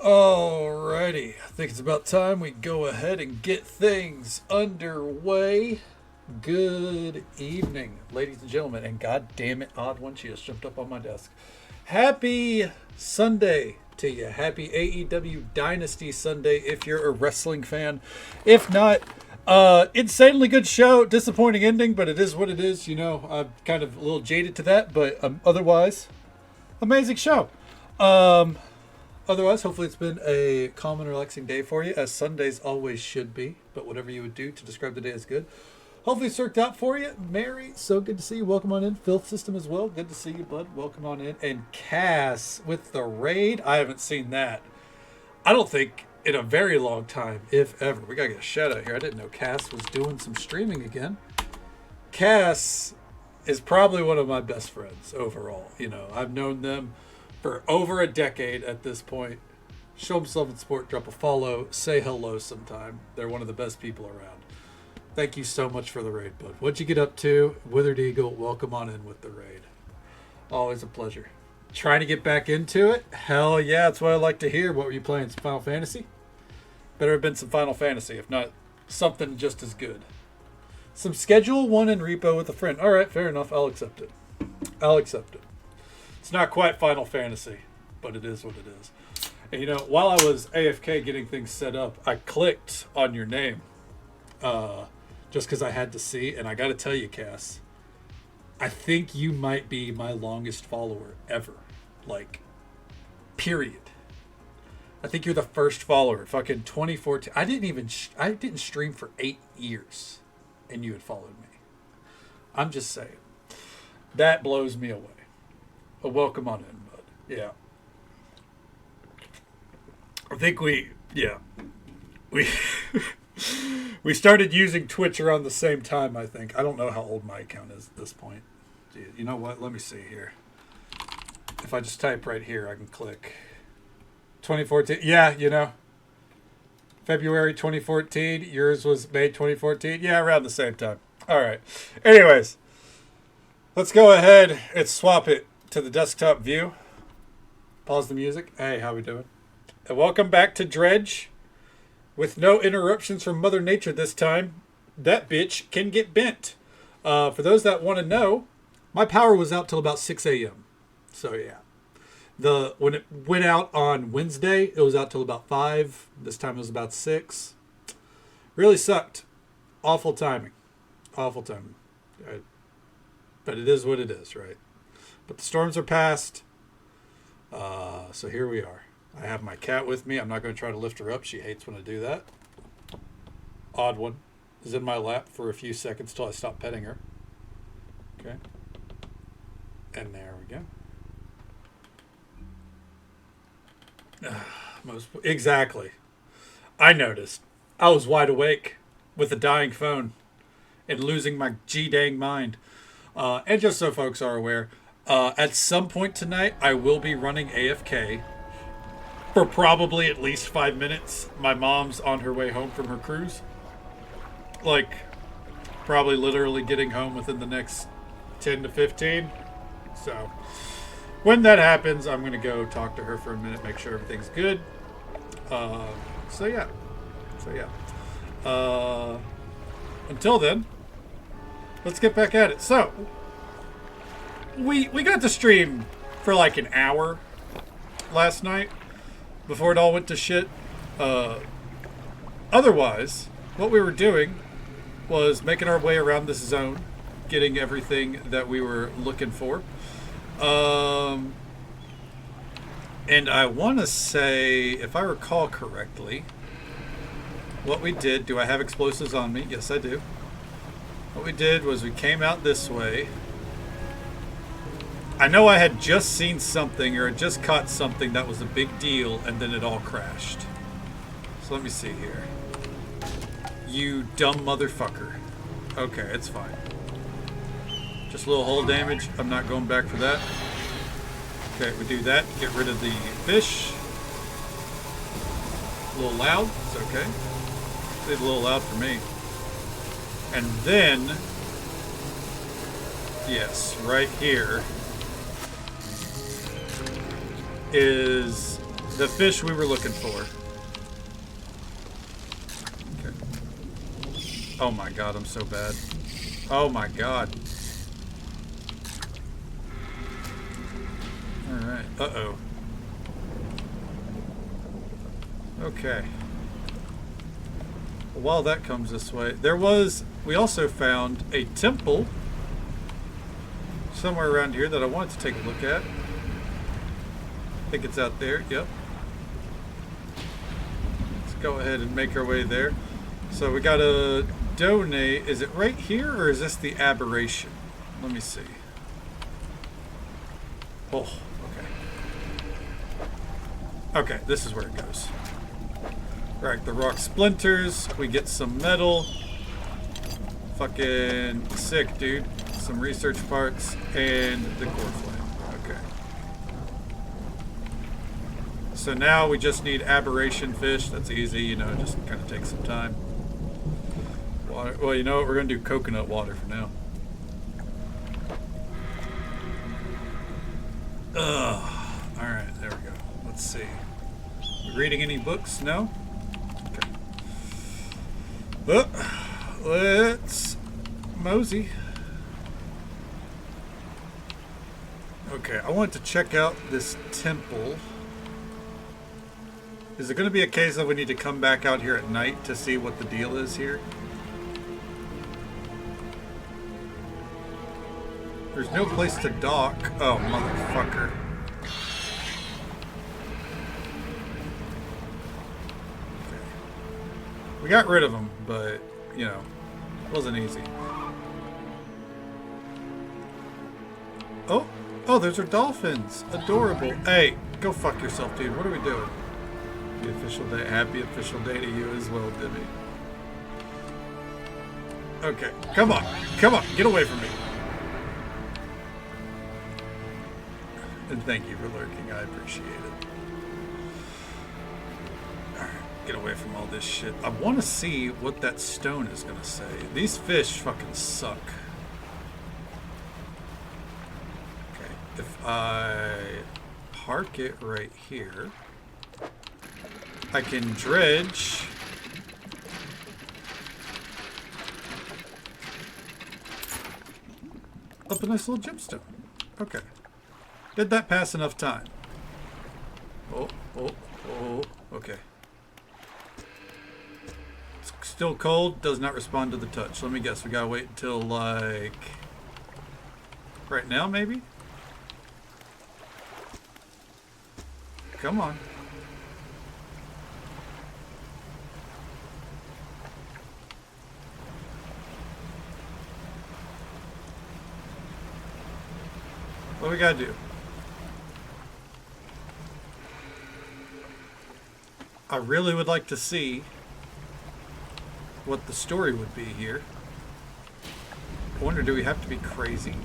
Alrighty, I think it's about time we go ahead and get things underway. Good evening, ladies and gentlemen, and god damn it, odd one, she just jumped up on my desk. Happy Sunday to you. Happy AEW Dynasty Sunday if you're a wrestling fan. If not, insanely good show. Disappointing ending, but it is what it is. You know, I'm kind of a little jaded to that, but otherwise, amazing show. Otherwise, hopefully it's been a calm and relaxing day for you, as Sundays always should be. But whatever you would do to describe the day as good. Hopefully it's worked out for you. Mary, so good to see you. Welcome on in. Filth System as well. Good to see you, bud. Welcome on in. And Cass with the raid. I haven't seen that, I don't think, in a very long time, if ever. We got to get a shout out here. I didn't know Cass was doing some streaming again. Cass is probably one of my best friends overall. You know, I've known them for over a decade at this point. Show them some support, drop a follow, say hello sometime. They're one of the best people around. Thank you so much for the raid, bud. What'd you get up to? Withered Eagle, welcome on in with the raid. Always a pleasure. Trying to get back into it? Hell yeah, that's what I like to hear. What were you playing? Some Final Fantasy? Better have been some Final Fantasy, if not something just as good. Some Schedule 1 in repo with a friend. Alright, fair enough. I'll accept it. I'll accept it. It's not quite Final Fantasy, but it is what it is. And you know, while I was AFK getting things set up, I clicked on your name. Just because I had to see, and I got to tell you, Cass, I think you might be my longest follower ever. Like, period. I think you're the first follower. Fucking 2014. I didn't stream for 8 years, and you had followed me. I'm just saying. That blows me away. Well, welcome on in, bud. Yeah. I think we we started using Twitch around the same time, I think. I don't know how old my account is at this point. You know what? Let me see here. If I just type right here, I can click. 2014. Yeah, you know. February 2014. Yours was May 2014. Yeah, around the same time. All right. Anyways, let's go ahead and swap it to the desktop view. Pause the music. Hey, how we doing? And welcome back to Dredge. With no interruptions from Mother Nature this time, that bitch can get bent. For those that want to know, my power was out till about 6 a.m. So yeah. When it went out on Wednesday, it was out till about 5. This time it was about 6. Really sucked. Awful timing. Awful timing. But it is what it is, right? But the storms are past. So here we are. I have my cat with me. I'm not going to try to lift her up. She hates when I do that. Odd one is in my lap for a few seconds till I stop petting her. Okay. And there we go. Exactly. I noticed. I was wide awake with a dying phone and losing my G-dang mind. And just so folks are aware, at some point tonight, I will be running AFK for probably at least 5 minutes. My mom's on her way home from her cruise. Like, probably literally getting home within the next 10 to 15. So, when that happens, I'm going to go talk to her for a minute, make sure everything's good. So yeah. Until then, let's get back at it. So, we got to stream for like an hour last night before it all went to shit. Otherwise, what we were doing was making our way around this zone, getting everything that we were looking for. And I want to say, if I recall correctly, what we did, do I have explosives on me? Yes, I do. What we did was we came out this way. I know I had just seen something or had just caught something that was a big deal, and then it all crashed. So let me see here. You dumb motherfucker. Okay, it's fine. Just a little hull damage. I'm not going back for that. Okay, we do that. Get rid of the fish. A little loud. It's okay. It's a little loud for me. And then, yes, right here is the fish we were looking for. Okay. Oh my god, I'm so bad. Oh my god. Alright, uh-oh. Okay. Well, while that comes this way, we also found a temple somewhere around here that I wanted to take a look at. I think it's out there, yep. Let's go ahead and make our way there. So we gotta donate, is it right here or is this the aberration? Let me see. Oh, okay. Okay, this is where it goes. Right, the rock splinters, we get some metal. Fucking sick, dude. Some research parts and the core flame. Okay. So now we just need aberration fish. That's easy, you know, just kind of takes some time. Water. Well, you know what? We're going to do coconut water for now. Ugh. Alright, there we go. Let's see. We reading any books? No? Okay. Well, let's mosey. Okay, I wanted to check out this temple. Is it going to be a case of we need to come back out here at night to see what the deal is here? There's no place to dock. Oh, motherfucker. Okay. We got rid of them, but, you know, it wasn't easy. Oh, those are dolphins. Adorable. Hey, go fuck yourself, dude. What are we doing? Happy official day. Happy official day to you as well, Dibby. Okay, come on. Come on, get away from me. And thank you for lurking. I appreciate it. Alright, get away from all this shit. I want to see what that stone is going to say. These fish fucking suck. Okay, if I park it right here, I can dredge. Up a nice little gemstone. Okay. Did that pass enough time? Oh, okay. It's still cold, does not respond to the touch. Let me guess, we gotta wait until like right now maybe? Come on. What do we gotta do? I really would like to see what the story would be here. I wonder, do we have to be crazy?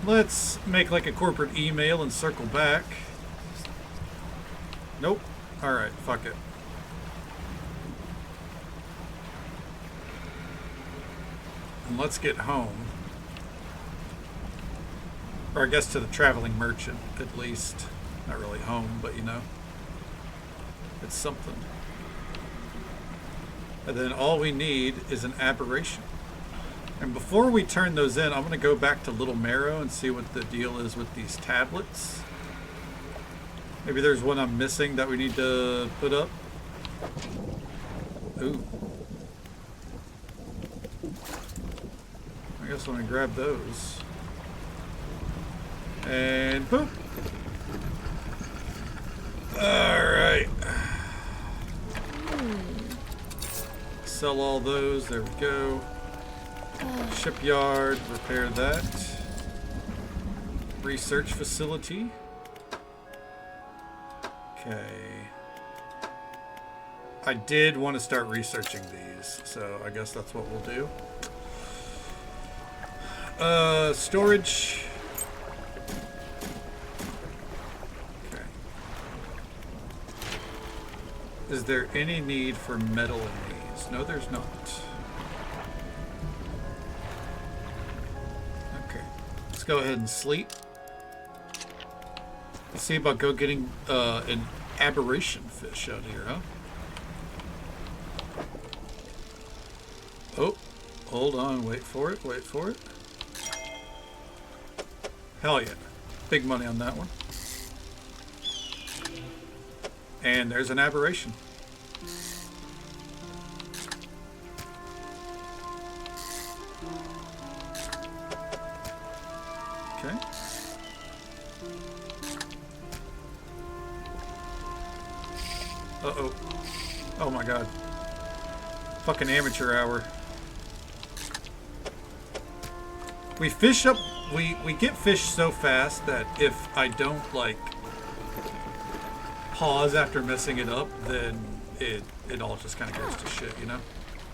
Let's make like a corporate email and circle back. Nope. Alright, fuck it. And let's get home. Or I guess to the traveling merchant, at least. Not really home, but you know. It's something. And then all we need is an aberration. And before we turn those in, I'm going to go back to Little Marrow and see what the deal is with these tablets. Maybe there's one I'm missing that we need to put up. Ooh. I guess let me grab those. And boop. Alright. Sell all those. There we go. Shipyard, repair that. Research facility. Okay. I did want to start researching these, so I guess that's what we'll do. Storage. Is there any need for metal in these? No, there's not. Okay. Let's go ahead and sleep. Let's see about go getting an aberration fish out here, huh? Oh, hold on. Wait for it. Wait for it. Hell yeah. Big money on that one. And there's an aberration. Okay. Uh-oh. Oh my god. Fucking amateur hour. We fish up... We get fish so fast that if I don't, like, pause after messing it up, then it all just kind of goes to shit, you know?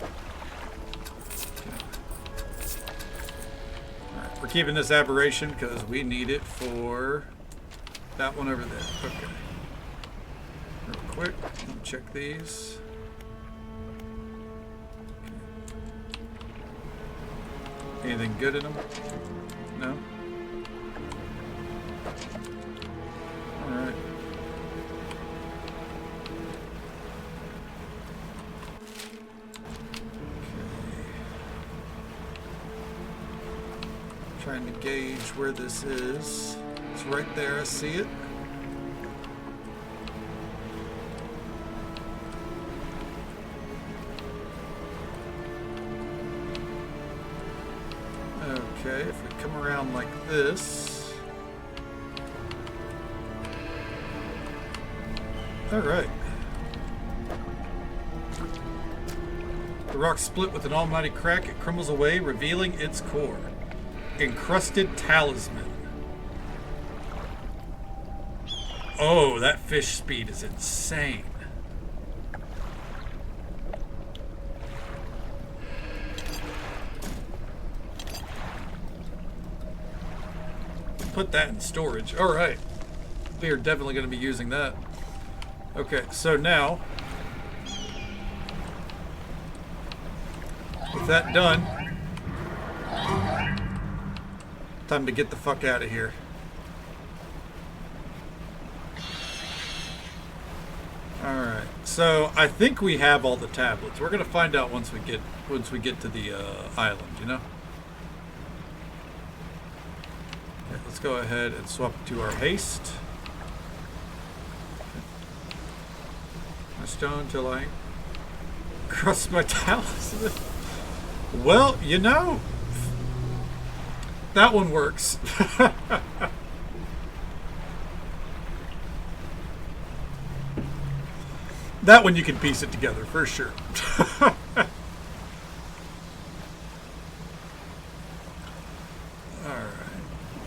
Okay. Alright, we're keeping this aberration because we need it for that one over there. Okay. Real quick, let me check these. Okay. Anything good in them? No? Alright. Trying to gauge where this is. It's right there, I see it. Okay, if we come around like this. Alright. The rock split with an almighty crack. It crumbles away, revealing its core. Encrusted talisman. Oh, that fish speed is insane. Put that in storage. All right. We are definitely going to be using that. Okay, so now, with that done, time to get the fuck out of here. Alright, so I think we have all the tablets. We're gonna find out once we get to the island, you know? Okay, let's go ahead and swap to our haste. My stone till I cross my talisman. Well, you know, that one works. That one you can piece it together for sure. Alright.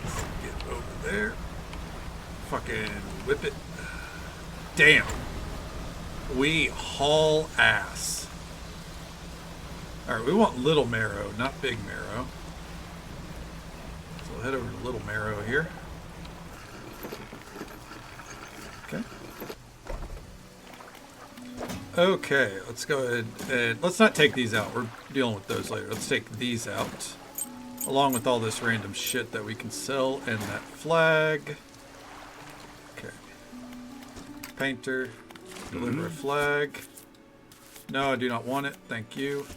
Let's get over there. Fucking whip it. Damn. We haul ass. Alright, we want little marrow, not big marrow. So we'll head over to little marrow here. Okay. Okay, let's go ahead and let's not take these out. We're dealing with those later. Let's take these out, along with all this random shit that we can sell and that flag. Okay. Painter, deliver a flag. No, I do not want it. Thank you.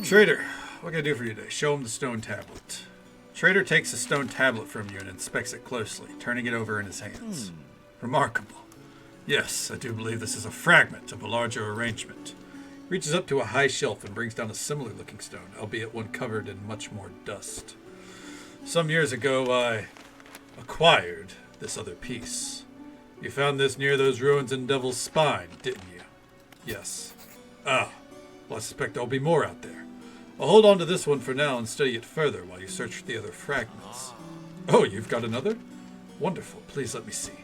Trader, what can I do for you today? Show him the stone tablet. Trader takes the stone tablet from you and inspects it closely, turning it over in his hands. Remarkable. Yes, I do believe this is a fragment of a larger arrangement. Reaches up to a high shelf and brings down a similar looking stone, albeit one covered in much more dust. Some years ago, I acquired this other piece. You found this near those ruins in Devil's Spine, didn't you? Yes. Ah, well, I suspect there'll be more out there. I'll hold on to this one for now and study it further while you search for the other fragments. Oh, you've got another? Wonderful. Please let me see.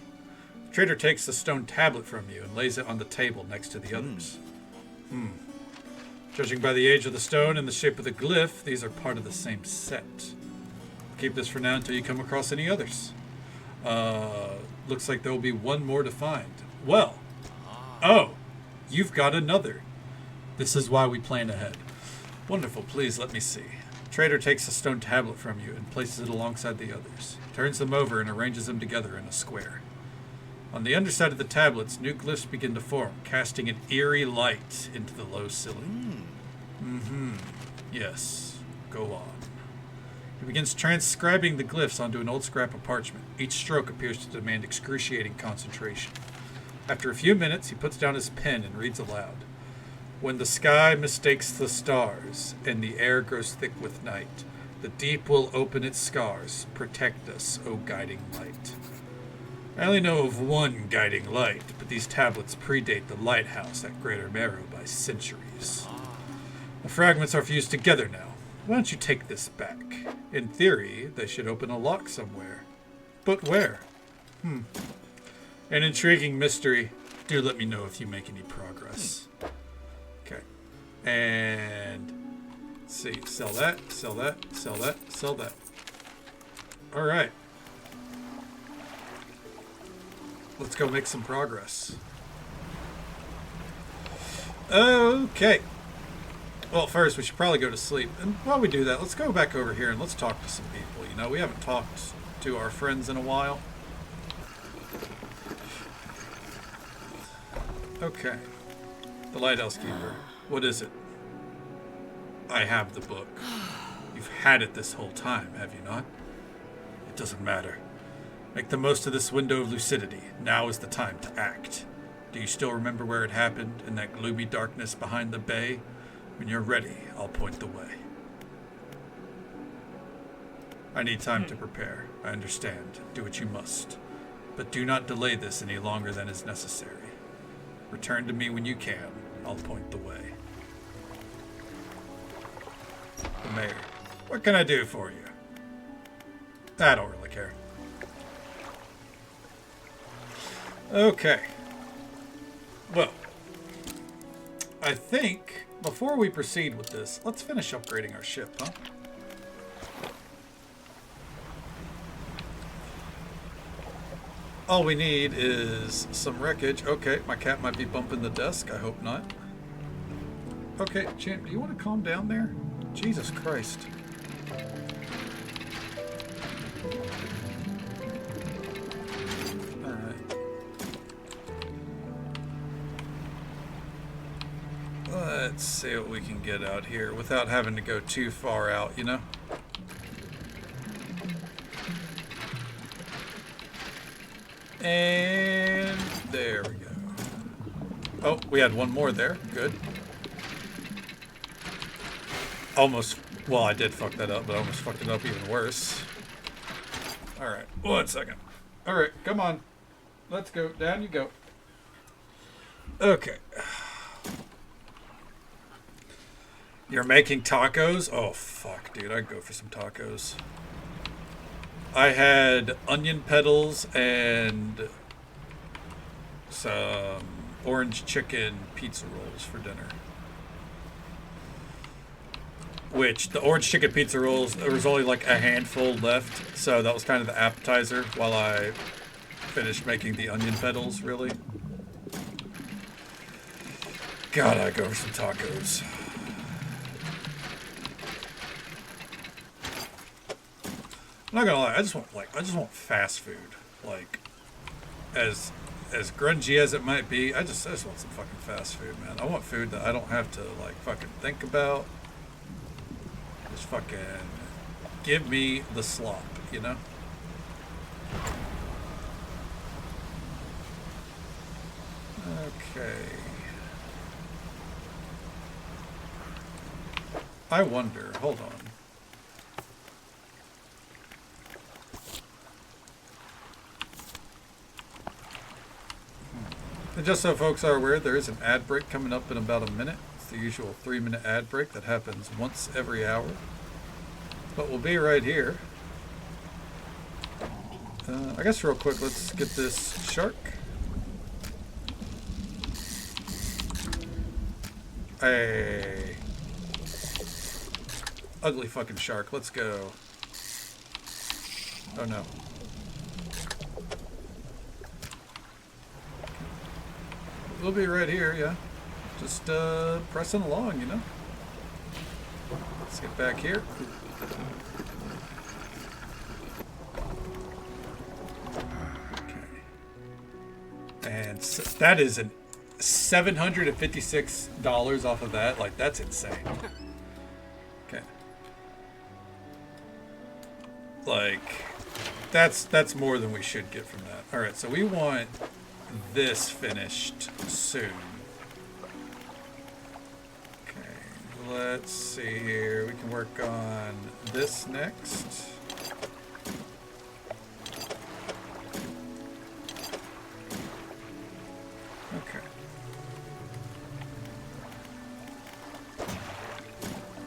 Trader takes the stone tablet from you and lays it on the table next to the others. Judging by the age of the stone and the shape of the glyph, these are part of the same set. Keep this for now until you come across any others. Looks like there will be one more to find. Well, Oh, you've got another. This is why we plan ahead. Wonderful, please let me see. Trader takes a stone tablet from you and places it alongside the others, turns them over and arranges them together in a square. On the underside of the tablets, new glyphs begin to form, casting an eerie light into the low ceiling. Yes, go on. He begins transcribing the glyphs onto an old scrap of parchment. Each stroke appears to demand excruciating concentration. After a few minutes, he puts down his pen and reads aloud. When the sky mistakes the stars, and the air grows thick with night, the deep will open its scars. Protect us, O guiding light. I only know of one guiding light, but these tablets predate the lighthouse at Greater Marrow by centuries. The fragments are fused together now. Why don't you take this back? In theory, they should open a lock somewhere. But where? An intriguing mystery. Do let me know if you make any progress. Okay. And let's see. Sell that, sell that, sell that, sell that. Alright. Let's go make some progress. Okay. Well, first, we should probably go to sleep. And while we do that, let's go back over here and let's talk to some people. You know, we haven't talked to our friends in a while. Okay. The Lighthouse Keeper. What is it? I have the book. You've had it this whole time, have you not? It doesn't matter. Make the most of this window of lucidity. Now is the time to act. Do you still remember where it happened, in that gloomy darkness behind the bay? When you're ready, I'll point the way. I need time to prepare. I understand. Do what you must. But do not delay this any longer than is necessary. Return to me when you can. I'll point the way. The mayor. What can I do for you? I don't really care. Okay. Well, I think before we proceed with this, let's finish upgrading our ship, huh? All we need is some wreckage. Okay, my cat might be bumping the desk. I hope not. Okay, champ, do you want to calm down there? Jesus Christ. Alright. Let's see what we can get out here without having to go too far out, you know? And there we go. Oh, we had one more there. Good. Almost, well, I did fuck that up, but I almost fucked it up even worse. Alright, 1 second. Alright, come on. Let's go. Down you go. Okay. You're making tacos? Oh, fuck, dude. I'd go for some tacos. I had onion petals and some orange chicken pizza rolls for dinner. Which, the orange chicken pizza rolls, there was only like a handful left. So that was kind of the appetizer while I finished making the onion petals, really. God, I'd go for some tacos. I'm not gonna lie, I just want fast food. Like, as grungy as it might be, I just want some fucking fast food, man. I want food that I don't have to like fucking think about. Just fucking give me the slop, you know? Okay. I wonder, hold on. And just so folks are aware, there is an ad break coming up in about a minute. It's the usual 3-minute ad break that happens once every hour. But we'll be right here. I guess real quick, let's get this shark. Hey. Ugly fucking shark. Let's go. Oh no. we'll be right here, yeah. Just pressing along, you know. Let's get back here. And so that is an $756 off of that. Like, that's insane. Okay. Like, that's more than we should get from that. All right, so we want this finished soon. Okay, let's see here. We can work on this next. Okay.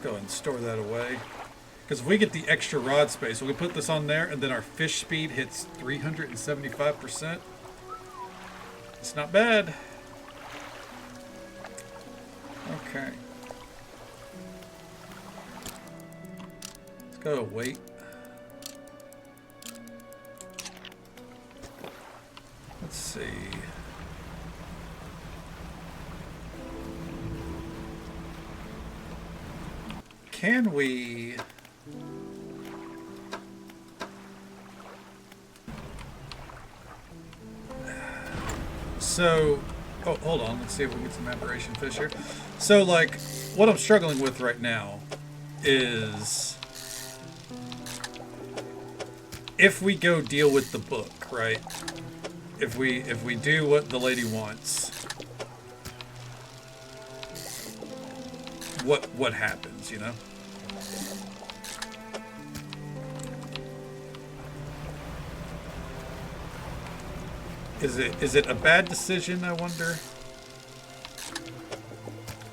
Go ahead and store that away. Because if we get the extra rod space, we put this on there, and then our fish speed hits 375%. It's not bad. Okay. Let's go weight. Let's see. Can we... So, oh, hold on. Let's see if we can get some aberration fish here. So, like, what I'm struggling with right now is if we go deal with the book, right? If we do what the lady wants, what happens, you know? Is it a bad decision, I wonder?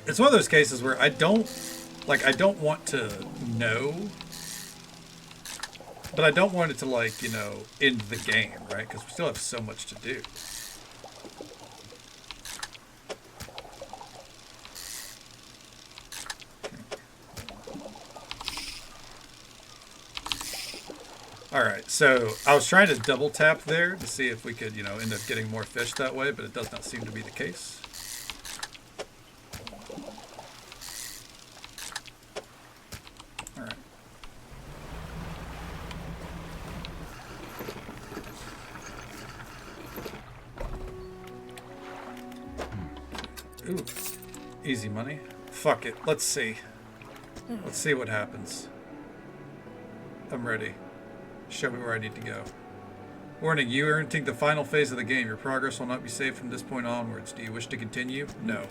It's one of those cases where I don't want to know, but I don't want it to, like, you know, end the game, right? Because we still have so much to do. Alright, so I was trying to double tap there to see if we could, you know, end up getting more fish that way, but it does not seem to be the case. Alright. Ooh, easy money. Fuck it, let's see. Let's see what happens. I'm ready. Show me where I need to go. Warning, you are entering the final phase of the game. Your progress will not be saved from this point onwards. Do you wish to continue? No.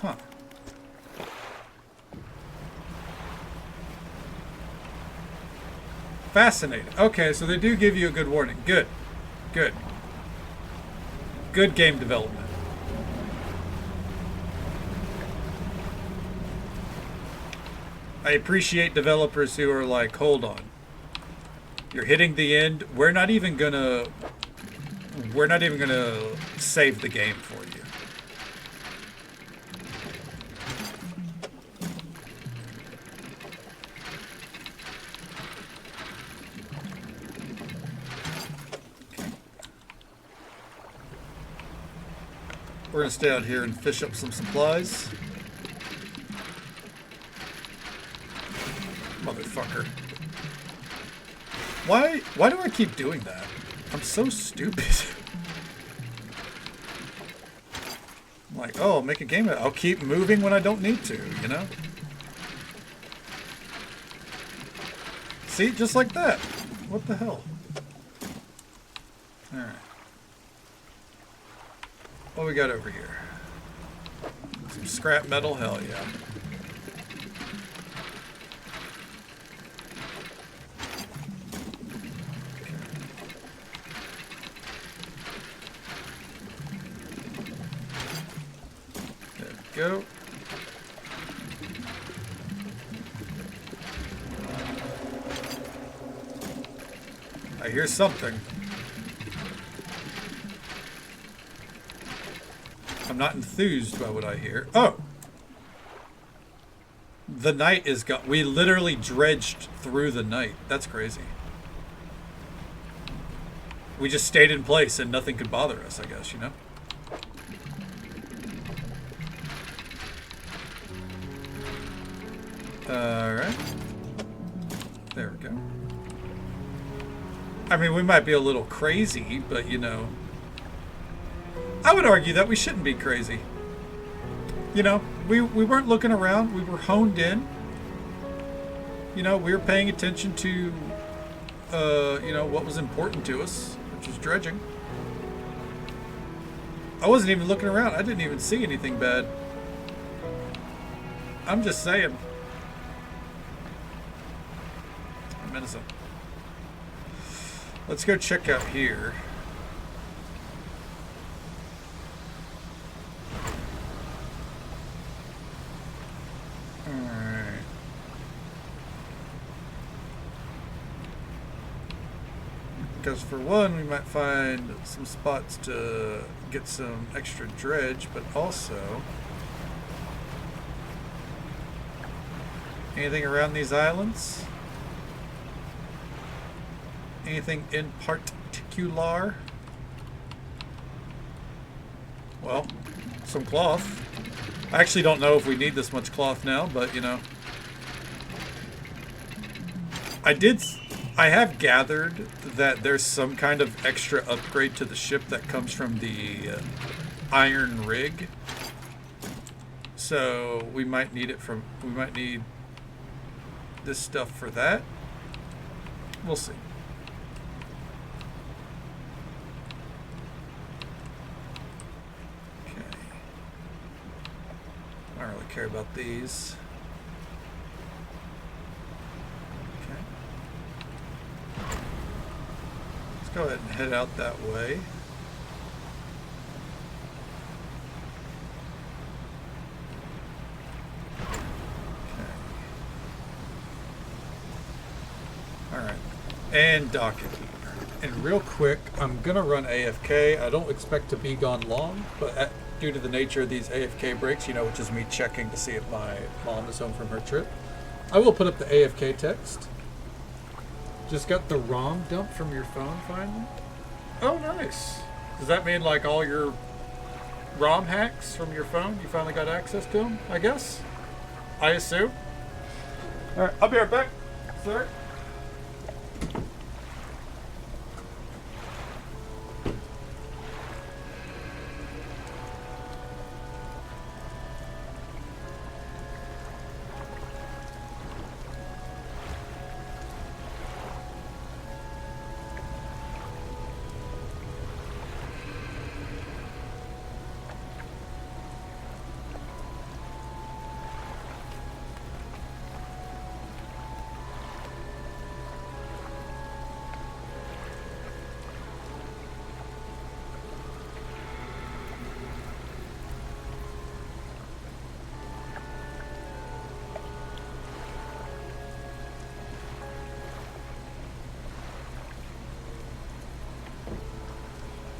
Huh. Fascinating. Okay, so they do give you a good warning. Good. Good. Good game development. I appreciate developers who are like, hold on. You're hitting the end. We're not even gonna save the game for you. We're gonna stay out here and fish up some supplies. Motherfucker. Why do I keep doing that? I'm so stupid. I'm like, oh, make a game. I'll keep moving when I don't need to, you know? See, just like that. What the hell? Alright. What we got over here? Some scrap metal? Hell yeah. Go. I hear something. I'm not enthused by what I hear. Oh! The night is gone. We literally dredged through the night. That's crazy. we just stayed in place and nothing could bother us, I guess, you know? Alright. There we go. I mean, we might be a little crazy, but, you know, I would argue that we shouldn't be crazy. You know, we weren't looking around. We were honed in. You know, we were paying attention to, you know, what was important to us, which was dredging. I wasn't even looking around. I didn't even see anything bad. I'm just saying. I'm innocent. Let's go check out here. Alright. Because for one, we might find some spots to get some extra dredge, but also anything around these islands? Anything in particular? Well, some cloth. I actually don't know if we need this much cloth now, but you know. I have gathered that there's some kind of extra upgrade to the ship that comes from the iron rig. So we might need this stuff for that. We'll see. I don't really care about these. Okay. Let's go ahead and head out that way. Okay. Alright. And dock it here. And real quick, I'm going to run AFK. I don't expect to be gone long, but due to the nature of these AFK breaks, you know, which is me checking to see if my mom is home from her trip, I will put up the AFK text. Just got the ROM dump from your phone finally. Oh, nice. Does that mean like all your ROM hacks from your phone, you finally got access to them, I guess? I assume. All right, I'll be right back, sir.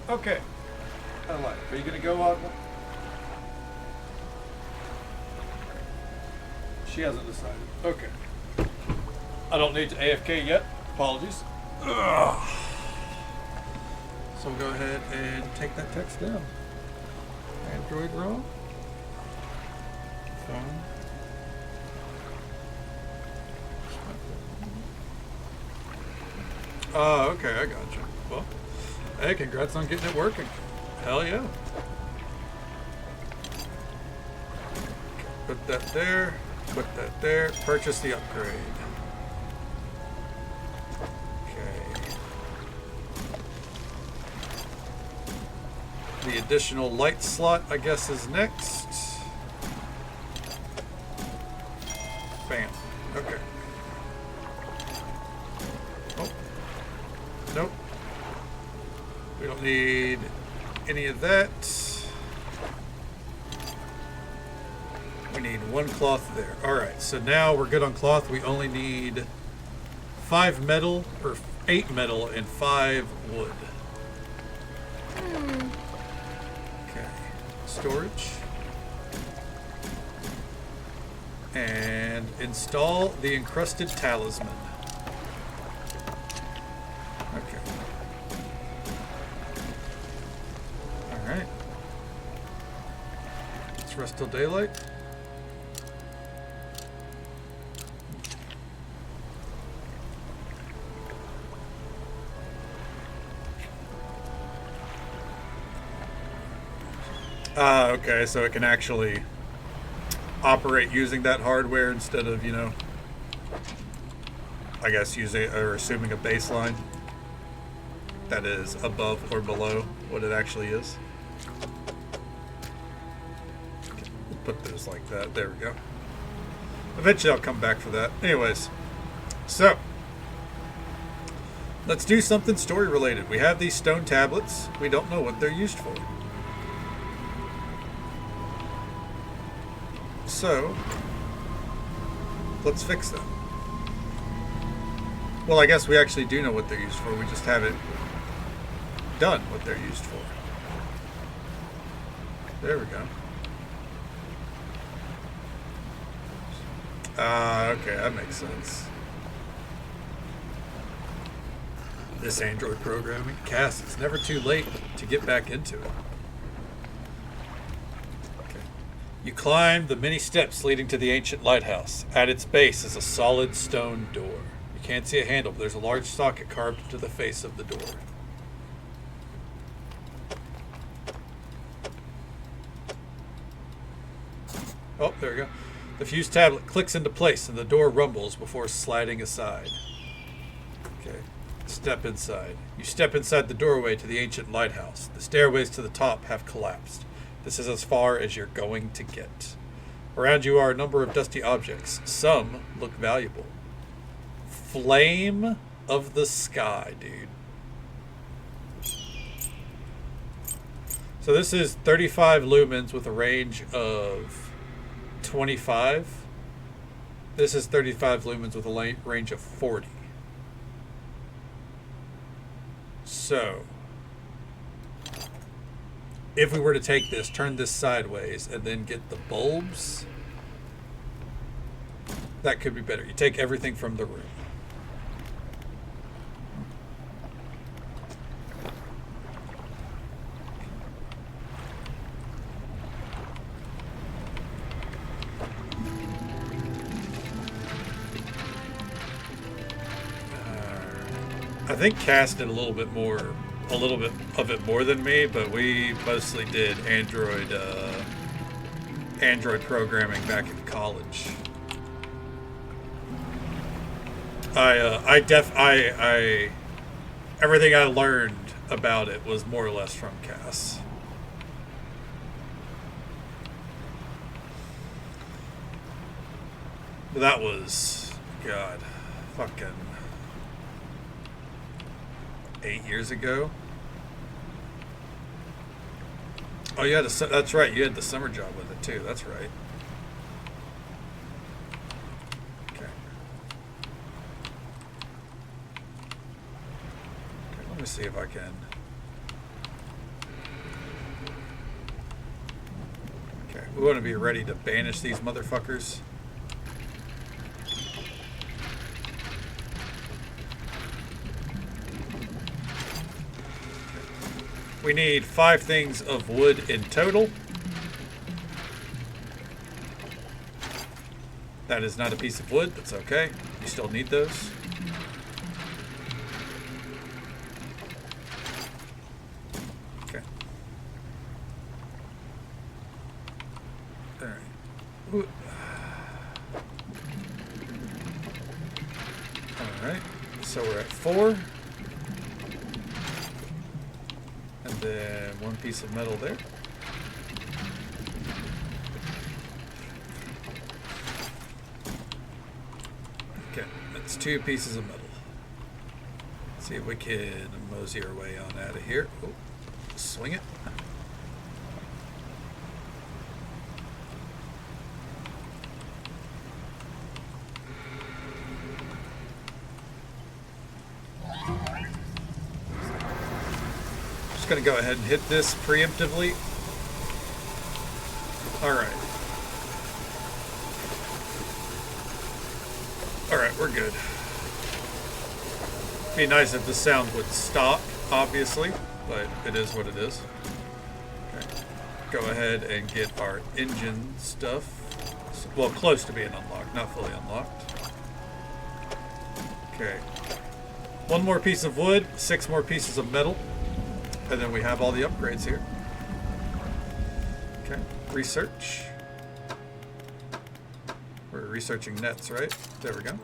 Okay. I like it. Are you going to go on? She hasn't decided. Okay. I don't need to AFK yet. Apologies. Ugh. So we'll go ahead and take that text down. Android ROM. Phone. Oh, okay. I got you. Well. Hey, congrats on getting it working. Hell yeah. Put that there. Put that there. Purchase the upgrade. Okay. The additional light slot, I guess, is next. Bam. Okay. Oh. Nope. We don't need any of that. We need one cloth there. Alright, so now we're good on cloth. We only need 5 metal, or 8 metal, and 5 wood. Okay. Storage. And install the encrusted talisman. Okay. for us till daylight. Okay, so it can actually operate using that hardware instead of, you know, I guess using or assuming a baseline that is above or below what it actually is. Okay, we'll put those like that. There we go. Eventually I'll come back for that. Anyways, so let's do something story related. We have these stone tablets. We don't know what they're used for. So, let's fix them. Well, I guess we actually do know what they're used for. We just haven't done what they're used for. There we go. Okay, that makes sense. This Android programming. Cass, it's never too late to get back into it. You climb the many steps leading to the ancient lighthouse. At its base is a solid stone door. You can't see a handle, but there's a large socket carved into the face of the door. Oh, there we go. The fused tablet clicks into place and the door rumbles before sliding aside. Okay, step inside. You step inside the doorway to the ancient lighthouse. The stairways to the top have collapsed. This is as far as you're going to get. Around you are a number of dusty objects. Some look valuable. Flame of the sky, dude. So this is 35 lumens with a range of 25. This is 35 lumens with a range of 40. So if we were to take this, turn this sideways, and then get the bulbs, that could be better. You take everything from the room. I think Cass did a little bit of it more than me, but we mostly did Android programming back in college. Everything I learned about it was more or less from Cass. But that was, God, fucking 8 years ago. Oh, you had that's right. You had the summer job with it too. That's right. Okay. Okay. Let me see if I can. Okay. We want to be ready to banish these motherfuckers. We need 5 things of wood in total. That is not a piece of wood. That's okay. You still need those. Okay. All right. All right. So we're at 4. And then 1 piece of metal there. Okay, that's 2 pieces of metal. Let's see if we can mosey our way on out of here. Oh, swing it. Just going to go ahead and hit this preemptively. Alright. Alright, we're good. Be nice if the sound would stop, obviously, but it is what it is. Okay. go ahead and get our engine stuff. Well, close to being unlocked, not fully unlocked. Okay. 1 more piece of wood, 6 more pieces of metal, and then we have all the upgrades here. Okay. Research. We're researching nets, right? There we go.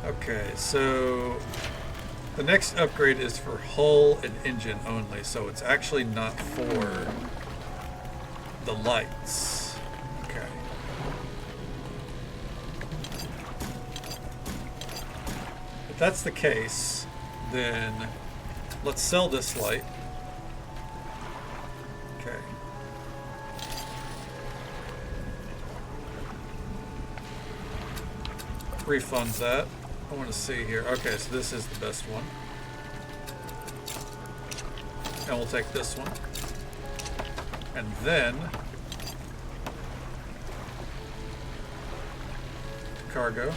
Okay, so the next upgrade is for hull and engine only, so it's actually not for the lights. Okay. If that's the case, then let's sell this light. Okay. Refunds that. I want to see here. Okay, so this is the best one. And we'll take this one. And then cargo.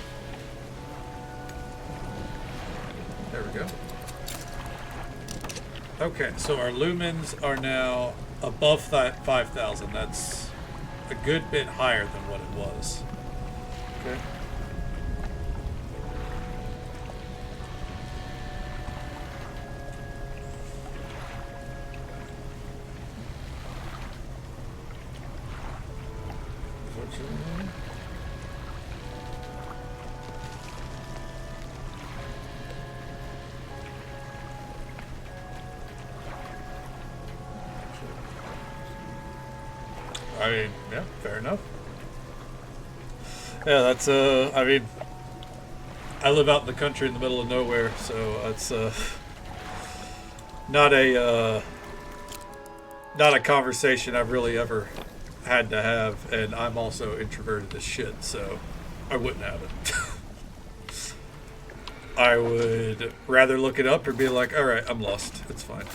There we go. Okay, so our lumens are now above that 5,000. That's a good bit higher than what it was. Okay. I mean, yeah, fair enough. Yeah, that's, I mean, I live out in the country in the middle of nowhere, so it's, not a conversation I've really ever had to have, and I'm also introverted as shit, so I wouldn't have it. I would rather look it up or be like, alright, I'm lost, it's fine.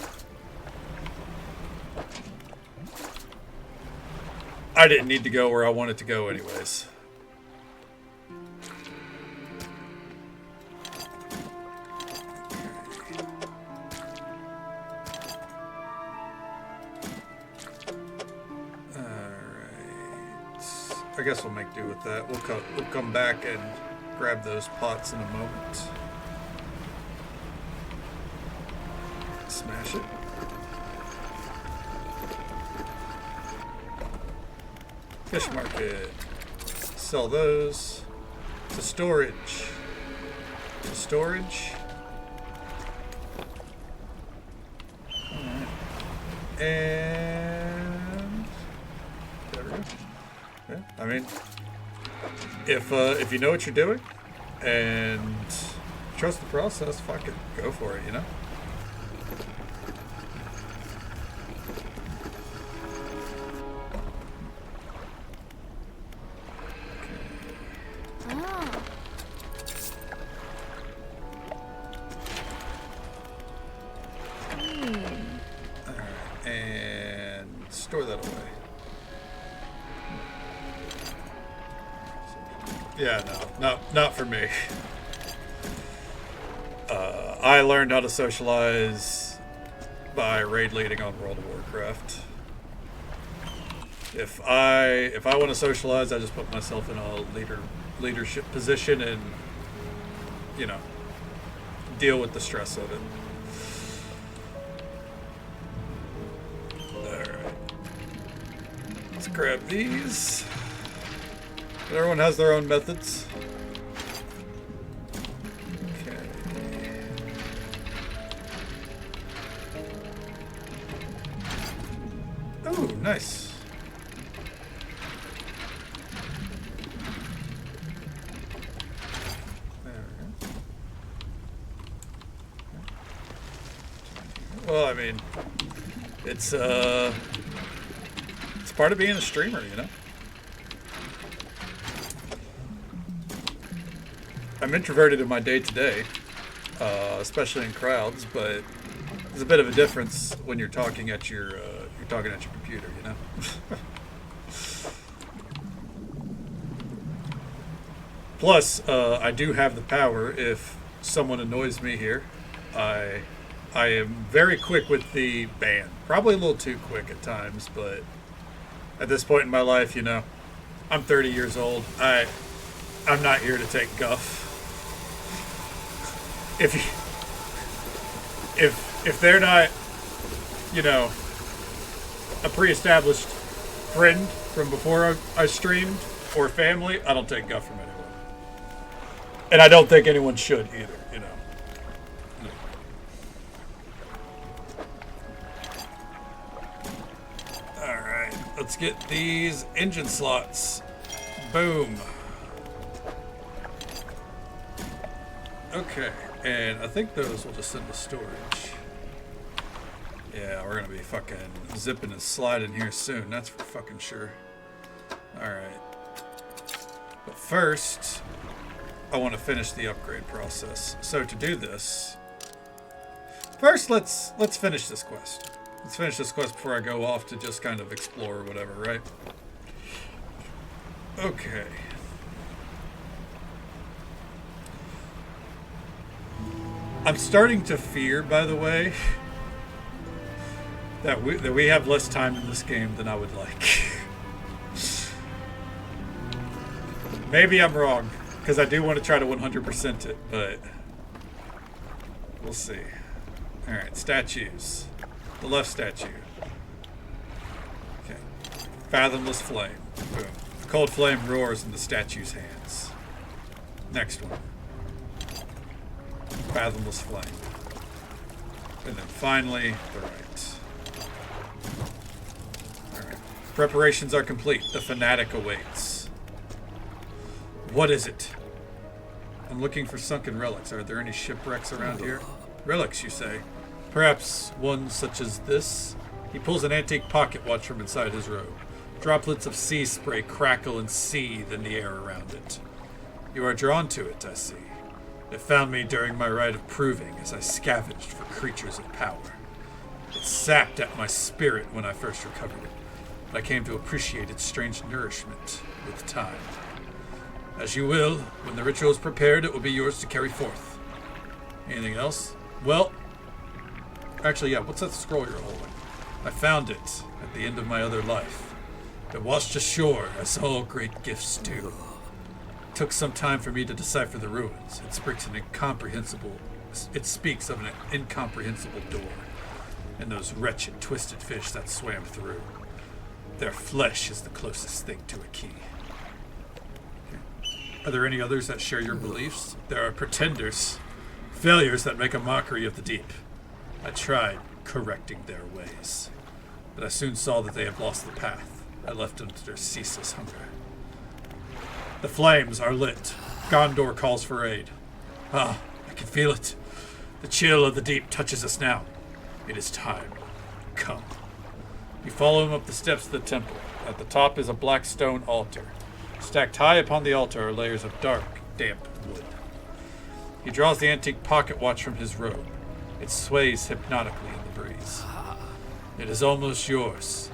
I didn't need to go where I wanted to go anyways. I guess we'll make do with that. We'll come back and grab those pots in a moment. Smash it. Fish market. Sell those. To storage. To storage. Alright. And there we go. Yeah, I mean, if you know what you're doing and trust the process, fuck it, go for it, you know? Alright, and store that away. Yeah, no, not for me. I learned how to socialize by raid leading on World of Warcraft. If I want to socialize, I just put myself in a leadership position and, you know, deal with the stress of it. All right, let's grab these. Everyone has their own methods. Okay. Oh, nice. There we go. Well, I mean, it's part of being a streamer, you know? I'm introverted in my day-to-day, especially in crowds, but there's a bit of a difference when you're talking at your computer, you know. Plus, I do have the power. If someone annoys me here, I I am very quick with the ban. Probably a little too quick at times, but at this point in my life, you know, I'm 30 years old. I'm not here to take guff. If if they're not, you know, a pre-established friend from before I streamed or family, I don't take guff from anyone. And I don't think anyone should either, you know. Alright, let's get these engine slots. Boom. Okay, and I think those will just send to storage. Yeah, we're gonna be fucking zipping and sliding here soon, that's for fucking sure. Alright. But first, I want to finish the upgrade process. So to do this, first let's finish this quest. Let's finish this quest before I go off to just kind of explore or whatever, right? Okay. I'm starting to fear, by the way, that we have less time in this game than I would like. Maybe I'm wrong, because I do want to try to 100% it, but we'll see. Alright, statues. The left statue. Okay. Fathomless flame. Boom. The cold flame roars in the statue's hands. Next one. Fathomless flame. And then finally, the right. Alright. Preparations are complete. The fanatic awaits. What is it? I'm looking for sunken relics. Are there any shipwrecks around here? Relics, you say? Perhaps one such as this? He pulls an antique pocket watch from inside his robe. Droplets of sea spray crackle and seethe in the air around it. You are drawn to it, I see. It found me during my rite of proving as I scavenged for creatures of power. It sapped at my spirit when I first recovered it, but I came to appreciate its strange nourishment with time. As you will, when the ritual is prepared, it will be yours to carry forth. Anything else? Well, actually, yeah, what's that scroll you're holding? I found it at the end of my other life. It washed ashore, as all great gifts do. It took some time for me to decipher the ruins. It speaks of an incomprehensible door, and those wretched twisted fish that swam through. Their flesh is the closest thing to a key. Are there any others that share your beliefs? There are pretenders, failures that make a mockery of the deep. I tried correcting their ways, but I soon saw that they have lost the path. I left them to their ceaseless hunger. The flames are lit. Gondor calls for aid. Ah, I can feel it. The chill of the deep touches us now. It is time. Come. You follow him up the steps of the temple. At the top is a black stone altar. Stacked high upon the altar are layers of dark, damp wood. He draws the antique pocket watch from his robe. It sways hypnotically in the breeze. It is almost yours.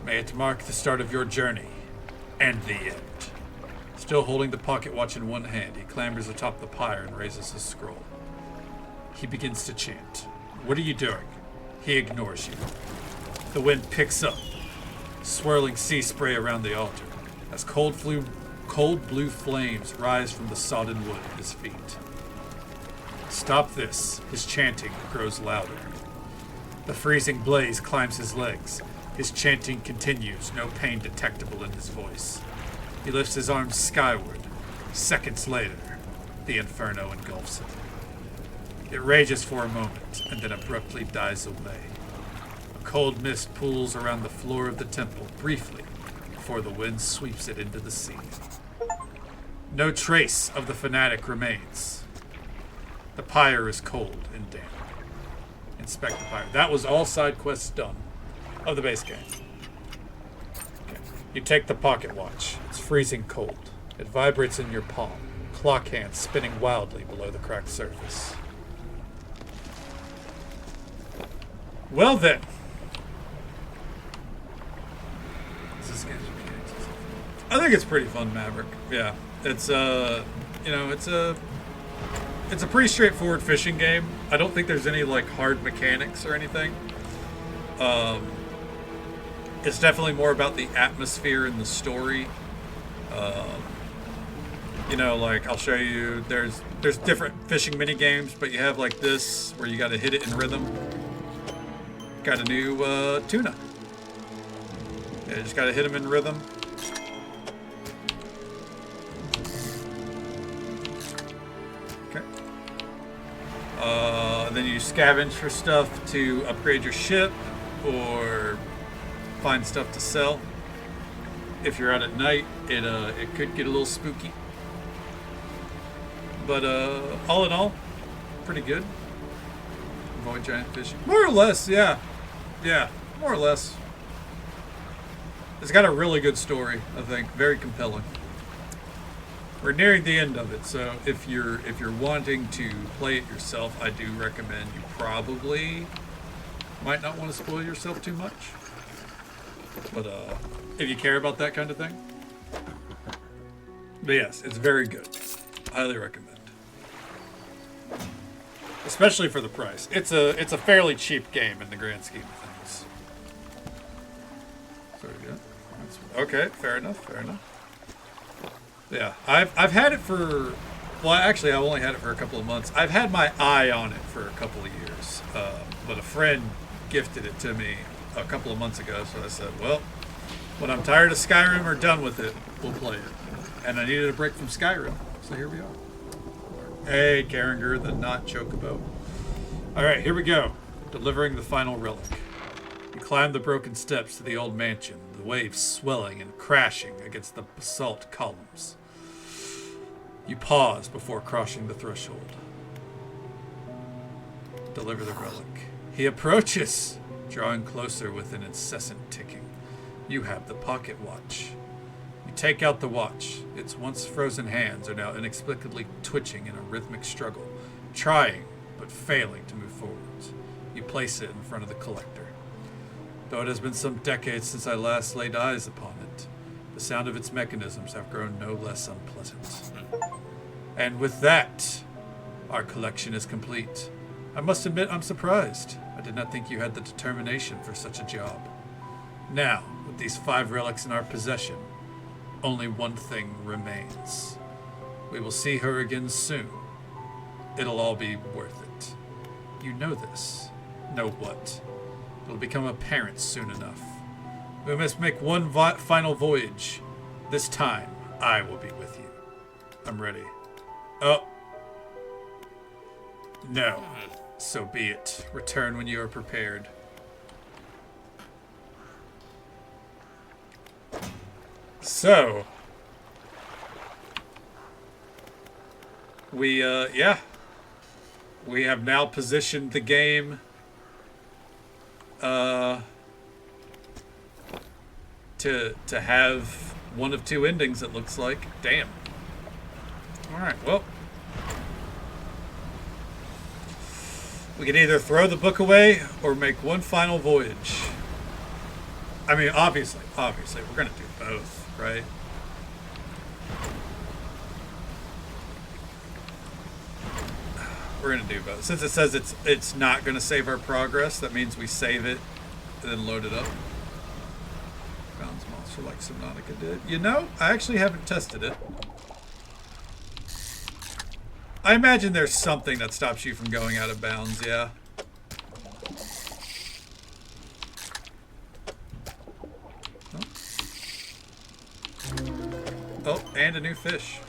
May it mark the start of your journey and the end. Still holding the pocket watch in one hand, he clambers atop the pyre and raises his scroll. He begins to chant. What are you doing? He ignores you. The wind picks up, swirling sea spray around the altar, as cold blue flames rise from the sodden wood at his feet. Stop this. His chanting grows louder. The freezing blaze climbs his legs. His chanting continues, no pain detectable in his voice. He lifts his arms skyward. Seconds later, the inferno engulfs him. It rages for a moment, and then abruptly dies away. A cold mist pools around the floor of the temple briefly before the wind sweeps it into the sea. No trace of the fanatic remains. The pyre is cold and damp. Inspect the pyre. That was all side quests done of the base game. Okay. You take the pocket watch. It's freezing cold. It vibrates in your palm, clock hands spinning wildly below the cracked surface. Well then. I think it's pretty fun, Maverick. Yeah. It's it's It's a pretty straightforward fishing game. I don't think there's any like hard mechanics or anything. Um, it's definitely more about the atmosphere and the story. Um, you know, like I'll show you. There's different fishing mini games, but you have like this where you got to hit it in rhythm. Got a new tuna. Yeah, you just got to hit them in rhythm. Okay. Then you scavenge for stuff to upgrade your ship or find stuff to sell. If you're out at night, it could get a little spooky. But all in all, pretty good. Avoid giant fish. More or less, yeah. Yeah, more or less. It's got a really good story, I think. Very compelling. We're nearing the end of it, so if you're wanting to play it yourself, I do recommend you probably might not want to spoil yourself too much. But if you care about that kind of thing. But yes, it's very good. Highly recommend. Especially for the price. It's a fairly cheap game in the grand scheme of things. So yeah. Okay, fair enough, fair enough. Yeah, I've had it for, well, actually I've only had it for a couple of months. I've had my eye on it for a couple of years, but a friend gifted it to me a couple of months ago, so I said, well, when I'm tired of Skyrim or done with it, we'll play it. And I needed a break from Skyrim, so here we are. Hey, Karinger, the not chocobo. Alright, here we go. Delivering the final relic. You climb the broken steps to the old mansion, the waves swelling and crashing against the basalt columns. You pause before crossing the threshold. Deliver the relic. He approaches, drawing closer with an incessant ticking. You have the pocket watch. You take out the watch. Its once frozen hands are now inexplicably twitching in a rhythmic struggle, trying but failing to move forwards. You place it in front of the collector. Though it has been some decades since I last laid eyes upon it, the sound of its mechanisms have grown no less unpleasant. And with that, our collection is complete. I must admit I'm surprised. I did not think you had the determination for such a job. Now, with these 5 relics in our possession, only one thing remains. We will see her again soon. It'll all be worth it. You know this. Know what? It'll become apparent soon enough. We must make one final voyage. This time, I will be with you. I'm ready. Oh. No. So be it. Return when you are prepared. So. We have now positioned the game to have one of 2 endings, it looks like. Damn. Alright, well. We can either throw the book away or make one final voyage. I mean, obviously, we're gonna do both, right? We're gonna do both. Since it says it's not gonna save our progress, that means we save it and then load it up. Bounds monster like Subnautica did. You know, I actually haven't tested it. I imagine there's something that stops you from going out of bounds, yeah. Oh, and a new fish.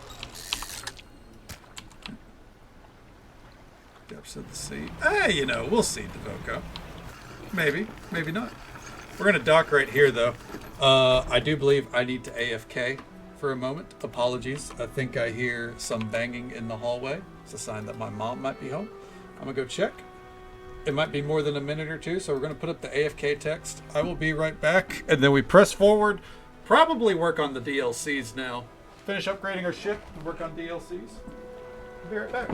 Depths of the sea. You know, we'll see, Devoco. Maybe, maybe not. We're gonna dock right here, though. I do believe I need to AFK for a moment. Apologies. I think I hear some banging in the hallway. It's a sign that my mom might be home. I'm gonna go check. It might be more than a minute or two, so we're gonna put up the AFK text. I will be right back. And then we press forward. Probably work on the DLCs now. Finish upgrading our ship and work on DLCs. I'll be right back.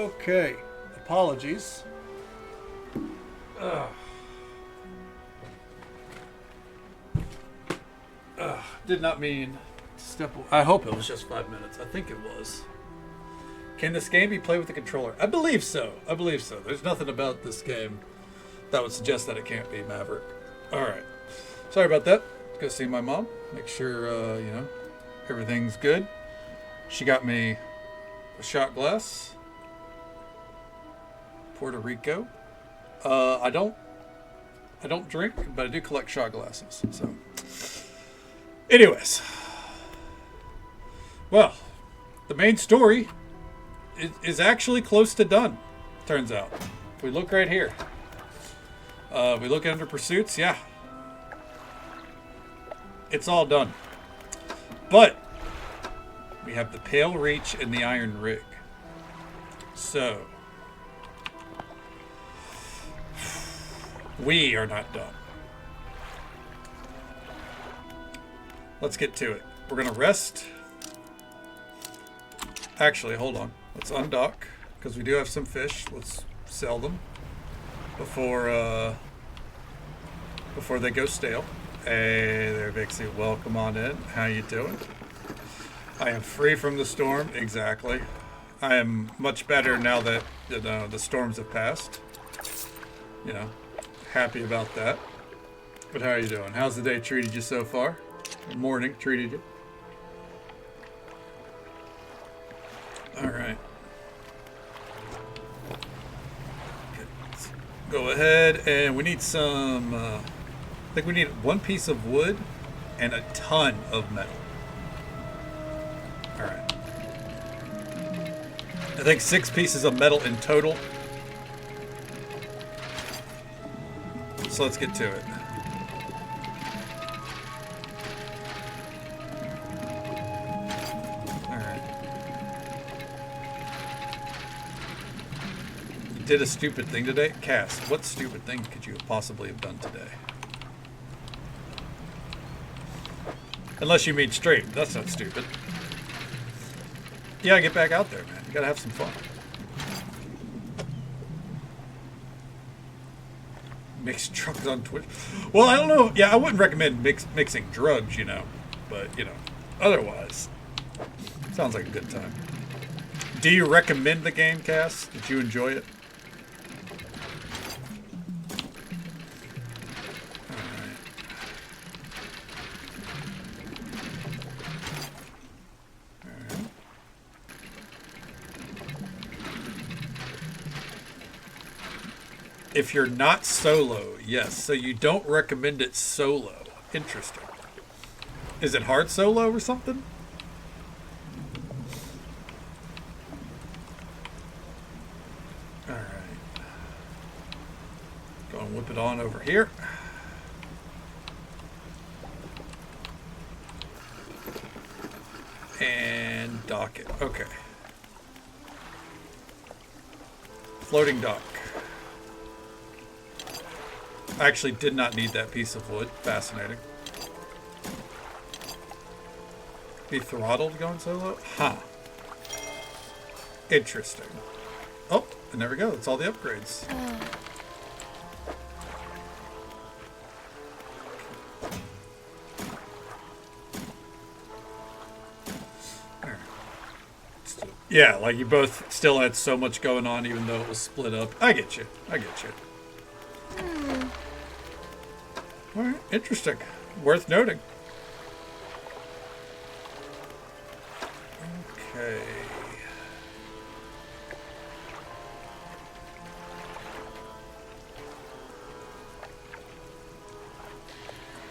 Okay. Apologies. Ugh. Did not mean to step. I hope it was just 5 minutes. I think it was. Can this game be played with the controller? I believe so. I believe so. There's nothing about this game that would suggest that it can't be, Maverick. All right. Sorry about that. Go see my mom. Make sure, everything's good. She got me a shot glass. Puerto Rico. I don't drink, but I do collect shot glasses. So, anyways. Well, the main story is actually close to done, turns out. If we look right here. We look under pursuits, yeah. It's all done. But we have the Pale Reach and the Iron Rig. So we are not done. Let's get to it. We're gonna rest. Actually, hold on. Let's undock, because we do have some fish. Let's sell them before they go stale. Hey there, Vixie. Welcome on in. How you doing? I am free from the storm. Exactly. I am much better now that the storms have passed. Happy about that. But how are you doing? How's the day treated you so far? The morning treated you? All right. Let's go ahead, and we need some. I think we need one piece of wood and a ton of metal. All right. I think 6 pieces of metal in total. So let's get to it. Did a stupid thing today? Cass, what stupid thing could you possibly have done today? Unless you mean straight. That's not stupid. You gotta get back out there, man. You gotta have some fun. Mixed drugs on Twitch. Well, I don't know. Yeah, I wouldn't recommend mixing drugs, But, otherwise, sounds like a good time. Do you recommend the game, Cass? Did you enjoy it? If you're not solo, yes. So you don't recommend it solo. Interesting. Is it hard solo or something? All right. Go and whip it on over here. And dock it. Okay. Floating dock. I actually did not need that piece of wood. Fascinating. Be throttled going solo? Huh. Interesting. Oh, and there we go. That's all the upgrades. Yeah, like you both still had so much going on even though it was split up. I get you. All right, interesting. Worth noting. Okay.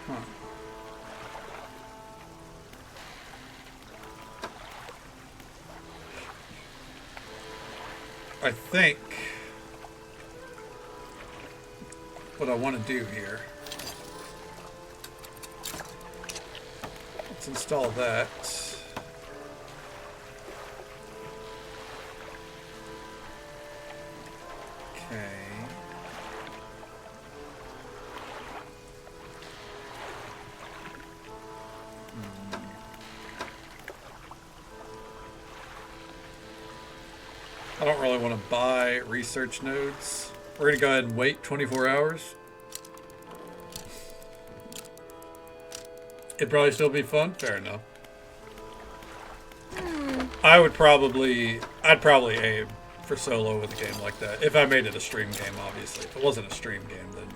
Huh. I think what I want to do here. Let's install that. Okay. Hmm. I don't really want to buy research nodes. We're going to go ahead and wait 24 hours. It'd probably still be fun. Fair enough. I'd probably aim for solo with a game like that. If I made it a stream game, obviously. If it wasn't a stream game, then,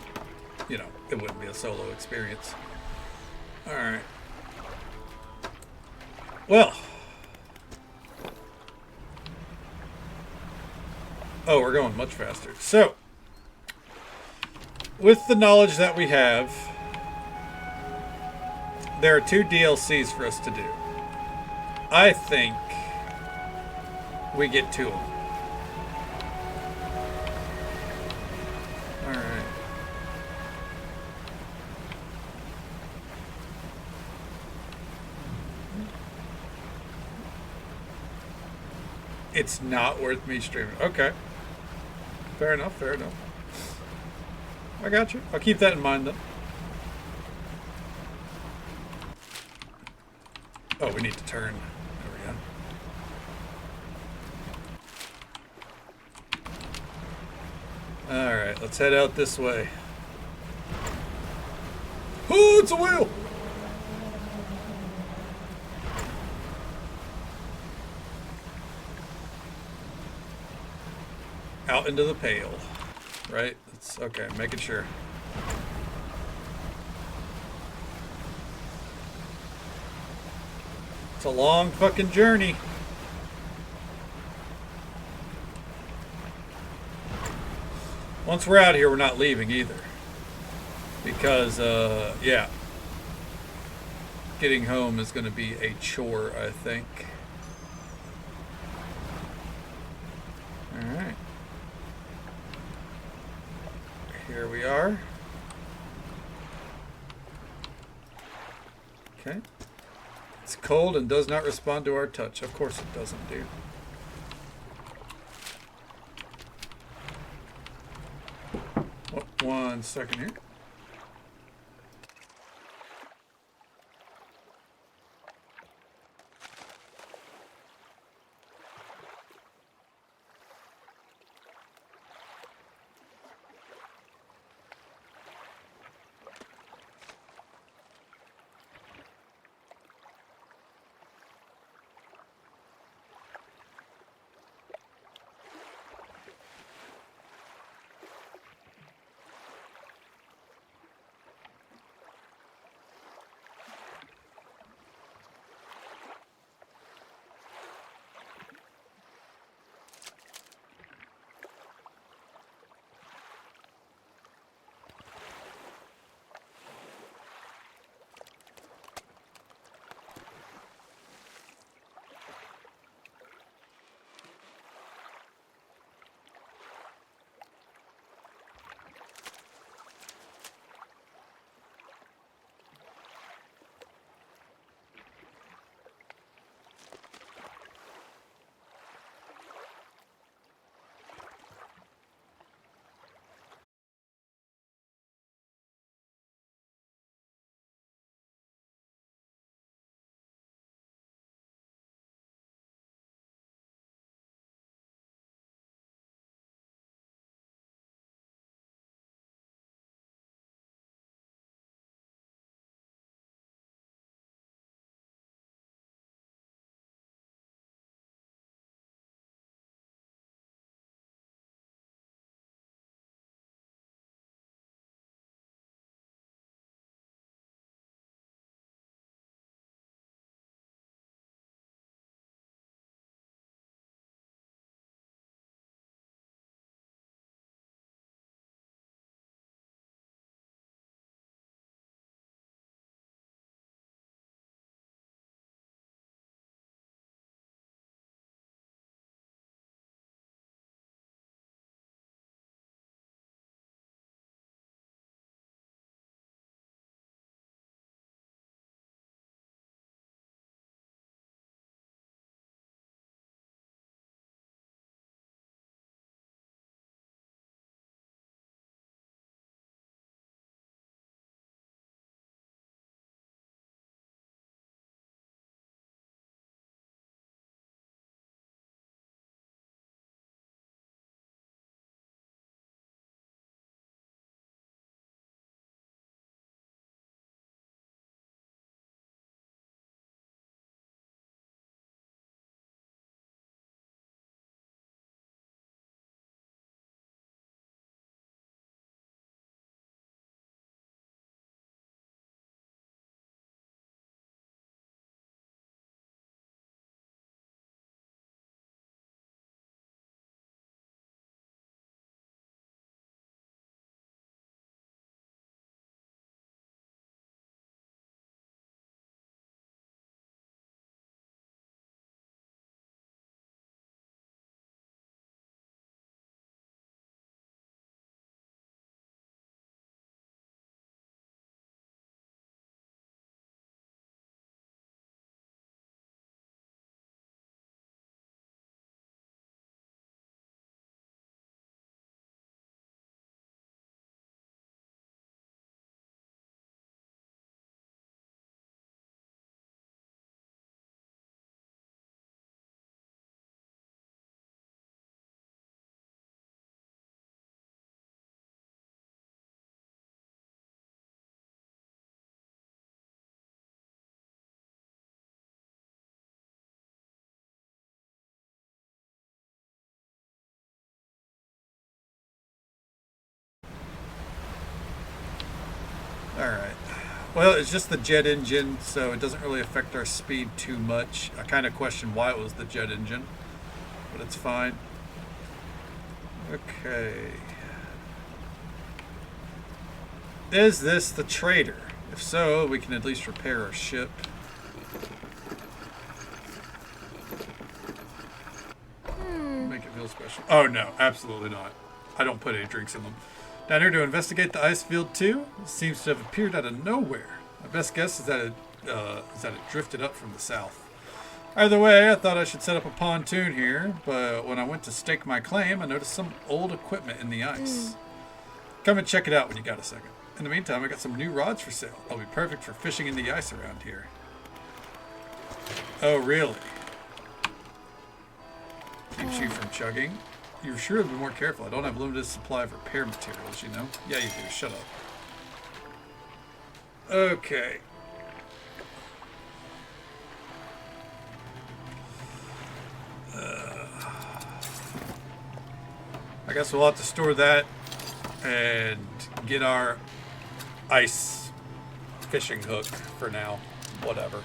you know, it wouldn't be a solo experience. Alright. Well. Oh, we're going much faster. So, with the knowledge that we have, there are 2 DLCs for us to do. I think we get 2 of them. Alright. It's not worth me streaming. Okay. Fair enough, fair enough. I got you. I'll keep that in mind then. Oh, we need to turn. There we go. Alright, let's head out this way. Oh, it's a wheel! Out into the pail. Right? It's okay, making sure. It's a long fucking journey. Once we're out here, we're not leaving either. Because, yeah. Getting home is going to be a chore, I think. Alright. Here we are. Okay. It's cold and does not respond to our touch. Of course it doesn't, dude. One second here. Alright. Well, it's just the jet engine, so it doesn't really affect our speed too much. I kind of question why it was the jet engine, but it's fine. Okay. Is this the trader? If so, we can at least repair our ship. Make it feel special. Oh no, absolutely not. I don't put any drinks in them. Down here to investigate the ice field too. It seems to have appeared out of nowhere. My best guess is that it drifted up from the south. Either way, I thought I should set up a pontoon here, but when I went to stake my claim, I noticed some old equipment in the ice. Come and check it out when you got a second. In the meantime, I got some new rods for sale. They'll be perfect for fishing in the ice around here. Oh, really? Keeps you from chugging? You sure to be more careful. I don't have limited supply of repair materials, you know? Yeah, you do. Shut up. Okay. I guess we'll have to store that and get our ice fishing hook for now. Whatever.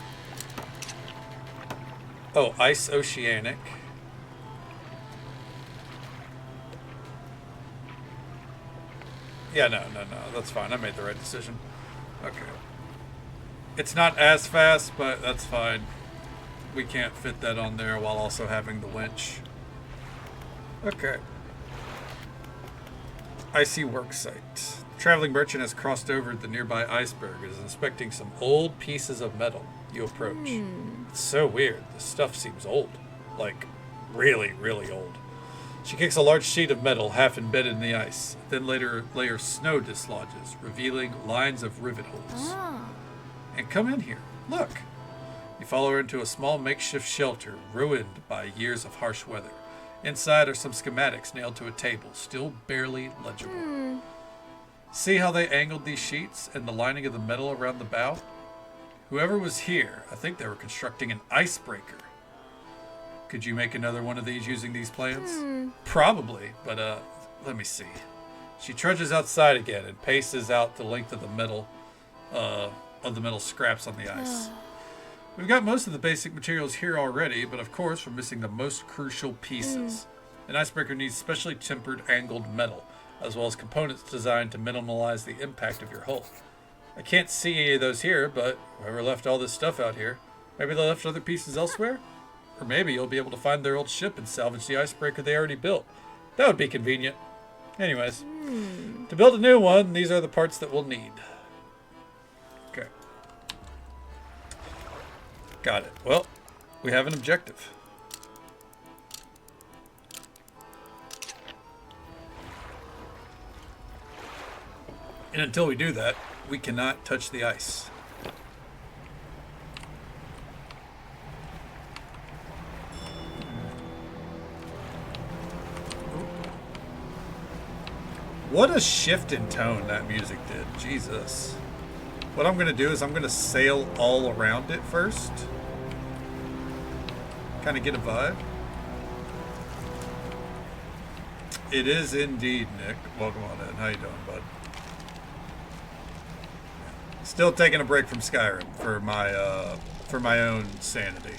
Oh, ice oceanic. Yeah, no, that's fine. I made the right decision. Okay. It's not as fast, but that's fine. We can't fit that on there while also having the winch. Okay. Icy worksite. The traveling merchant has crossed over the nearby iceberg and is inspecting some old pieces of metal. You approach. It's so weird. The stuff seems old. Like, really, really old. She kicks a large sheet of metal half embedded in the ice. Then later snow dislodges, revealing lines of rivet holes. And come in here. Look. You follow her into a small makeshift shelter, ruined by years of harsh weather. Inside are some schematics nailed to a table, still barely legible. See how they angled these sheets and the lining of the metal around the bow? Whoever was here, I think they were constructing an icebreaker. Could you make another one of these using these plans? Probably, but let me see. She trudges outside again and paces out the length of the metal scraps on the ice. We've got most of the basic materials here already, but of course we're missing the most crucial pieces. An icebreaker needs specially tempered angled metal, as well as components designed to minimize the impact of your hull. I can't see any of those here, but whoever left all this stuff out here, maybe they left other pieces elsewhere? Or maybe you'll be able to find their old ship and salvage the icebreaker they already built. That would be convenient. Anyways, to build a new one, these are the parts that we'll need. Okay. Got it. Well, we have an objective. And until we do that, we cannot touch the ice. What a shift in tone that music did. Jesus. What I'm going to do is I'm going to sail all around it first. Kind of get a vibe. It is indeed, Nick. Welcome on in. How you doing, bud? Still taking a break from Skyrim for my own sanity.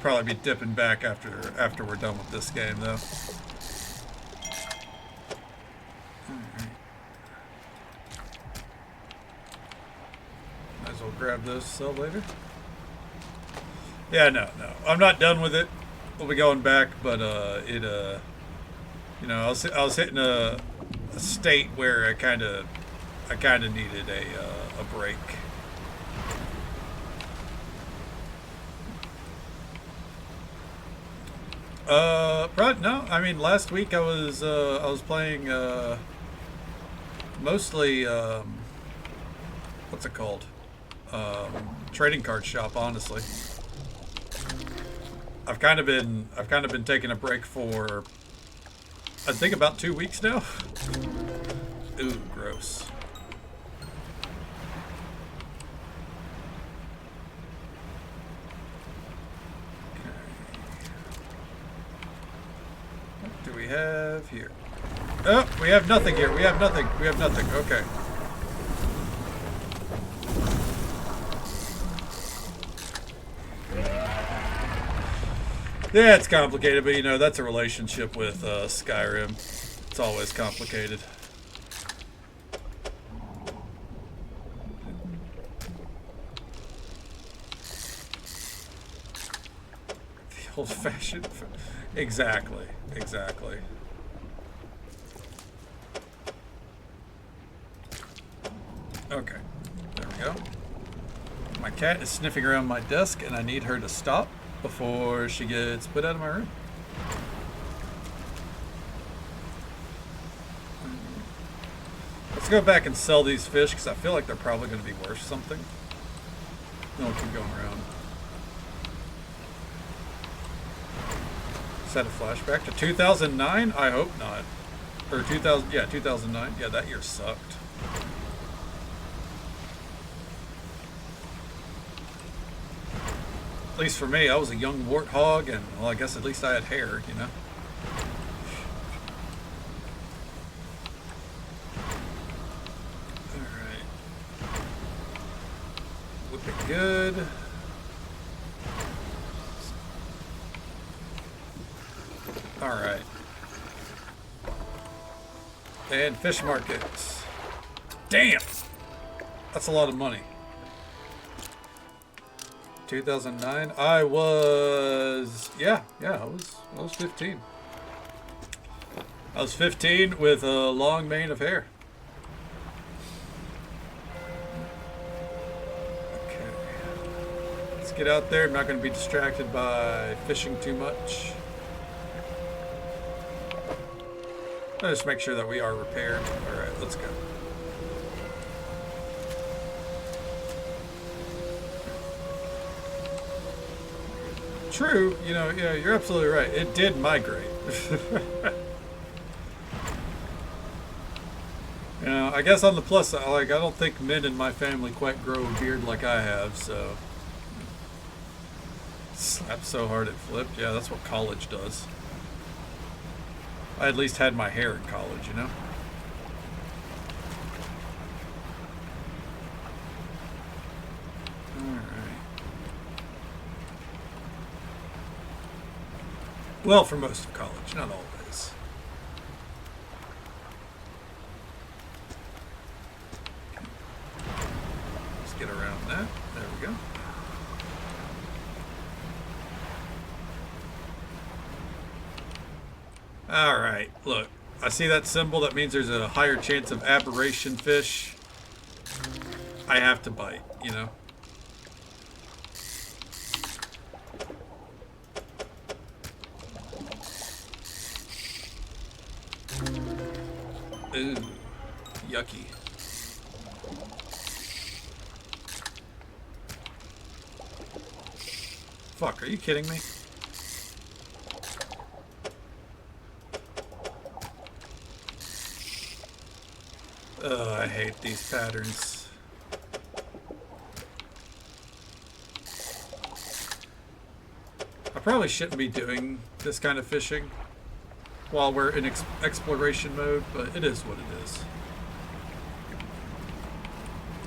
Probably be dipping back after we're done with this game, though. Might as well grab those to sell later. Yeah, no. I'm not done with it. We'll be going back, but you know, I was hitting a state where I kind of needed a break. Right, no. I mean, last week I was playing mostly what's it called? Trading card shop, honestly. I've kind of been taking a break for I think about 2 weeks now. Ooh, gross. Okay. What do we have here? Oh, we have nothing here. We have nothing. Okay. Yeah, it's complicated, but you know, that's a relationship with Skyrim. It's always complicated. The old-fashioned... Exactly. Exactly. Okay. There we go. My cat is sniffing around my desk, and I need her to stop before she gets put out of my room. Let's go back and sell these fish, because I feel like they're probably going to be worth something. Then we'll keep going around. Is that a flashback to 2009? I hope not. Or 2000, yeah, 2009. Yeah, that year sucked. At least for me, I was a young warthog, and, well, I guess at least I had hair, you know? Alright. Looking good. Alright. And fish markets. Damn! That's a lot of money. 2009. I was I was 15. I was 15 with a long mane of hair. Okay. Let's get out there. I'm not going to be distracted by fishing too much. Let's just make sure that we are repaired. Alright, let's go. True, you know, yeah, you're absolutely right. It did migrate. You know, I guess on the plus side, like, I don't think men in my family quite grow a beard like I have, so. Slapped so hard it flipped. Yeah, that's what college does. I at least had my hair in college, you know? Well, for most of college, not always. Let's get around that. There we go. Alright, look. I see that symbol. That means there's a higher chance of aberration fish. I have to bite, you know? Ooh, yucky. Fuck, are you kidding me? Ugh, I hate these patterns. I probably shouldn't be doing this kind of fishing while we're in exploration mode, but it is what it is.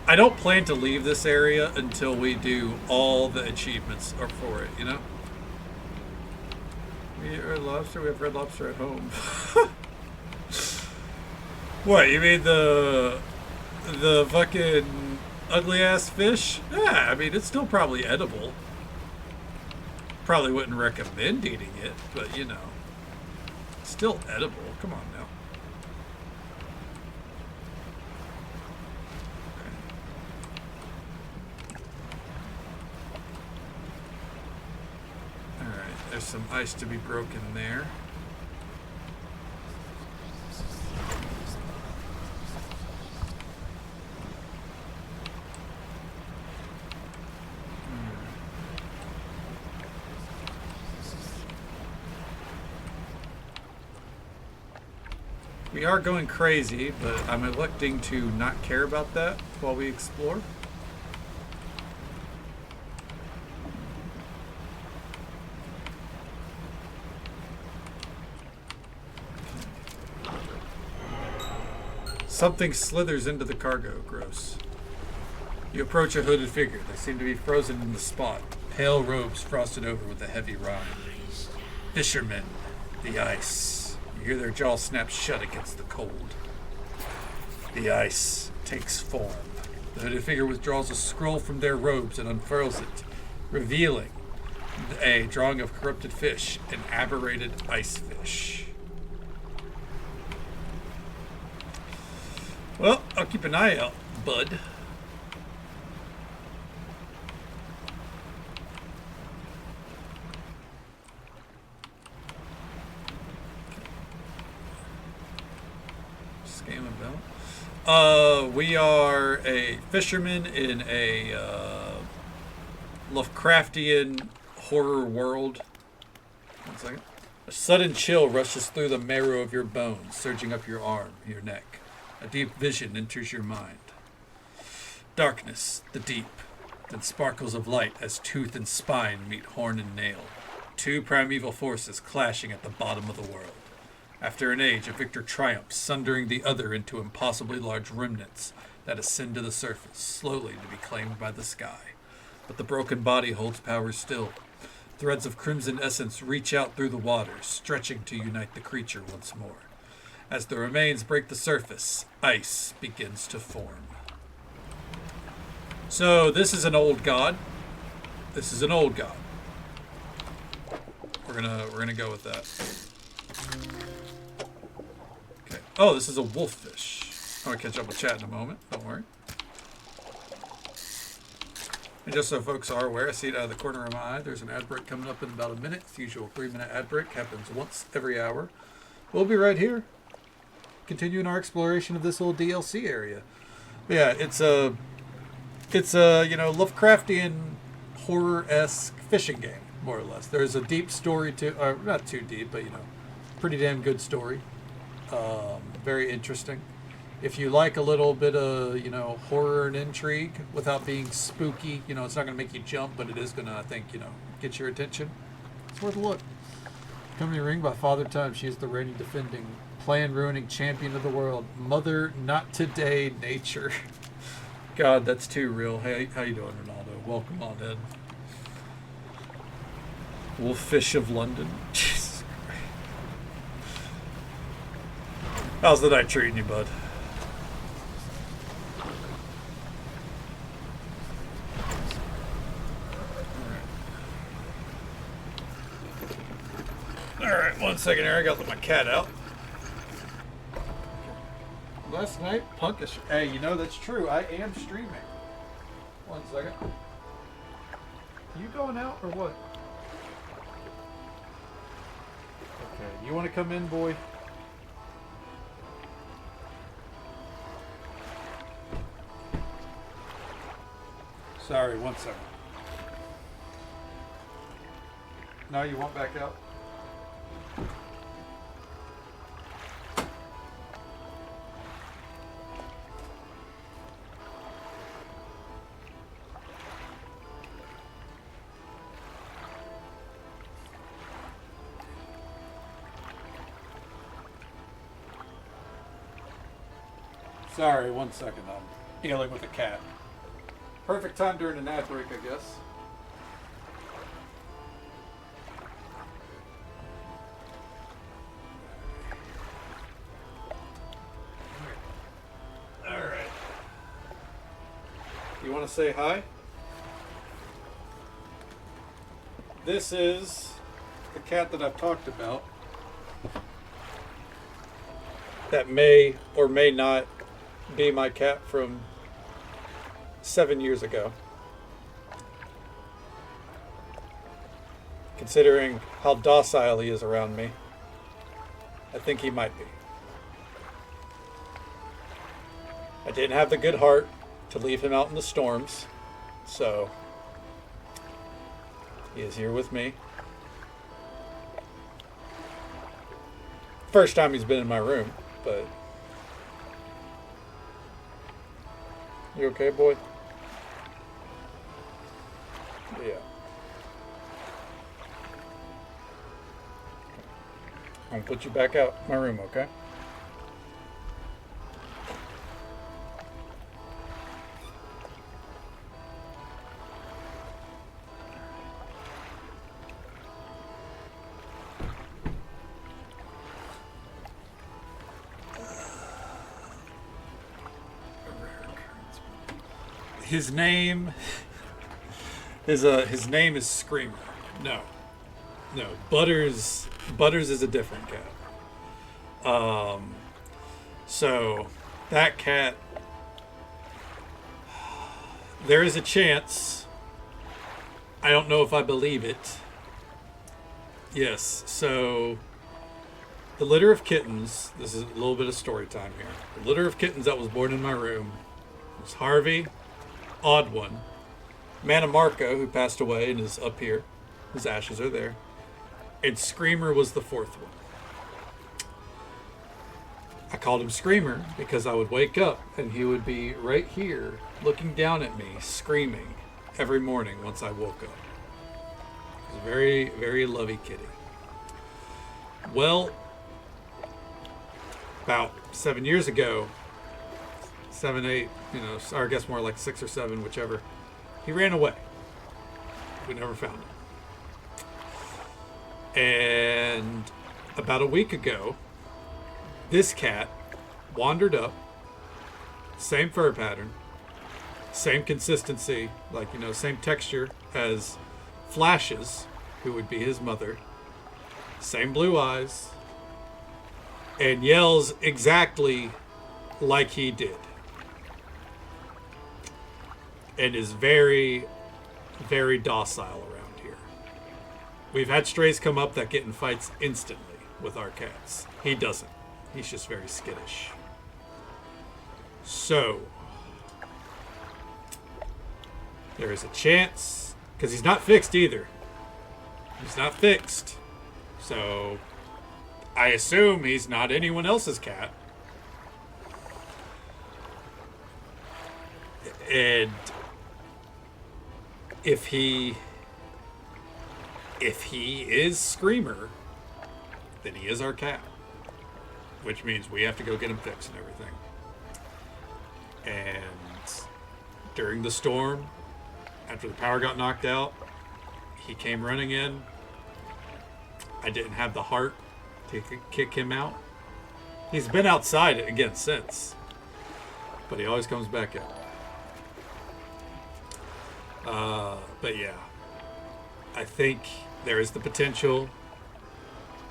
I don't plan to leave this area until we do all the achievements for it, you know? We eat red lobster, we have red lobster at home. What, you mean the fucking ugly ass fish? Yeah, I mean, it's still probably edible. Probably wouldn't recommend eating it, but you know. Still edible. Come on now. Okay. Alright, there's some ice to be broken there. We are going crazy, but I'm electing to not care about that while we explore. Something slithers into the cargo. Gross. You approach a hooded figure. They seem to be frozen in the spot. Pale robes frosted over with a heavy rime. Fishermen, the ice. You hear their jaws snap shut against the cold. The ice takes form. The hooded figure withdraws a scroll from their robes and unfurls it, revealing a drawing of corrupted fish, an aberrated ice fish. Well, I'll keep an eye out, bud. Scam about. We are a fisherman in a Lovecraftian horror world. 1 second. A sudden chill rushes through the marrow of your bones, surging up your arm, your neck. A deep vision enters your mind. Darkness, the deep, then sparkles of light as tooth and spine meet horn and nail. Two primeval forces clashing at the bottom of the world. After an age, a victor triumphs, sundering the other into impossibly large remnants that ascend to the surface, slowly to be claimed by the sky. But the broken body holds power still. Threads of crimson essence reach out through the waters, stretching to unite the creature once more. As the remains break the surface, ice begins to form. So this is an old god. This is an old god. We're gonna go with that. Okay. Oh, this is a wolffish. I'm gonna catch up with chat in a moment. Don't worry. And just so folks are aware, I see it out of the corner of my eye. There's an ad break coming up in about a minute. It's the usual 3-minute ad break. Happens once every hour. We'll be right here, continuing our exploration of this little DLC area. Yeah, it's a Lovecraftian horror-esque fishing game, more or less. There's a deep story to, or not too deep, but pretty damn good story. Very interesting. If you like a little bit of, horror and intrigue without being spooky, it's not going to make you jump, but it is going to, I think, get your attention. It's worth a look. Company ring by Father Time. She is the reigning, defending, plan-ruining champion of the world. Mother, not today, nature. God, that's too real. Hey, how you doing, Ronaldo? Welcome on in. Wolffish of London. Jesus Christ. How's the night treating you, bud? Alright, 1 second here. I gotta let my cat out. Last night, punkish. Hey, that's true. I am streaming. 1 second. You going out or what? Okay, you want to come in, boy? Sorry, 1 second. Now you want back out? Sorry, 1 second. I'm dealing with a cat. Perfect time during an ad break, I guess. All right. You want to say hi? This is the cat that I've talked about. That may or may not be my cat from 7 years ago. Considering how docile he is around me, I think he might be. I didn't have the good heart to leave him out in the storms, so he is here with me. First time he's been in my room, but you okay, boy? Yeah. I'm gonna put you back out my room, okay? his name his name is Screamer. No. No. Butters is a different cat. So that cat, there is a chance, I don't know if I believe it. Yes, so the litter of kittens, this is a little bit of story time here. The litter of kittens that was born in my room was Harvey, Odd One, Manamarco, who passed away and is up here. His ashes are there. And Screamer was the fourth one. I called him Screamer because I would wake up and he would be right here looking down at me, screaming every morning once I woke up. He was a very, very lovey kitty. Well, about 7 years ago, 7, 8, or I guess more like 6 or 7, whichever, he ran away. We never found him. And about a week ago, this cat wandered up, same fur pattern, same consistency, like, same texture as Flashes, who would be his mother, same blue eyes, and yells exactly like he did. And is very, very docile around here. We've had strays come up that get in fights instantly with our cats. He doesn't. He's just very skittish. So, there is a chance, because he's not fixed either. He's not fixed. So, I assume he's not anyone else's cat. And if he is Screamer, then he is our cat. Which means we have to go get him fixed and everything. And during the storm, after the power got knocked out, he came running in. I didn't have the heart to kick him out. He's been outside again since, but he always comes back out. But yeah, I think there is the potential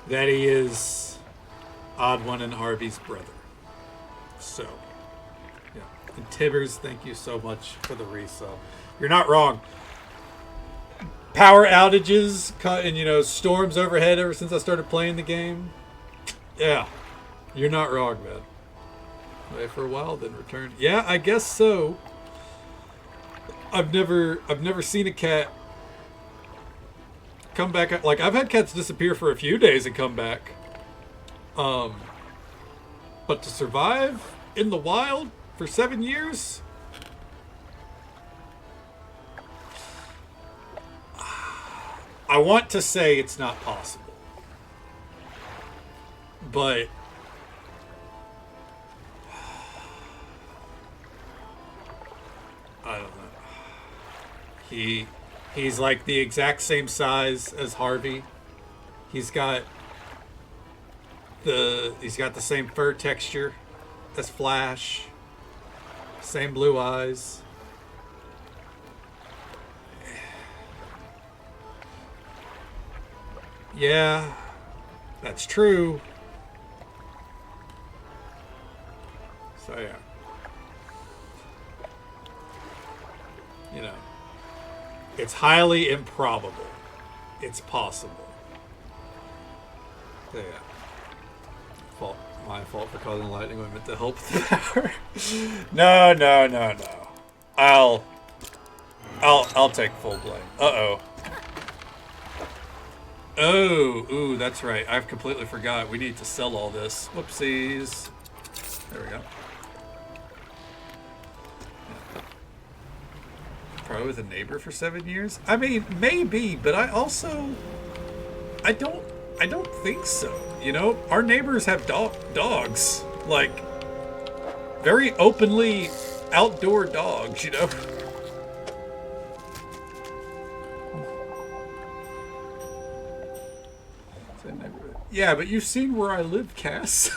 that he is Odd One and Harvey's brother. So, yeah. And Tibbers, thank you so much for the resub. You're not wrong. Power outages and, storms overhead ever since I started playing the game. Yeah, you're not wrong, man. Away for a while, then return. Yeah, I guess so. I've never seen a cat come back. Like, I've had cats disappear for a few days and come back. But to survive in the wild for 7 years? I want to say it's not possible. But I don't know. He's like the exact same size as Harvey. He's got the same fur texture as Flash. Same blue eyes. Yeah, that's true. So yeah. It's highly improbable. It's possible. So yeah. My fault for causing lightning. I meant to help with the power. No. I'll take full blame. Uh-oh. Ooh, that's right. I've completely forgot. We need to sell all this. Whoopsies. There we go. Probably with a neighbor for 7 years. I mean, maybe, but I don't think so. Our neighbors have dogs, like very openly outdoor dogs. Yeah, but you've seen where I live, Cass.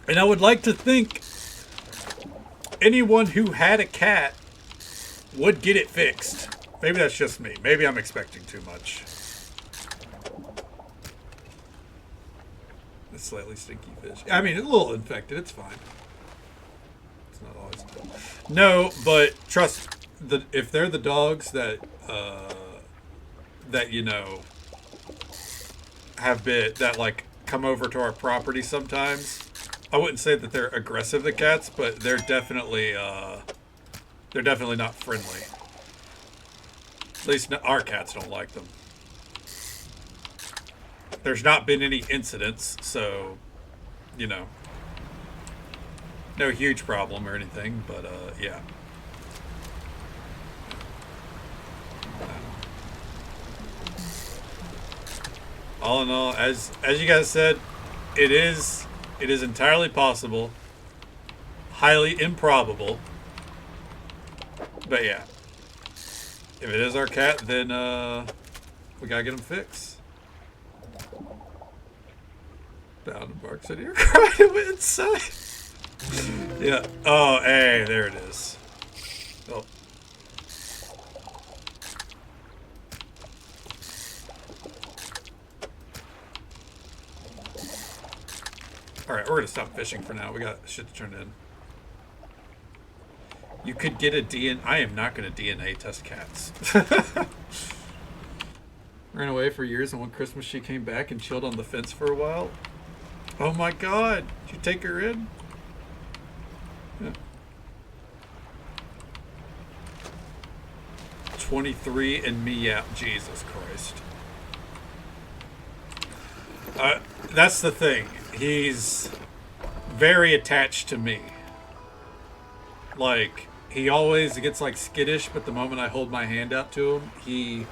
And I would like to think anyone who had a cat would get it fixed. Maybe that's just me. Maybe I'm expecting too much. A slightly stinky fish. I mean, it's a little infected. It's fine. It's not always good. No, but trust if they're the dogs that that have been that like come over to our property sometimes. I wouldn't say that they're aggressive, the cats, but they're definitely not friendly. At least our cats don't like them. There's not been any incidents, so, no huge problem or anything, but, yeah. All in all, as you guys said, it is entirely possible, highly improbable, but yeah. If it is our cat, then, we gotta get him fixed. Bound and barks at your cry to went inside. Yeah. Oh, hey, there it is. Oh. Alright, we're gonna stop fishing for now. We got shit to turn in. You could get a DNA. I am not gonna DNA test cats. Ran away for years, and one Christmas she came back and chilled on the fence for a while. Oh my god! Did you take her in? Yeah. 23 and me out. Jesus Christ. That's the thing. He's very attached to me. Like, he always gets like skittish, but the moment I hold my hand out to him, he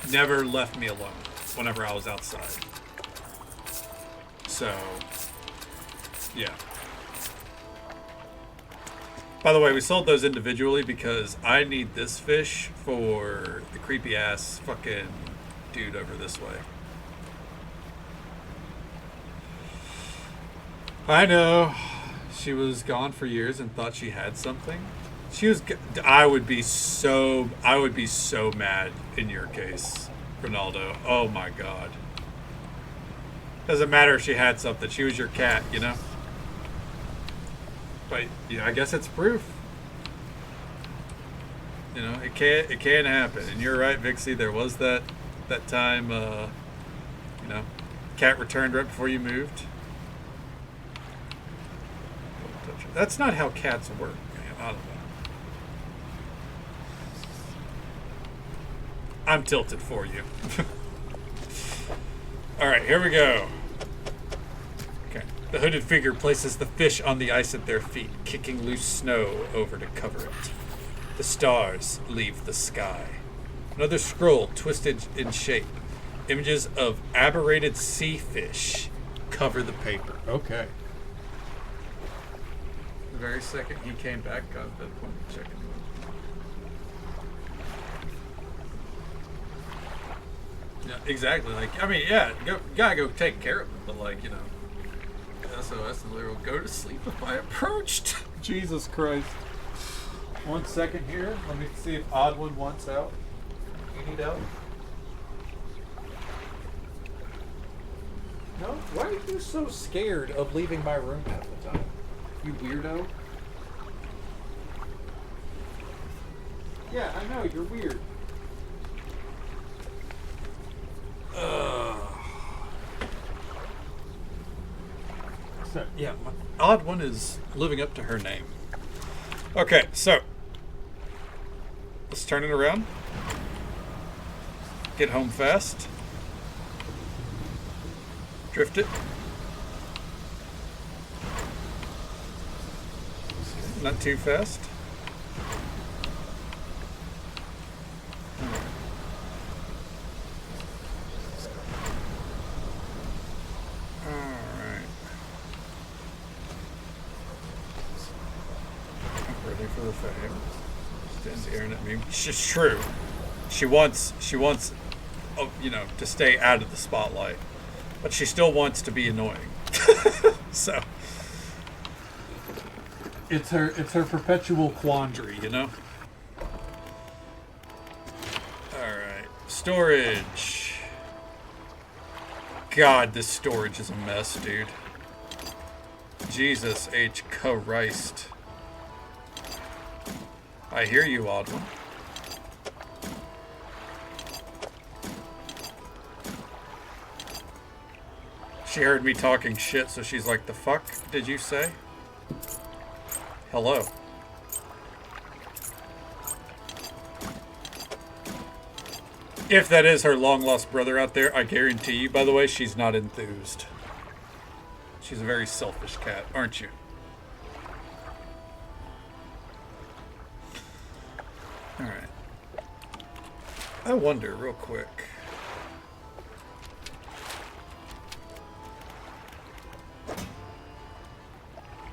never left me alone whenever I was outside. So, yeah. By the way, we sold those individually because I need this fish for the creepy ass fucking dude over this way. I know. She was gone for years and thought she had something. I would be so mad in your case, Ronaldo. Oh my god. Doesn't matter if she had something. She was your cat, But yeah, I guess it's proof. It can happen. And you're right, Vixie. There was that time. Cat returned right before you moved. That's not how cats work, man. I don't know. I'm tilted for you. All right, here we go. Okay. The hooded figure places the fish on the ice at their feet, kicking loose snow over to cover it. The stars leave the sky. Another scroll twisted in shape. Images of aberrated sea fish cover the paper. Okay. The very second he came back, got the point checking. Yeah, exactly. Like, I mean, yeah, gotta go take care of them, but SOS and literal go to sleep if I approached. Jesus Christ. 1 second here. Let me see if Odd One wants out. You need out? No? Why are you so scared of leaving my room half the time? You weirdo. Yeah, I know, you're weird. So, yeah, Odd One is living up to her name. Okay, so let's turn it around. Get home fast. Drift it. Not too fast. Alright. Ready for the fame. Stand staring at me. It's just true. She wants, you know, to stay out of the spotlight, but she still wants to be annoying. So it's her perpetual quandary, you know. All right, storage. God, this storage is a mess, dude. Jesus H. Christ. I hear you, odd one. She heard me talking shit, so she's like, the fuck did you say? Hello. If that is her long-lost brother out there, I guarantee you, by the way, she's not enthused. She's a very selfish cat, aren't you? Alright. I wonder, real quick.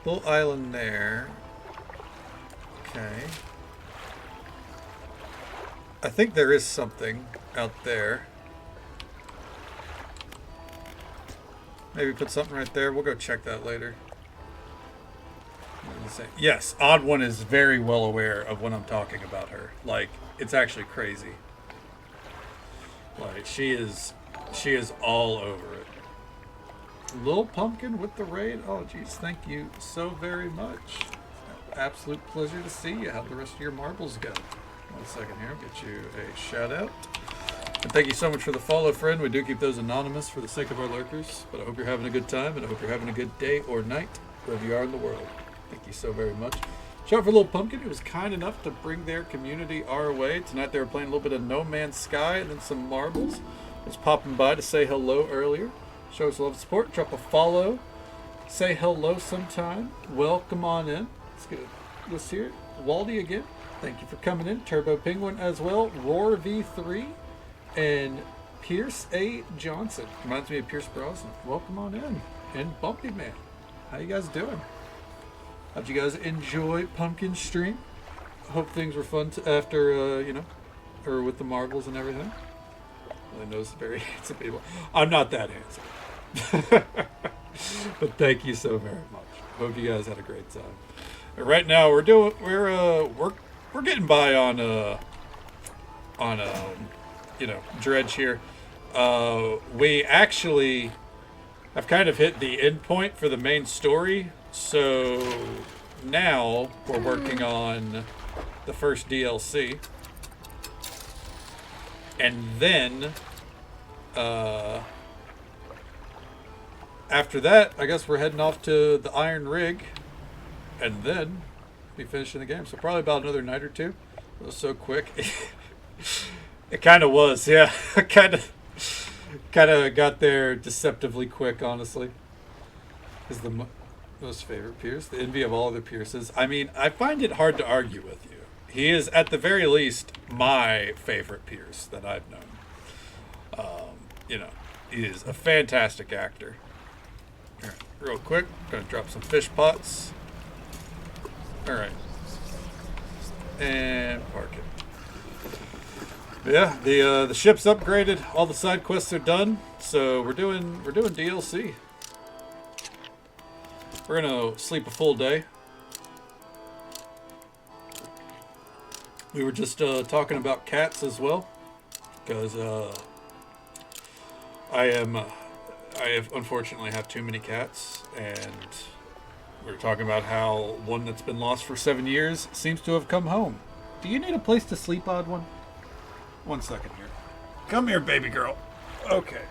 Little island there. Okay. I think there is something out there. Maybe put something right there. We'll go check that later. Yes, Odd One is very well aware of when I'm talking about her. Like, it's actually crazy. Like, she is all over it. Little Pumpkin with the raid. Oh, geez, thank you so very much. Absolute pleasure to see you. How'd the rest of your marbles go? 1 second here. I'll get you a shout out. And thank you so much for the follow, friend. We do keep those anonymous for the sake of our lurkers. But I hope you're having a good time, and I hope you're having a good day or night, wherever you are in the world. Thank you so very much. Shout out for Little Pumpkin, who was kind enough to bring their community our way. Tonight they were playing a little bit of No Man's Sky and then some marbles. I was popping by to say hello earlier. Show us a love and support. Drop a follow. Say hello sometime. Welcome on in. Let's get this here. Waldy again. Thank you for coming in. Turbo Penguin as well. Roar V3 and Pierce A. Johnson. Reminds me of Pierce Brosnan. Welcome on in. And Bumpy Man. How you guys doing? How'd you guys enjoy Pumpkin stream? Hope things were fun after, you know, or with the marbles and everything. I know it's very handsome people. I'm not that handsome. But thank you so very much. Hope you guys had a great time. And right now we're getting by on you know, Dredge here. We actually have kind of hit the end point for the main story. So now we're working on the first DLC. And then after that, I guess we're heading off to the Iron Rig, and then be finishing the game. So probably about another night or two. It was so quick. It kind of was, yeah. kind of got there deceptively quick, honestly. Is the most favorite Pierce, the envy of all other Pierces. I mean, I find it hard to argue with you. He is, at the very least, my favorite Pierce that I've known. You know, he is a fantastic actor. All right, real quick, gonna drop some fish pots. All right, and park it. Yeah, the ship's upgraded. All the side quests are done, so we're doing DLC. We're gonna sleep a full day. We were just talking about cats as well, because I unfortunately have too many cats, and we were talking about how one that's been lost for 7 years seems to have come home. Do you need a place to sleep, Odd One? 1 second here. Come here, baby girl. Okay.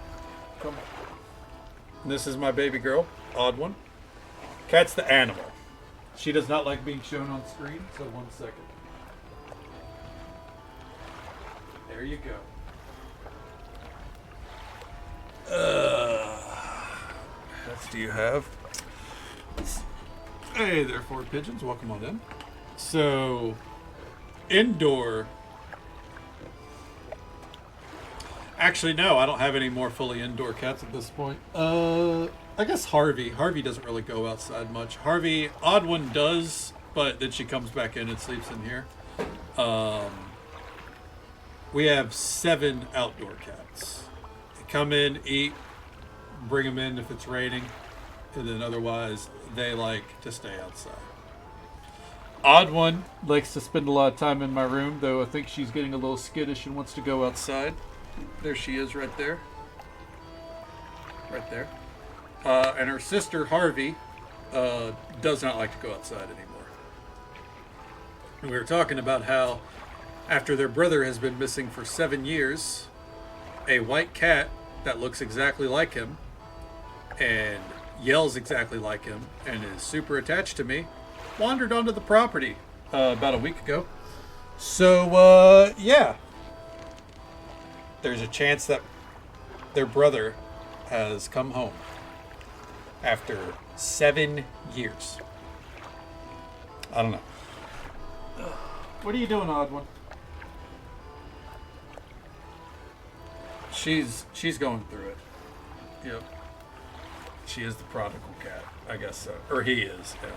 Come on. This is my baby girl, Odd One. Cat's the animal. She does not like being shown on screen, so 1 second. There you go. What else do you have? Hey there, four pigeons. Welcome on in. So, indoor. Actually, no, I don't have any more fully indoor cats at this point. I guess Harvey. Harvey doesn't really go outside much. Harvey, Odd One does, but then she comes back in and sleeps in here. We have 7 outdoor cats. They come in, eat, bring them in if it's raining, and then otherwise they like to stay outside. Odd one likes to spend a lot of time in my room, though I think she's getting a little skittish and wants to go outside. There she is right there. Right there. And her sister, Harvey, does not like to go outside anymore. And we were talking about how after their brother has been missing for 7 years, a white cat that looks exactly like him and yells exactly like him and is super attached to me wandered onto the property about a week ago. So, yeah. There's a chance that their brother has come home after 7 years. I don't know. What are you doing, odd one? She's going through it. Yep. She is the prodigal cat, I guess so. Or he is, yeah.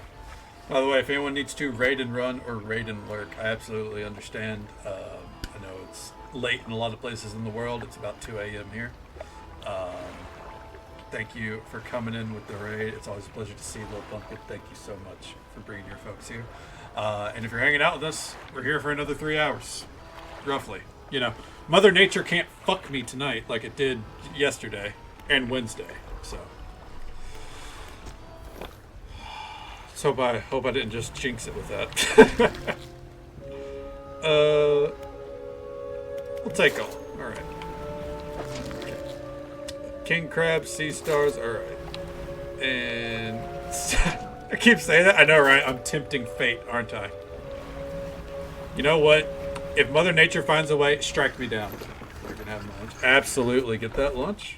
By the way, if anyone needs to raid and run or raid and lurk, I absolutely understand. I know it's late in a lot of places in the world. It's about 2 a.m. here. Thank you for coming in with the raid. It's always a pleasure to see Little Pumpkin. Thank you so much for bringing your folks here. And if you're hanging out with us, we're here for another 3 hours, roughly. You know, Mother Nature can't fuck me tonight like it did yesterday and Wednesday. So hope I didn't just jinx it with that. We'll take all. All right. King crab, sea stars. All right. And I keep saying that. I know, right? I'm tempting fate, aren't I? You know what? If Mother Nature finds a way, strike me down. We're gonna have lunch. Absolutely, get that lunch.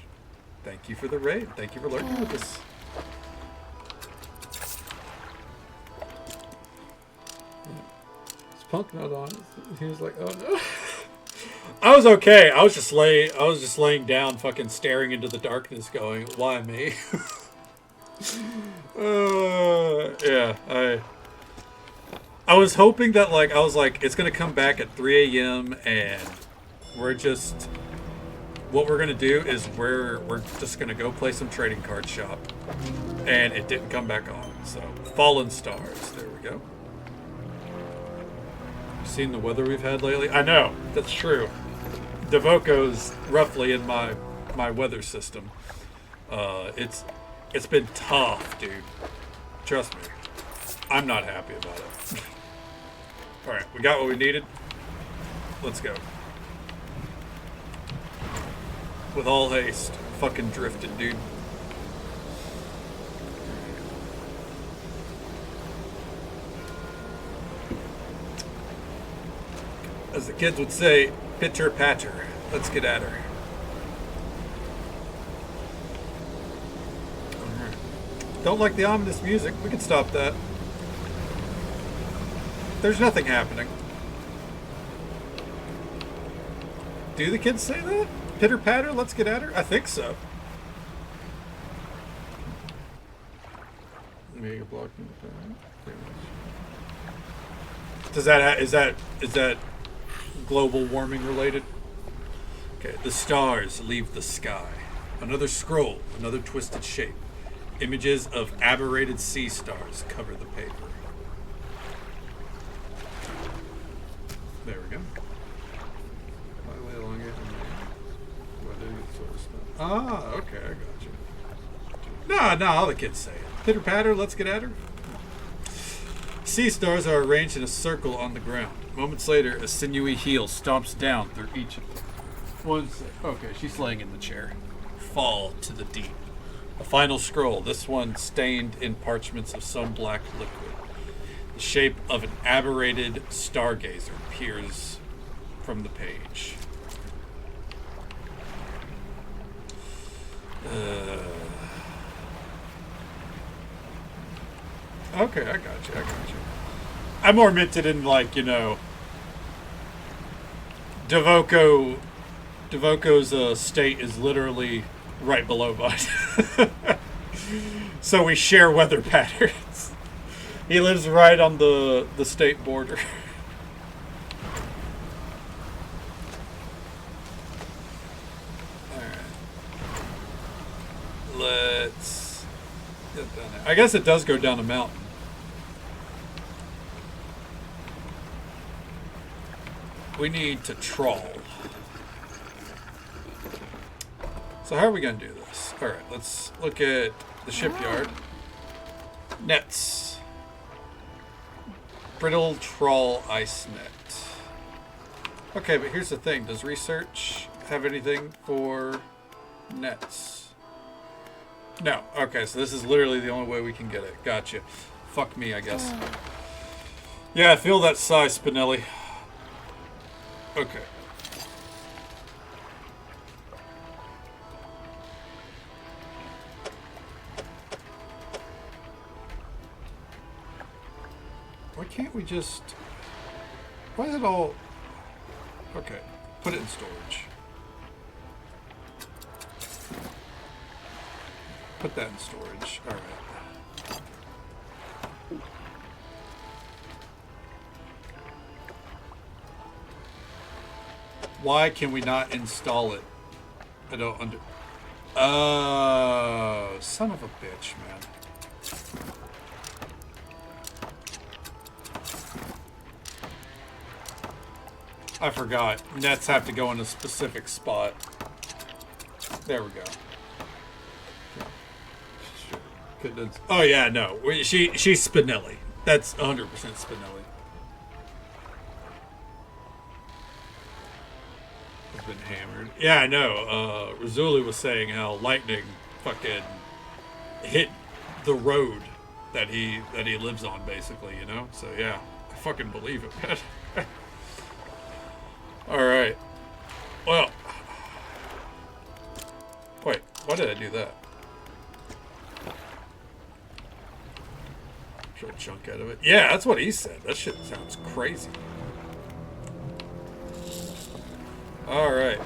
Thank you for the raid. Thank you for lurking with us. Is Punk not on? He was like, "Oh no." I was okay. I was just laying down, fucking staring into the darkness, going, "Why me?" Yeah, I was hoping that, like, I was like, it's gonna come back at 3 a.m. and what we're gonna do is we're just gonna go play some trading card shop, and it didn't come back on. So, Fallen Stars. There we go. You seen the weather we've had lately? I know, that's true. Devoco's roughly in my weather system. It's been tough, dude. Trust me. I'm not happy about it. Alright, we got what we needed. Let's go. With all haste. Fucking drifted, dude. As the kids would say, pitter patter. Let's get at her. Don't like the ominous music. We can stop that. There's nothing happening. Do the kids say that? Pitter patter, let's get at her? I think so. Mega blocking. Does that is that global warming related? Okay, the stars leave the sky. Another scroll, another twisted shape. Images of aberrated sea stars cover the paper. There we go. Ah, okay, I got you. No, all the kids say it. Pitter patter, let's get at her. Sea stars are arranged in a circle on the ground. Moments later, a sinewy heel stomps down through each of them. Okay, she's laying in the chair. Fall to the deep. A final scroll, this one stained in parchments of some black liquid. The shape of an aberrated stargazer peers from the page. Okay, I got you. I more meant it in, like, you know, Devoco's state is literally right below mine. So we share weather patterns. He lives right on the state border. I guess it does go down a mountain. We need to trawl. So how are we going to do this? All right, let's look at the shipyard. Nets. Brittle trawl ice net. Okay, but here's the thing. Does research have anything for nets? No. Okay, so this is literally the only way we can get it. Gotcha. Fuck me, I guess. Yeah, I feel that sigh, Spinelli. Okay. Why can't we just... Why is it all... Okay, put it in storage. Put that in storage. All right. Why can we not install it? I don't under... Oh, son of a bitch, man. I forgot. Nets have to go in a specific spot. There we go. Oh yeah, no. She's Spinelli. That's 100% Spinelli. Has been hammered. Yeah, I know. Rizzoli was saying how lightning fucking hit the road that he lives on, basically. You know. So yeah, I fucking believe it, man. All right. Well. Wait. Why did I do that? A chunk out of it. Yeah, that's what he said. That shit sounds crazy. All right.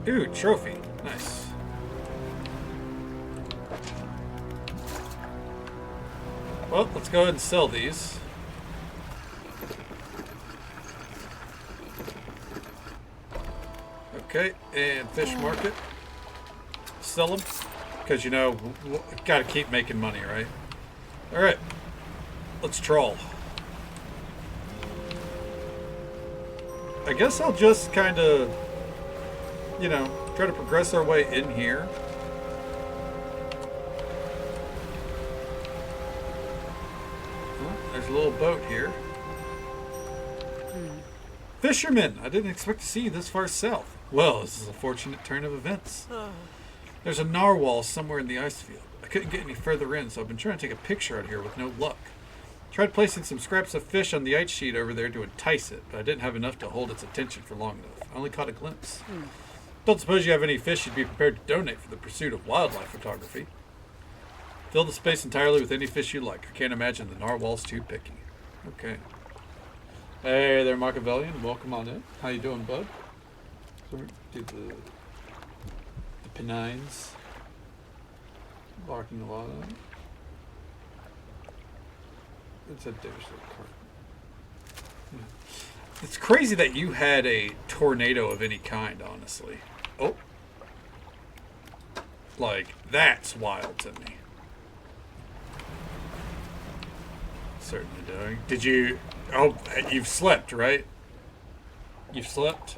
Ooh, trophy. Nice. Well, let's go ahead and sell these. Okay, and fish market. Sell them, because you know, gotta keep making money, right? All right, let's trawl. I guess I'll just kind of, you know, try to progress our way in here. Oh, there's a little boat here. Fisherman, I didn't expect to see you this far south. Well, this is a fortunate turn of events. There's a narwhal somewhere in the ice field. I couldn't get any further in, so I've been trying to take a picture out here with no luck. Tried placing some scraps of fish on the ice sheet over there to entice it, but I didn't have enough to hold its attention for long enough. I only caught a glimpse. Don't suppose you have any fish you'd be prepared to donate for the pursuit of wildlife photography. Fill the space entirely with any fish you like. I can't imagine the narwhal's too picky. Okay. Hey there, Machiavellian. Welcome on in. How you doing, bud? So we do the Pennines. Barking a lot of them. It's a dish. It's crazy that you had a tornado of any kind, honestly. Oh. Like, that's wild to me. Certainly doing. Did you... Oh, you've slept, right? You've slept?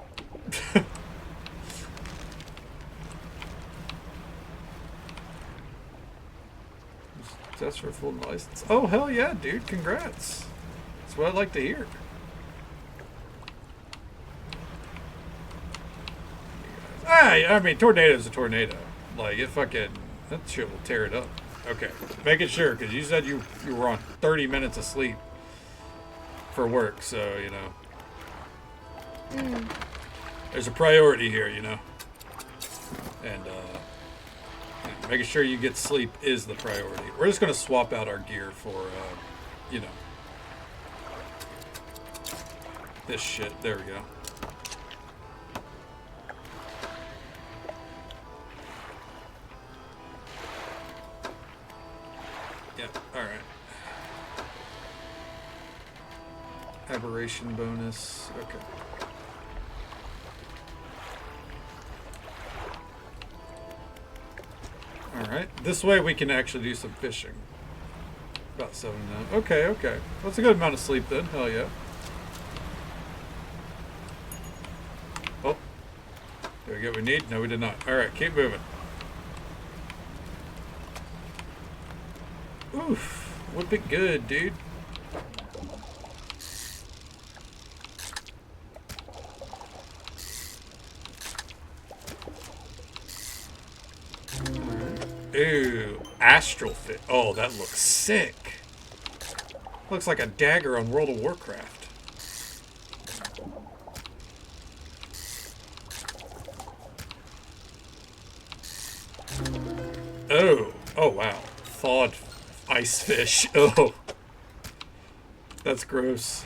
That's for a full license. Oh, hell yeah, dude. Congrats. That's what I'd like to hear. I mean, tornado's a tornado. Like, it fucking... That shit will tear it up. Okay. Making sure, because you said you were on 30 minutes of sleep for work, so, you know. There's a priority here, you know. And, making sure you get sleep is the priority. We're just going to swap out our gear for, you know, this shit. There we go. Yep, alright. Aberration bonus. Okay. Alright, this way we can actually do some fishing. About 7 now. Okay, okay. That's a good amount of sleep then. Hell yeah. Oh. Did we get what we need? No, we did not. Alright, keep moving. Oof. Whip it good, dude. Ooh, astral fit. Oh, that looks sick. Looks like a dagger on World of Warcraft. Oh, oh wow. Thawed ice fish. Oh, that's gross.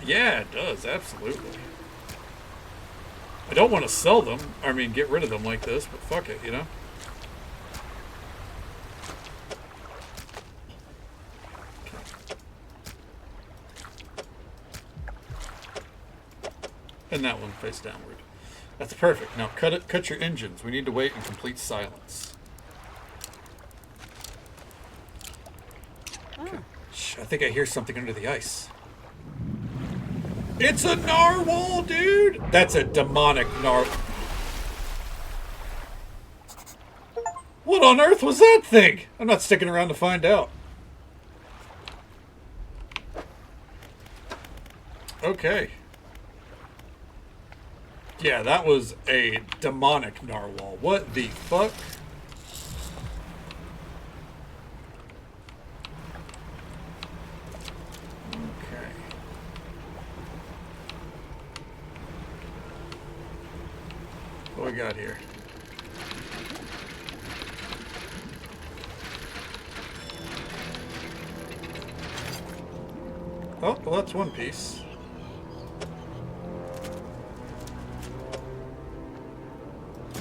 Yeah, it does, absolutely. I don't want to sell them, I mean, get rid of them like this, but fuck it, you know? And that one face downward. That's perfect. Now cut your engines. We need to wait in complete silence. Okay. Shh, I think I hear something under the ice. It's a narwhal, dude! That's a demonic narwhal. What on earth was that thing? I'm not sticking around to find out. Okay. Yeah, that was a demonic narwhal. What the fuck? Okay. What we got here? Oh, well, that's one piece.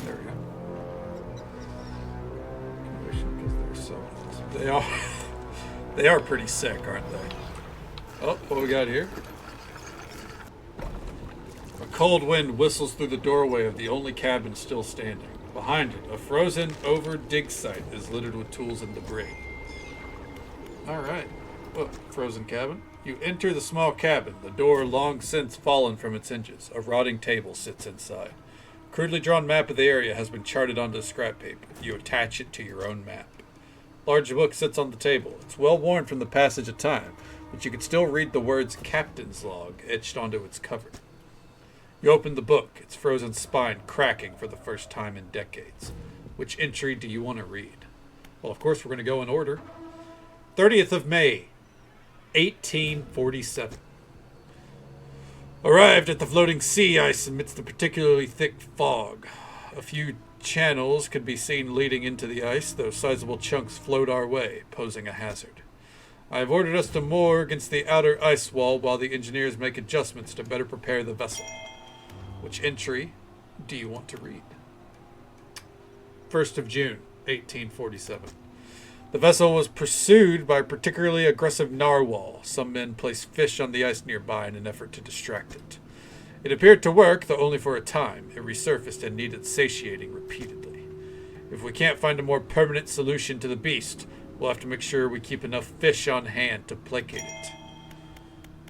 There we go. They are. They are pretty sick, aren't they? Oh, what we got here? A cold wind whistles through the doorway of the only cabin still standing. Behind it, a frozen-over dig site is littered with tools and debris. All right. Oh, frozen cabin. You enter the small cabin, the door long since fallen from its hinges. A rotting table sits inside. A crudely drawn map of the area has been charted onto scrap paper. You attach it to your own map. Large book sits on the table. It's well worn from the passage of time, but you can still read the words Captain's Log etched onto its cover. You open the book, its frozen spine cracking for the first time in decades. Which entry do you want to read? Well, of course, we're going to go in order. 30th of May, 1847. Arrived at the floating sea ice amidst the particularly thick fog. A few channels could be seen leading into the ice, though sizable chunks float our way, posing a hazard. I have ordered us to moor against the outer ice wall while the engineers make adjustments to better prepare the vessel. Which entry do you want to read? 1st of June, 1847. The vessel was pursued by a particularly aggressive narwhal. Some men placed fish on the ice nearby in an effort to distract it. It appeared to work, though only for a time. It resurfaced and needed satiating repeatedly. If we can't find a more permanent solution to the beast, we'll have to make sure we keep enough fish on hand to placate it.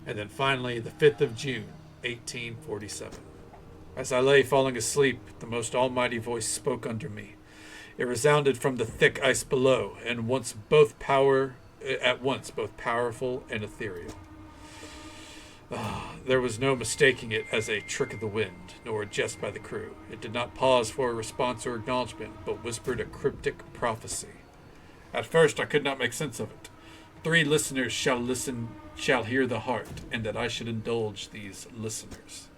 And then finally, the 5th of June, 1847. As I lay falling asleep, the most almighty voice spoke under me. It resounded from the thick ice below, and at once both powerful and ethereal. There was no mistaking it as a trick of the wind, nor a jest by the crew. It did not pause for a response or acknowledgement, but whispered a cryptic prophecy. At first I could not make sense of it. 3 listeners shall hear the heart, and that I should indulge these listeners.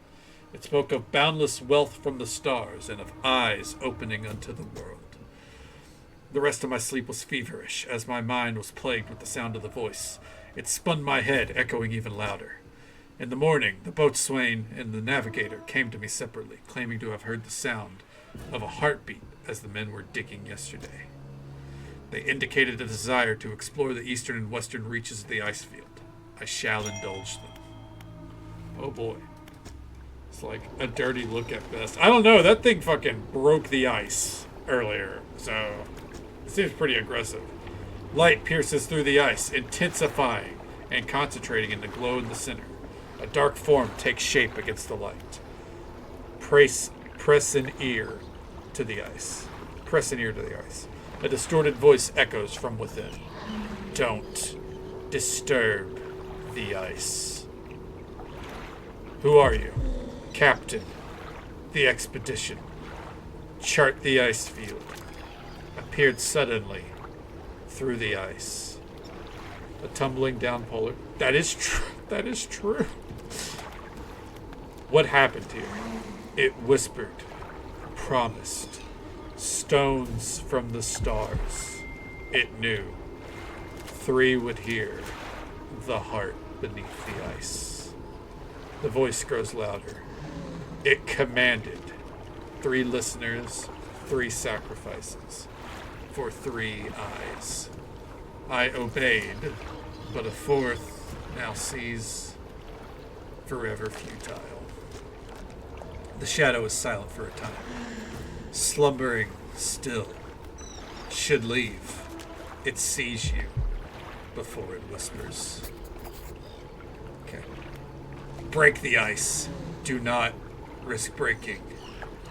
It spoke of boundless wealth from the stars, and of eyes opening unto the world. The rest of my sleep was feverish, as my mind was plagued with the sound of the voice. It spun my head, echoing even louder. In the morning, the boatswain and the navigator came to me separately, claiming to have heard the sound of a heartbeat as the men were digging yesterday. They indicated a desire to explore the eastern and western reaches of the ice field. I shall indulge them. Oh boy. It's like a dirty look at best. I don't know. That thing fucking broke the ice earlier, so it seems pretty aggressive. Light pierces through the ice, intensifying and concentrating in the glow in the center. A dark form takes shape against the light. Press an ear to the ice. Press an ear to the ice. A distorted voice echoes from within. Don't disturb the ice. Who are you? Captain. The expedition. Chart the ice field. Appeared suddenly through the ice. A tumbling down polar. That is true. That is true. What happened here? It whispered, promised, stones from the stars. It knew. 3 would hear the heart beneath the ice. The voice grows louder. It commanded 3 listeners, 3 sacrifices for 3 eyes. I obeyed, but a 4th now sees forever futile. The shadow is silent for a time, slumbering still. Should leave. It sees you before it whispers. Okay. Break the ice. Do not risk breaking.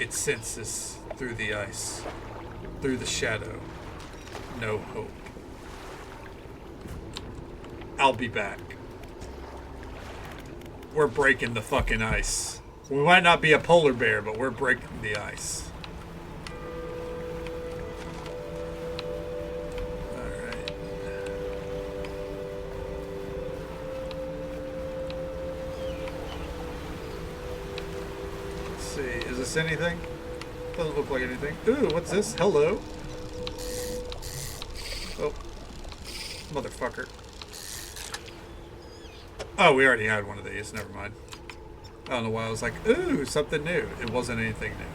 It senses through the ice, through the shadow. No hope. I'll be back. We're breaking the fucking ice. We might not be a polar bear, but we're breaking the ice. Alright. Let's see. Is this anything? Doesn't look like anything. Ooh, what's this? Hello. Oh. Motherfucker. Oh, we already had one of these. Never mind. I don't know why I was like, ooh, something new. It wasn't anything new.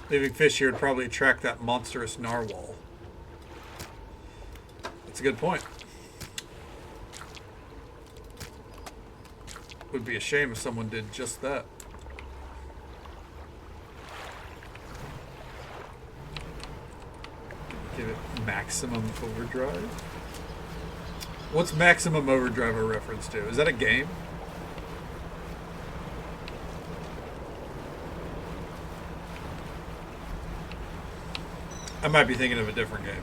Leaving fish here would probably attract that monstrous narwhal. That's a good point. Would be a shame if someone did just that. Give it maximum overdrive. What's maximum overdrive a reference to? Is that a game? I might be thinking of a different game.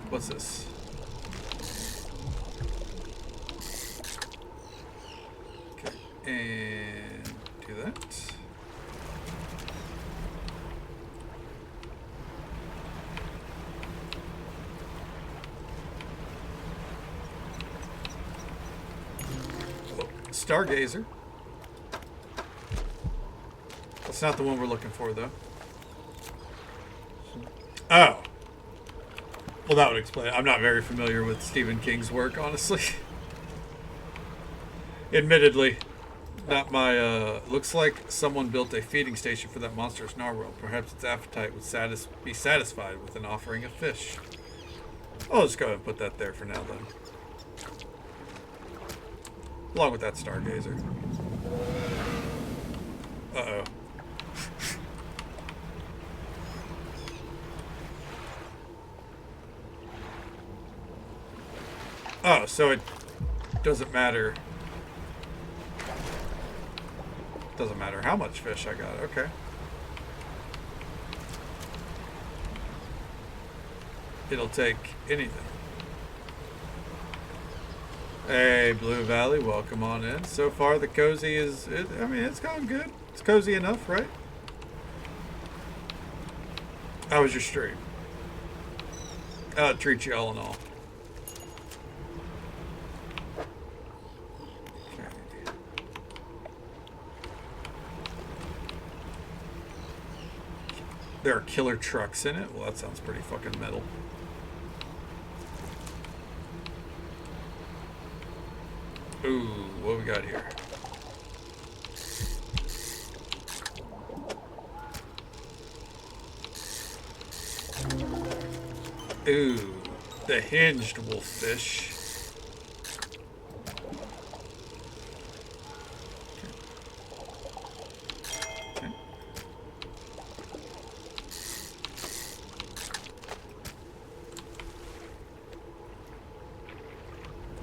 What's this? Okay, and do that. Stargazer. That's not the one we're looking for, though. Oh. Well, that would explain it. I'm not very familiar with Stephen King's work, honestly. Admittedly, not my, looks like someone built a feeding station for that monstrous narwhal. Perhaps its appetite would be satisfied with an offering of fish. I'll just go ahead and put that there for now, then. Along with that stargazer. Uh-oh. Oh, so it doesn't matter. Doesn't matter how much fish I got. Okay. It'll take anything. Hey, Blue Valley, welcome on in. So far, the cozy I mean, it's going good. It's cozy enough, right? How was your stream? I'll treat you all in all. Okay. There are killer trucks in it? Well, that sounds pretty fucking metal. Ooh, what we got here? Ooh, the hinged wolffish. Okay.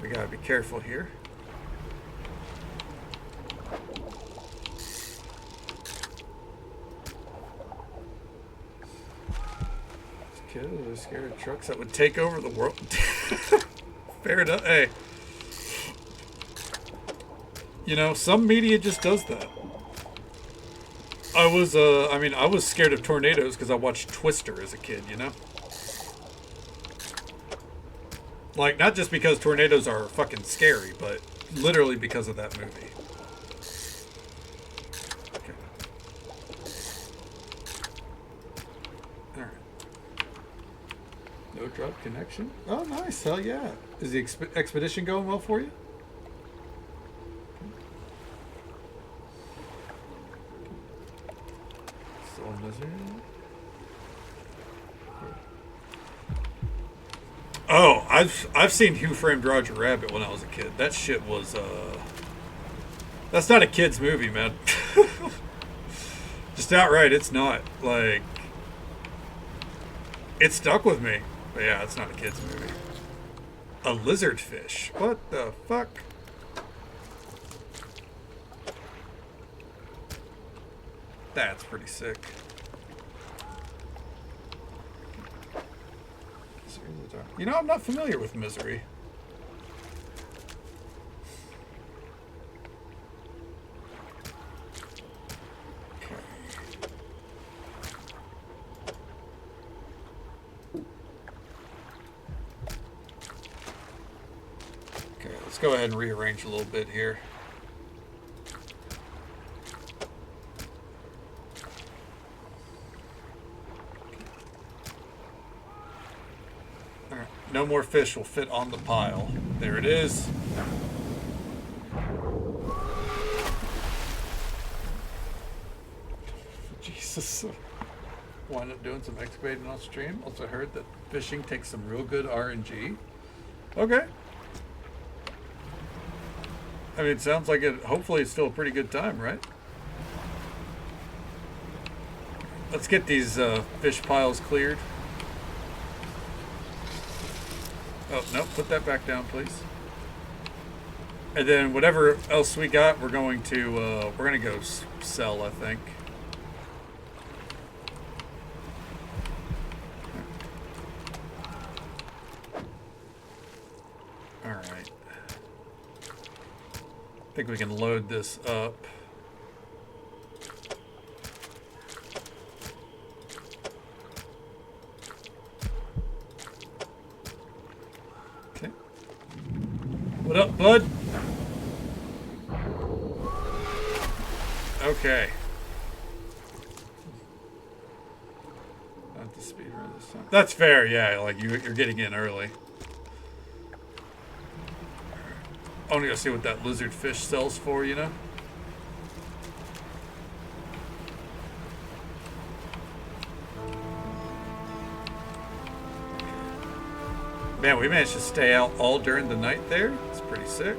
We gotta be careful here. Kids are scared of trucks that would take over the world. Fair enough. Hey, you know, some media just does that. I was scared of tornadoes because I watched Twister as a kid, you know? Like, not just because tornadoes are fucking scary, but literally because of that movie. Okay. Alright. No drop connection? Oh, nice. Hell yeah. Is the expedition going well for you? Still in misery? Oh, I've seen Who Framed Roger Rabbit when I was a kid. That shit was that's not a kid's movie, man. Just outright, it's not. Like, it stuck with me. But yeah, it's not a kid's movie. A lizardfish. What the fuck? That's pretty sick. You know, I'm not familiar with Misery. Okay. Okay, let's go ahead and rearrange a little bit here. No more fish will fit on the pile. There it is. Jesus. Wind up doing some excavating on stream. Also heard that fishing takes some real good RNG. Okay. I mean, it sounds like it. Hopefully it's still a pretty good time, right? Let's get these fish piles cleared. Oh, no, put that back down, please. And then whatever else we got, we're going to go sell, I think. All right. I think we can load this up. What up, bud? Okay. Not the speed run this time. That's fair, yeah. Like you're getting in early. I want to go see what that lizard fish sells for, you know? Man, we managed to stay out all during the night there. It's pretty sick.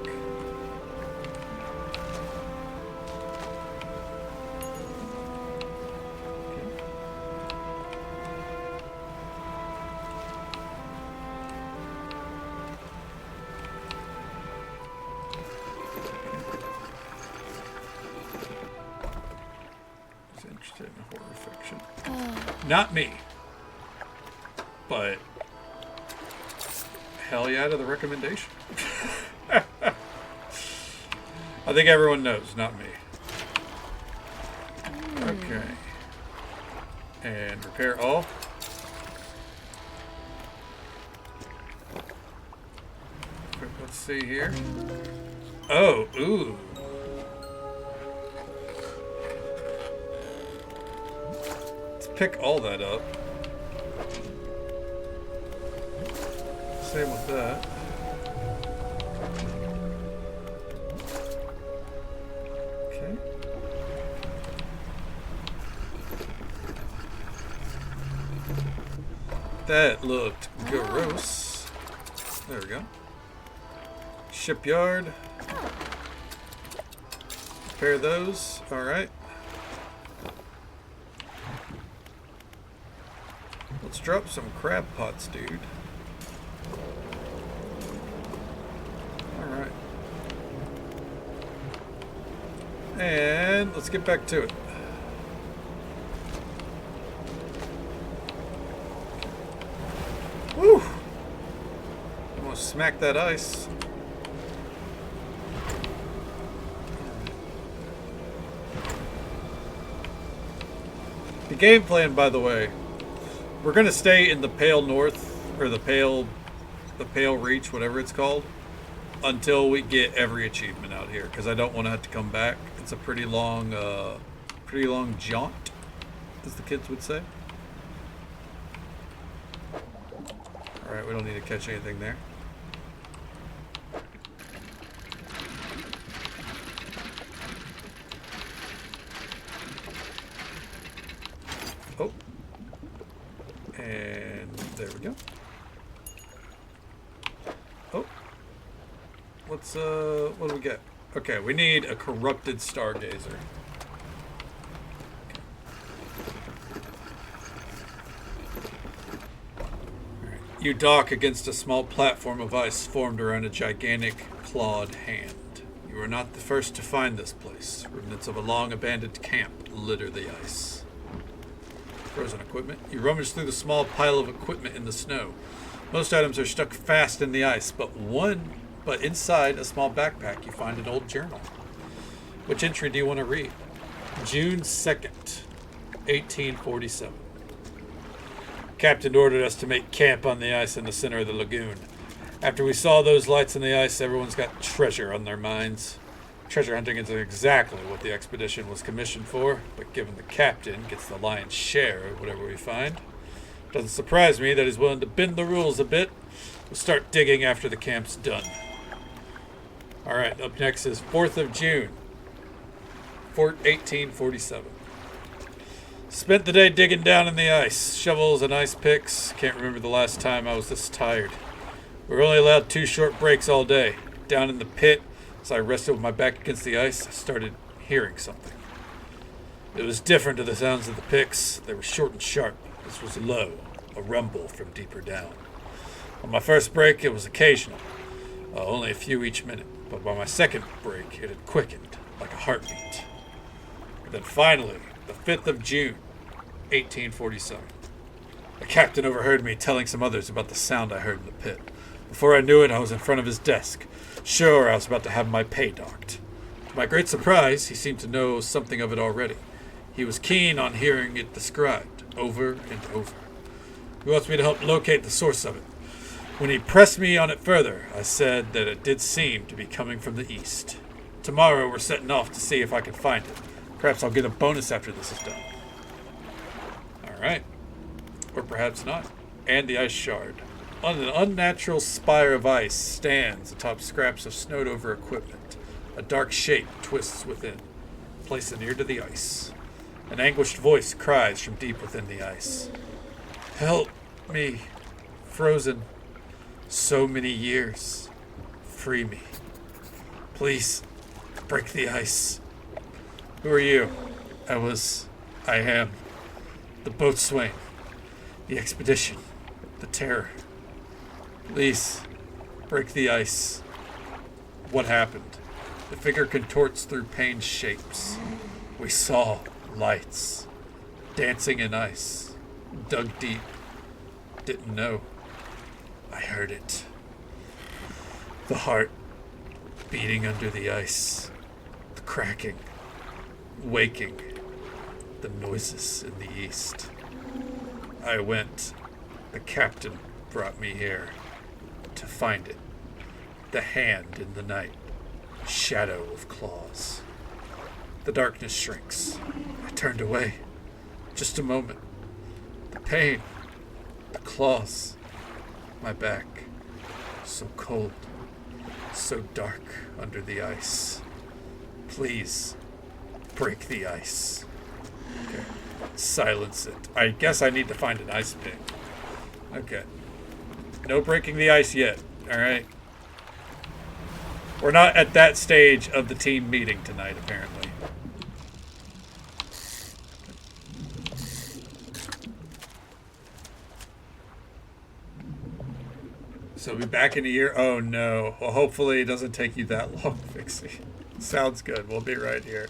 He's interested in horror fiction. Not me. But hell yeah to the recommendation. I think everyone knows, not me. Okay. And repair all. Let's see here. Oh, ooh. Let's pick all that up. Same with that. Okay. That looked Gross. There we go. Shipyard. Repair those. Alright. Let's drop some crab pots, dude. Alright. And let's get back to it. Woo! Almost smacked that ice. The game plan, by the way, we're gonna stay in the Pale North, or the Pale Reach, whatever it's called, until we get every achievement out here, because I don't want to have to come back. It's a pretty long jaunt, as the kids would say. All right, we don't need to catch anything there. Oh. And there we go. Oh. What do we get? Okay, we need a corrupted stargazer. You dock against a small platform of ice formed around a gigantic clawed hand. You are not the first to find this place. Remnants of a long abandoned camp litter the ice. Frozen equipment. You rummage through the small pile of equipment in the snow. Most items are stuck fast in the ice, but inside a small backpack you find an old journal. Which entry do you want to read? June 2nd, 1847. Captain ordered us to make camp on the ice in the center of the lagoon. After we saw those lights in the ice, everyone's got treasure on their minds. Treasure hunting isn't exactly what the expedition was commissioned for, but given the captain gets the lion's share of whatever we find, doesn't surprise me that he's willing to bend the rules a bit. We'll start digging after the camp's done. Alright, up next is 4th of June, 1847. Spent the day digging down in the ice. Shovels and ice picks. Can't remember the last time I was this tired. We were only allowed 2 short breaks all day. Down in the pit, as I rested with my back against the ice, I started hearing something. It was different to the sounds of the picks. They were short and sharp. This was low, a rumble from deeper down. On my first break, it was occasional, only a few each minute. But by my second break, it had quickened, like a heartbeat. And then finally, the 5th of June, 1847. The captain overheard me telling some others about the sound I heard in the pit. Before I knew it, I was in front of his desk. Sure, I was about to have my pay docked. To my great surprise, he seemed to know something of it already. He was keen on hearing it described, over and over. He wants me to help locate the source of it. When he pressed me on it further, I said that it did seem to be coming from the east. Tomorrow, we're setting off to see if I can find it. Perhaps I'll get a bonus after this is done. Alright. Or perhaps not. And the ice shard. On an unnatural spire of ice stands atop scraps of snowed-over equipment. A dark shape twists within. Place an ear to the ice. An anguished voice cries from deep within the ice. Help me. Frozen. So many years. Free me. Please. Break the ice. Who are you? I am. The boatswain. The expedition. The terror. Please, break the ice. What happened? The figure contorts through pained shapes. We saw lights. Dancing in ice. Dug deep. Didn't know. I heard it. The heart beating under the ice. The cracking. Waking. The noises in the east. I went. The captain brought me here. To find it. The hand in the night. Shadow of claws. The darkness shrinks. I turned away. Just a moment. The pain. The claws. My back. So cold. So dark under the ice. Please. Break the ice. Okay. Silence it. I guess I need to find an ice pick. Okay. No breaking the ice yet. All right. We're not at that stage of the team meeting tonight, apparently. So we'll be back in a year. Oh no. Well, hopefully it doesn't take you that long, Fixie. Sounds good. We'll be right here.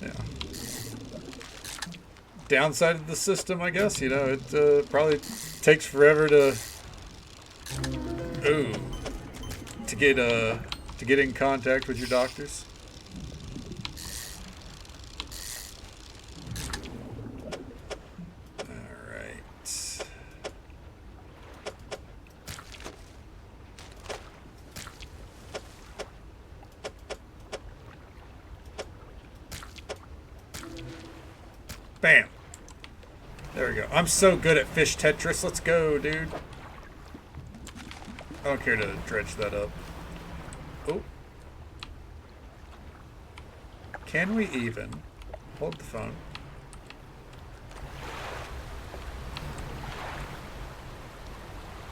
Yeah. Downside of the system, I guess. You know, it probably takes forever to get in contact with your doctors. Bam. There we go. I'm so good at fish Tetris. Let's go, dude. I don't care to dredge that up. Oh. Can we even hold the phone?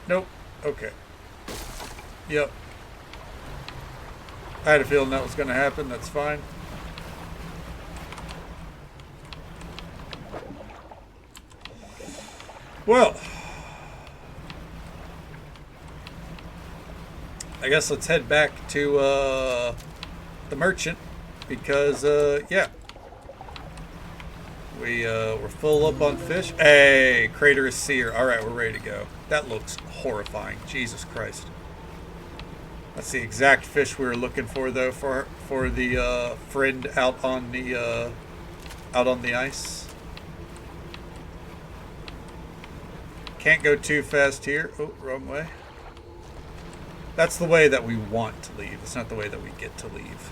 Nope. Okay. Yep. I had a feeling that was going to happen. That's fine. Well, I guess let's head back to the merchant because yeah, we're full up on fish. Hey, crater is seer. All right, we're ready to go. That looks horrifying. Jesus Christ. That's the exact fish we were looking for, though, for the friend out on the ice. Can't go too fast here. Oh, wrong way. That's the way that we want to leave. It's not the way that we get to leave.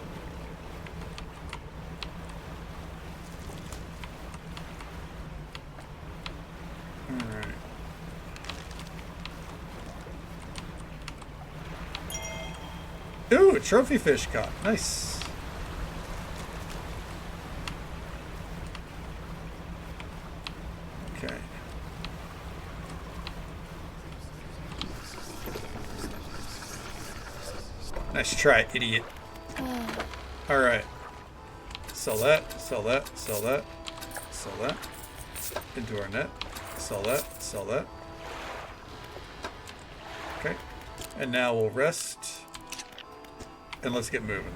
Alright. Ooh, a trophy fish caught. Nice. Okay. Nice try, idiot. Alright. Sell that, sell that, sell that, sell that. Into our net. Sell that, sell that. Okay. And now we'll rest. And let's get moving.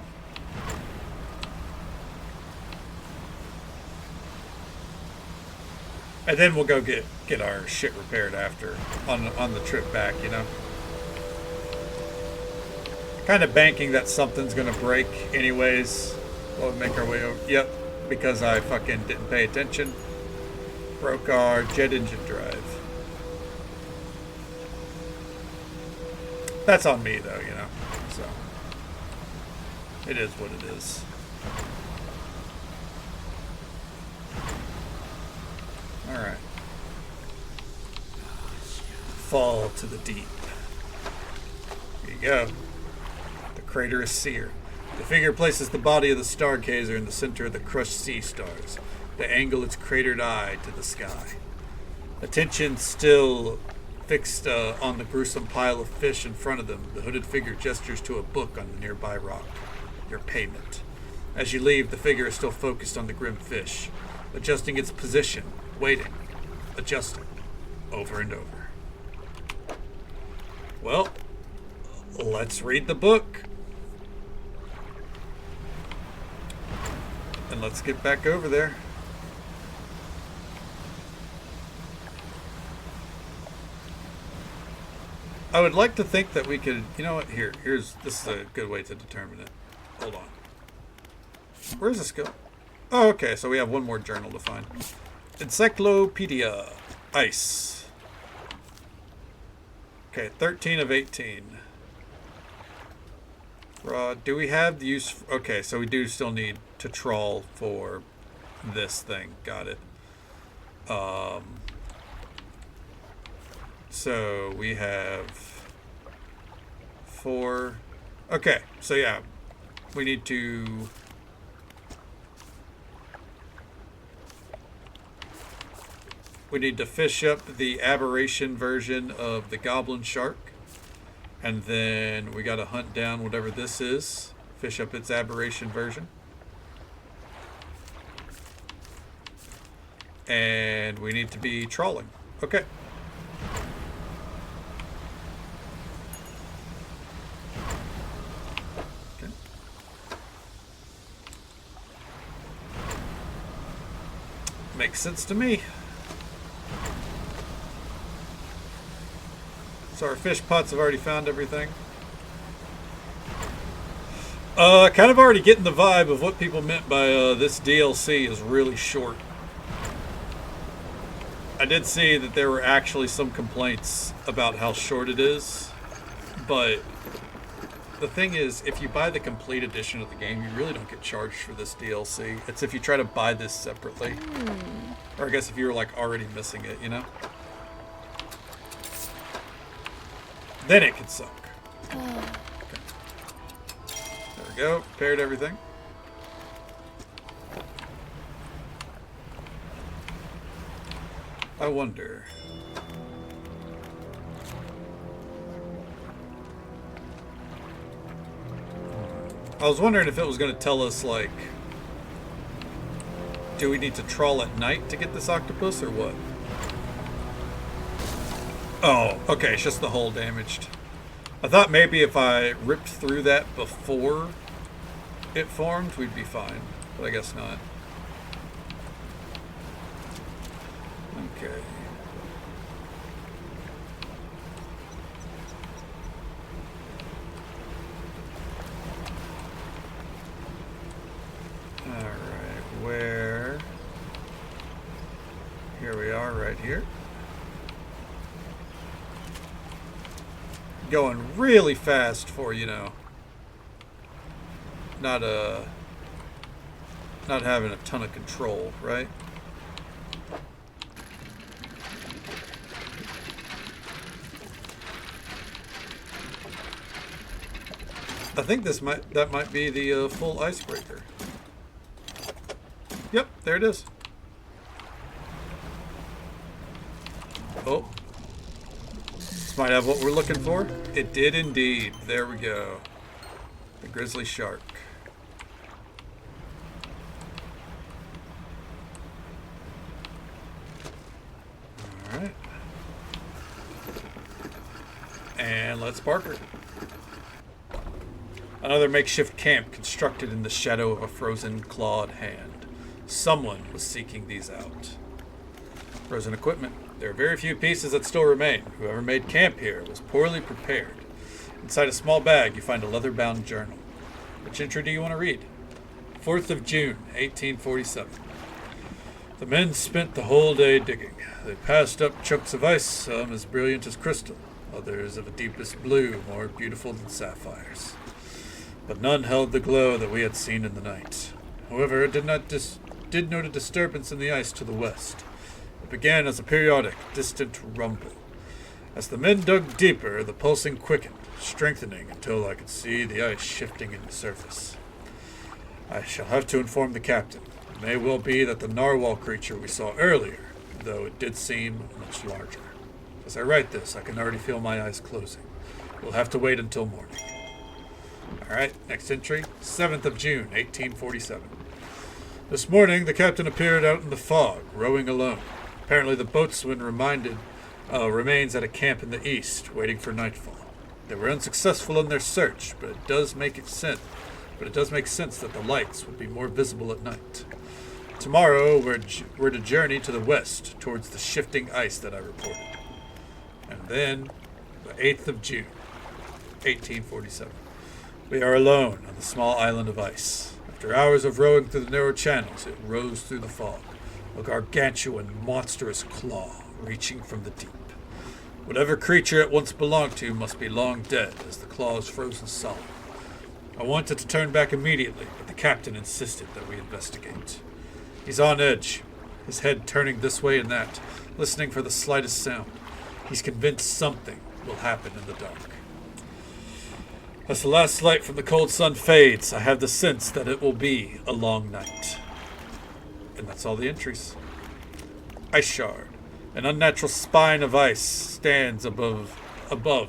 And then we'll go get our shit repaired after on the trip back, you know? Kind of banking that something's gonna break anyways while we make our way over. Yep, because I fucking didn't pay attention. Broke our jet engine drive. That's on me though, you know, so it is what it is. Alright. Fall to the deep. Here you go. Crater is seer. The figure places the body of the stargazer in the center of the crushed sea stars, to angle its cratered eye to the sky. Attention still fixed on the gruesome pile of fish in front of them, the hooded figure gestures to a book on the nearby rock. Your payment. As you leave, the figure is still focused on the grim fish, adjusting its position, waiting, adjusting, over and over. Well, let's read the book. And let's get back over there. I would like to think that we could, you know what, this is a good way to determine it. Hold on. Where's this go? Oh, okay, so we have one more journal to find. Encyclopedia. Ice. Okay, 13 of 18. Do we have the use... Okay, so we do still need to trawl for this thing. Got it. So we have 4... Okay, so yeah. We need to We need to fish up the aberration version of the goblin shark. And then we got to hunt down whatever this is. Fish up its aberration version. And we need to be trawling. Okay. Okay. Makes sense to me. So our fish pots have already found everything. Kind of already getting the vibe of what people meant by this DLC is really short. I did see that there were actually some complaints about how short it is, but the thing is, if you buy the complete edition of the game, you really don't get charged for this DLC. It's if you try to buy this separately. Or I guess if you were like already missing it, you know? Then it could suck. Okay. There we go. Prepared everything. I wonder. I was wondering if it was going to tell us, like, do we need to trawl at night to get this octopus or what? Oh, okay, it's just the hull damaged. I thought maybe if I ripped through that before it formed, we'd be fine, but I guess not. Okay. Alright, where? Here we are, right here. Going really fast for, you know, not having a ton of control, right? I think that might be the full icebreaker. Yep, there it is. Oh. This might have what we're looking for. It did indeed. There we go. The grizzly shark. Alright. And let's park her. Another makeshift camp constructed in the shadow of a frozen, clawed hand. Someone was seeking these out. Frozen equipment. There are very few pieces that still remain. Whoever made camp here was poorly prepared. Inside a small bag, you find a leather-bound journal. Which entry do you want to read? 4th of June, 1847. The men spent the whole day digging. They passed up chunks of ice, some as brilliant as crystal, others of a deepest blue, more beautiful than sapphires. But none held the glow that we had seen in the night. However, it did note a disturbance in the ice to the west. It began as a periodic, distant rumble. As the men dug deeper, the pulsing quickened, strengthening until I could see the ice shifting in the surface. I shall have to inform the captain. It may well be that the narwhal creature we saw earlier, though it did seem much larger. As I write this, I can already feel my eyes closing. We'll have to wait until morning. Alright, next entry, 7th of June, 1847. This morning, the captain appeared out in the fog, rowing alone. Apparently the boatswain remains at a camp in the east, waiting for nightfall. They were unsuccessful in their search, but it does make sense that the lights would be more visible at night. Tomorrow, we're to journey to the west, towards the shifting ice that I reported. And then, the 8th of June, 1847. We are alone on the small island of ice. After hours of rowing through the narrow channels, it rose through the fog, a gargantuan, monstrous claw reaching from the deep. Whatever creature it once belonged to must be long dead, as the claw is frozen solid. I wanted to turn back immediately, but the captain insisted that we investigate. He's on edge, his head turning this way and that, listening for the slightest sound. He's convinced something will happen in the dark. As the last light from the cold sun fades, I have the sense that it will be a long night. And that's all the entries. Ice Shard. An unnatural spine of ice stands above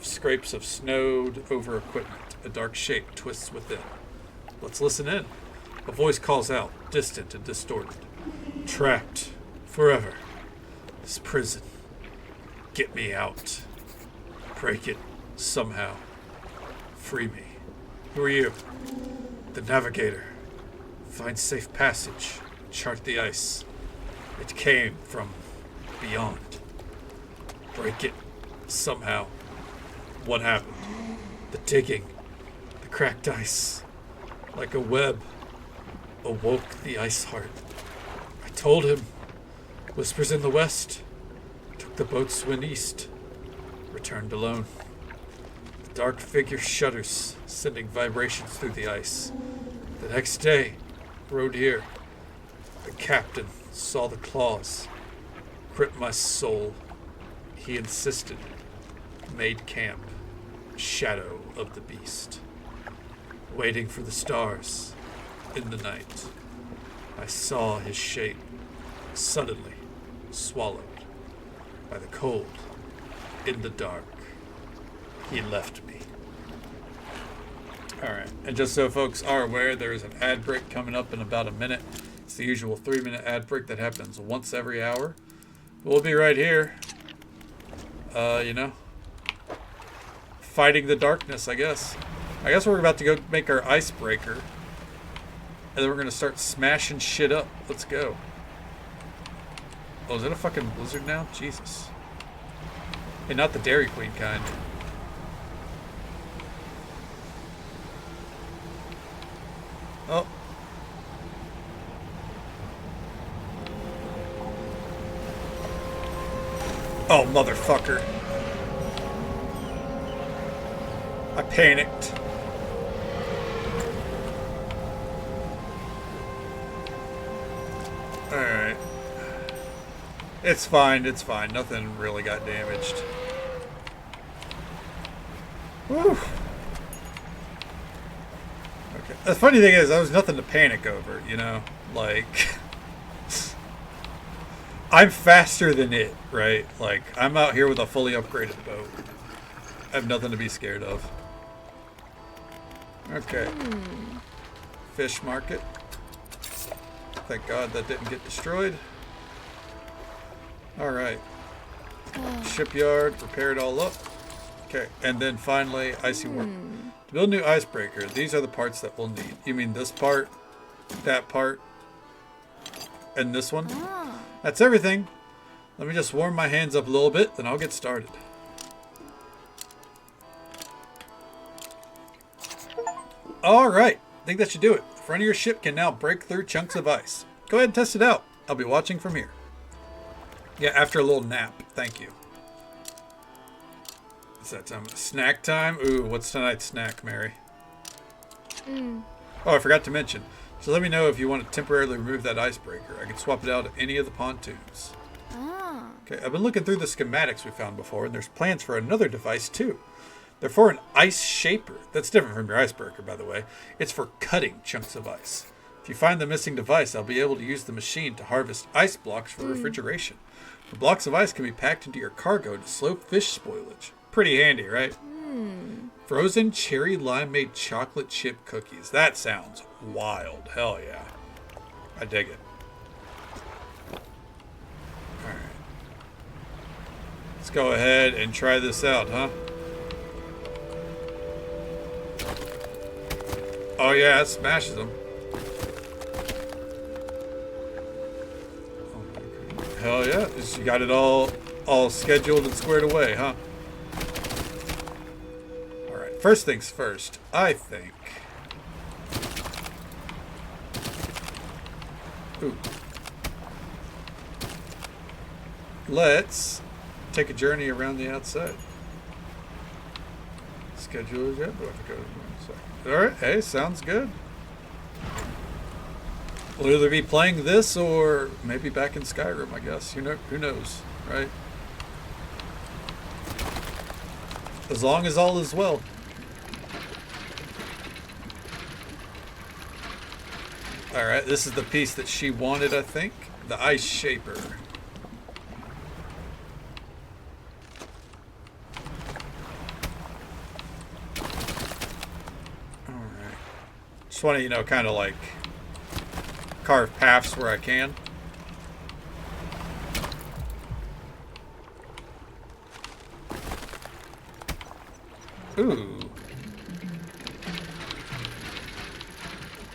scrapes of snowed over equipment. A dark shape twists within. Let's listen in. A voice calls out, distant and distorted. Trapped forever. This prison. Get me out. Break it somehow. Free me. Who are you? The navigator. Find safe passage. Chart the ice. It came from beyond. Break it somehow. What happened? The digging. The cracked ice. Like a web. Awoke the ice heart. I told him. Whispers in the west. Took the boat's wind east. Returned alone. The dark figure shudders, sending vibrations through the ice. The next day, rode here. The captain saw the claws. Gripped my soul. He insisted. Made camp. Shadow of the beast. Waiting for the stars. In the night. I saw his shape. Suddenly. Swallowed. By the cold. In the dark. He left me. Alright, and just so folks are aware, there is an ad break coming up in about a minute. It's the usual 3-minute ad break that happens once every hour. We'll be right here. Fighting the darkness, I guess. I guess we're about to go make our icebreaker. And then we're going to start smashing shit up. Let's go. Oh, is it a fucking blizzard now? Jesus. Hey, not the Dairy Queen kind. Oh. Oh, motherfucker. I panicked. Alright. It's fine, it's fine. Nothing really got damaged. Whew. Okay. The funny thing is, there was nothing to panic over, you know? Like... I'm faster than it, right? Like, I'm out here with a fully upgraded boat. I have nothing to be scared of. Okay. Fish market. Thank God that didn't get destroyed. Alright. Shipyard, repair it all up. Okay, and then finally, icy work. To build a new icebreaker, these are the parts that we'll need. You mean this part, that part, and this one? That's everything. Let me just warm my hands up a little bit, then I'll get started. Alright, I think that should do it. The front of your ship can now break through chunks of ice. Go ahead and test it out. I'll be watching from here. Yeah, after a little nap. Thank you. It's that time. Snack time? Ooh, what's tonight's snack, Mary? Oh, I forgot to mention. So let me know if you want to temporarily remove that icebreaker. I can swap it out at any of the pontoons. Okay, I've been looking through the schematics we found before, and there's plans for another device too. They're for an ice shaper. That's different from your icebreaker, by the way. It's for cutting chunks of ice. If you find the missing device, I'll be able to use the machine to harvest ice blocks for refrigeration. The blocks of ice can be packed into your cargo to slow fish spoilage. Pretty handy, right? Frozen cherry limeade chocolate chip cookies. That sounds wild. Hell yeah. I dig it. Alright. Let's go ahead and try this out, huh? Oh yeah, it smashes them. Hell yeah. You got it all scheduled and squared away, huh? Alright, first things first, I think. Ooh. Let's take a journey around the outside. Schedule is yet, do I have to go? Alright, hey, sounds good. We'll either be playing this or maybe back in Skyrim, I guess. Who knows, right? As long as all is well. Alright, this is the piece that she wanted, I think. The ice shaper. Just want to, you know, kind of like carve paths where I can. Ooh.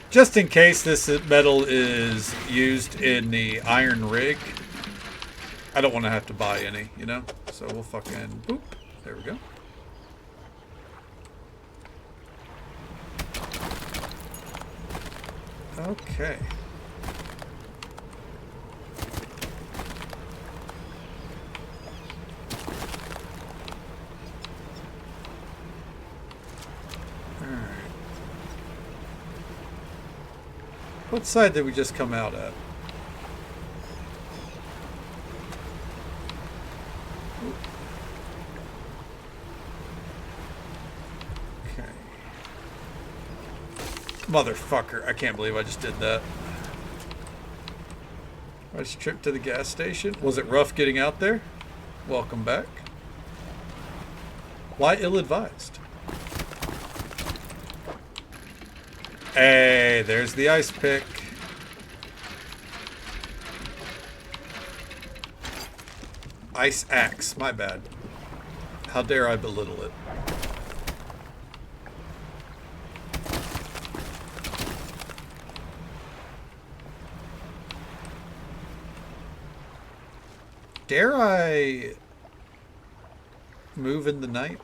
Just in case this metal is used in the iron rig, I don't want to have to buy any, you know? So we'll fucking boop. There we go. Okay. Alright. What side did we just come out at? Okay. Motherfucker, I can't believe I just did that. Nice trip to the gas station. Was it rough getting out there? Welcome back. Why ill-advised? Hey, there's the ice pick. Ice axe, my bad. How dare I belittle it? Dare I move in the night?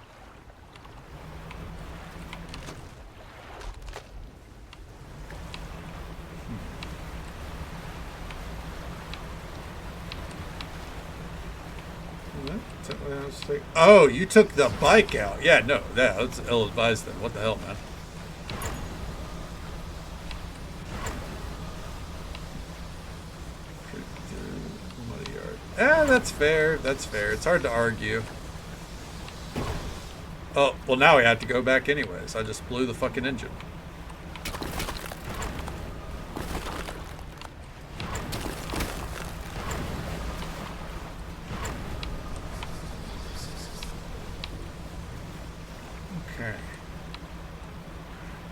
Oh, you took the bike out. Yeah, no, that's ill-advised then. What the hell, man? That's fair. That's fair. It's hard to argue. Oh, well, now we have to go back anyways. I just blew the fucking engine. Okay.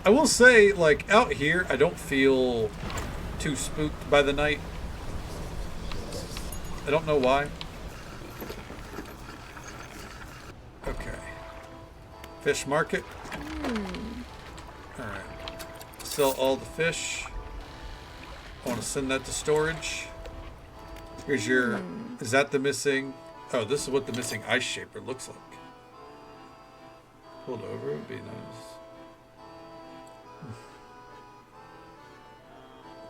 I will say, like, out here, I don't feel too spooked by the night. I don't know why. Okay. Fish market. Alright. Sell all the fish. I want to send that to storage. Here's your... Is that the missing... Oh, this is what the missing ice shaper looks like. Pulled over would be nice.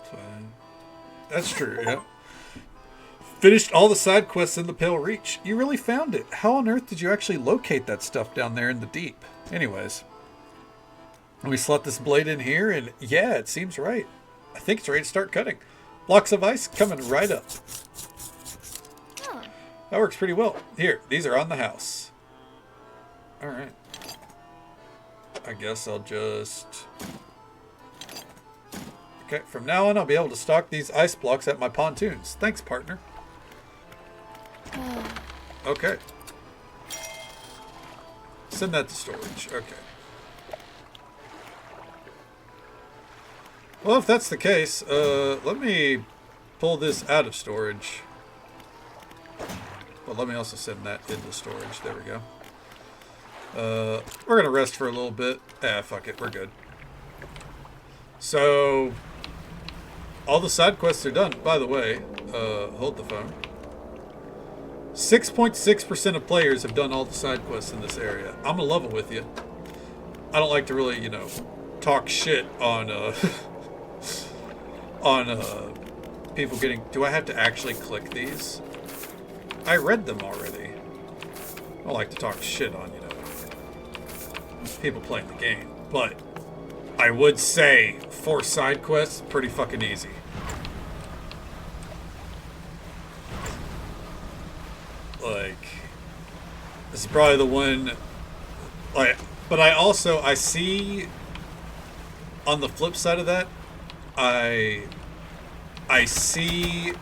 Fine. That's true, yeah. Finished all the side quests in the Pale Reach. You really found it. How on earth did you actually locate that stuff down there in the deep? Anyways. Let me slot this blade in here, and yeah, it seems right. I think it's ready to start cutting. Blocks of ice coming right up. Oh. That works pretty well. Here, these are on the house. Alright. I guess I'll just... Okay, from now on I'll be able to stock these ice blocks at my pontoons. Thanks, partner. Okay. Send that to storage. Okay. Well, if that's the case, let me pull this out of storage. But let me also send that into storage. There we go. We're gonna rest for a little bit. Fuck it. We're good. So, all the side quests are done. By the way, hold the phone. 6.6% of players have done all the side quests in this area. I'm gonna level with you. I don't like to really, you know, talk shit on on people getting... Do I have to actually click these? I read them already. I don't like to talk shit on, you know, people playing the game. But I would say 4 side quests, pretty fucking easy. Like, this is probably the one, like, but I see, on the flip side of that, I see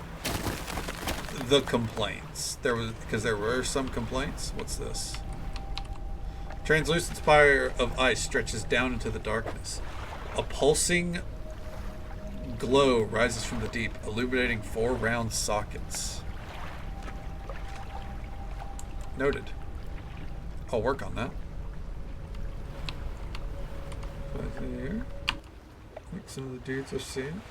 the complaints. Because there were some complaints. What's this? Translucent spire of ice stretches down into the darkness. A pulsing glow rises from the deep, illuminating 4 round sockets. Noted. I'll work on that. Here. I think some of the dudes are seeing.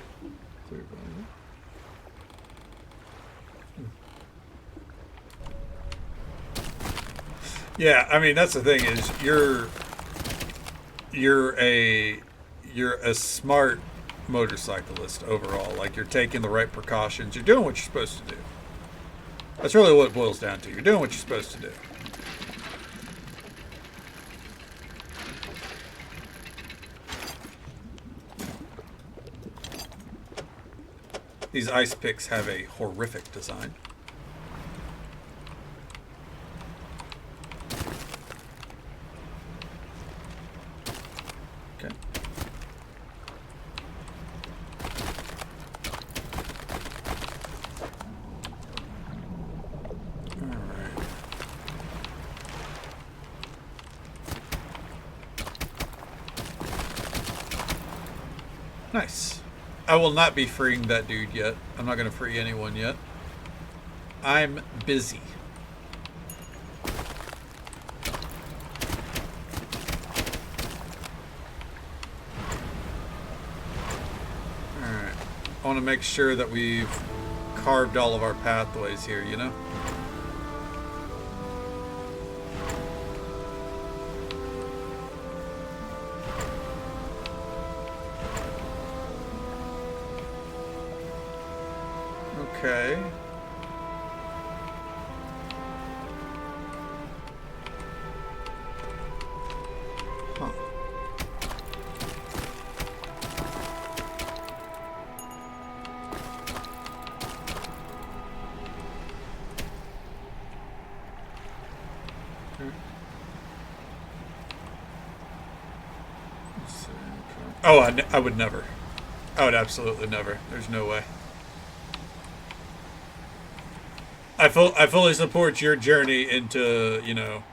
Yeah, I mean that's the thing is you're a smart motorcyclist overall. Like you're taking the right precautions. You're doing what you're supposed to do. That's really what it boils down to. You're doing what you're supposed to do. These ice picks have a horrific design. Okay. All right. Nice. I will not be freeing that dude yet. I'm not going to free anyone yet. I'm busy. Alright. I want to make sure that we've carved all of our pathways here, you know? Okay. Huh. Oh, I would never. I would absolutely never. There's no way. I fully support your journey into, you know,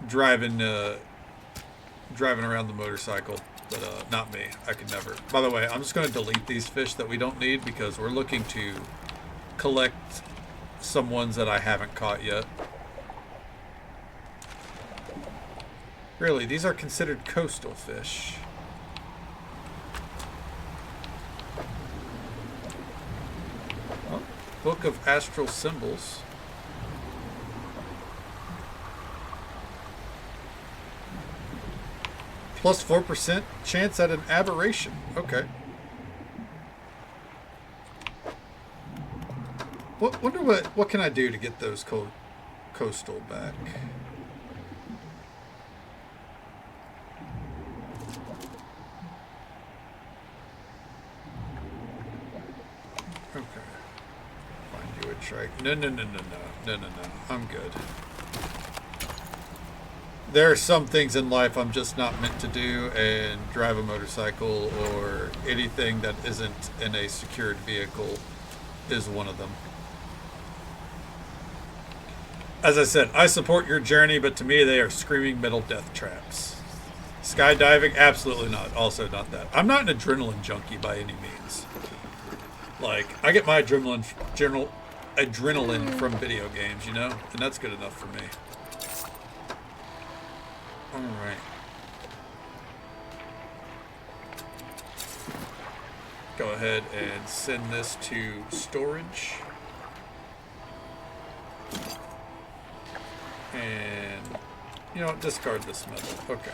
driving around the motorcycle, but not me. I could never. By the way, I'm just going to delete these fish that we don't need because we're looking to collect some ones that I haven't caught yet. Really, these are considered coastal fish. Book of Astral Symbols. Plus 4% chance at an aberration. Okay. Wonder what can I do to get those coastal back? Okay. Find you a trike. No. I'm good. There are some things in life I'm just not meant to do, and drive a motorcycle or anything that isn't in a secured vehicle is one of them. As I said, I support your journey, but to me they are screaming metal death traps. Skydiving? Absolutely not. Also not that. I'm not an adrenaline junkie by any means. Like, I get my adrenaline from video games, you know? And that's good enough for me. Alright. Go ahead and send this to storage. And, you know, discard this metal. Okay.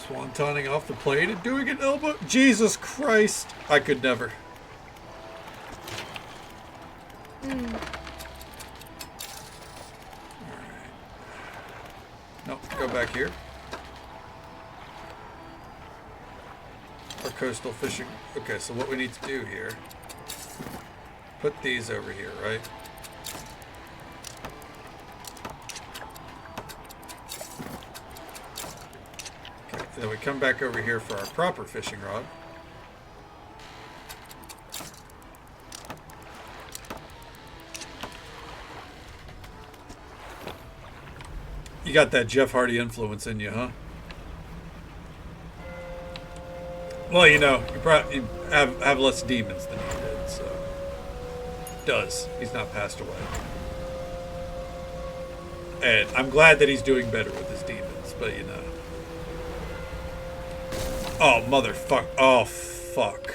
Swantoning off the plate and doing an elbow. Jesus Christ. I could never. Alright. Nope, go back here. Our coastal fishing. Okay, so what we need to do here. Put these over here, right? Then we come back over here for our proper fishing rod. You got that Jeff Hardy influence in you, huh? Well, you know, you have less demons than he did, so does. He's not passed away. And I'm glad that he's doing better with his demons, but you know. Oh, motherfuck. Oh, fuck.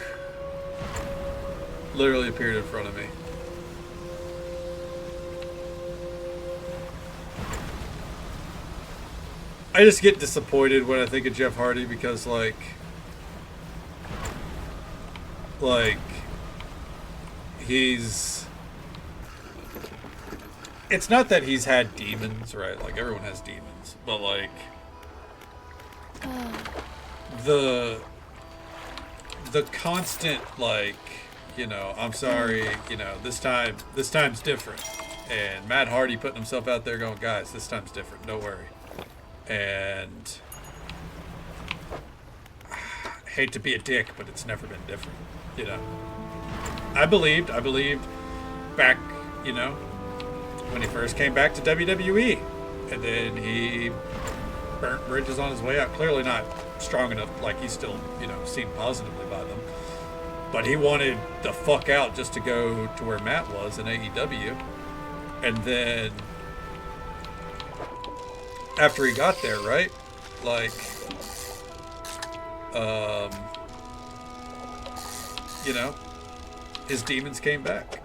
Literally appeared in front of me. I just get disappointed when I think of Jeff Hardy because, like, he's... It's not that he's had demons, right? Like, everyone has demons. But, like, the constant, like, you know, I'm sorry, you know, this time's different. And Matt Hardy putting himself out there going, guys, this time's different, don't worry. And hate to be a dick, but it's never been different, you know. I believed back, you know, when he first came back to WWE, and then he burnt bridges on his way out. Clearly not strong enough, like he's still, you know, seen positively by them. But he wanted the fuck out just to go to where Matt was in AEW. And then after he got there, right? Like, you know, his demons came back.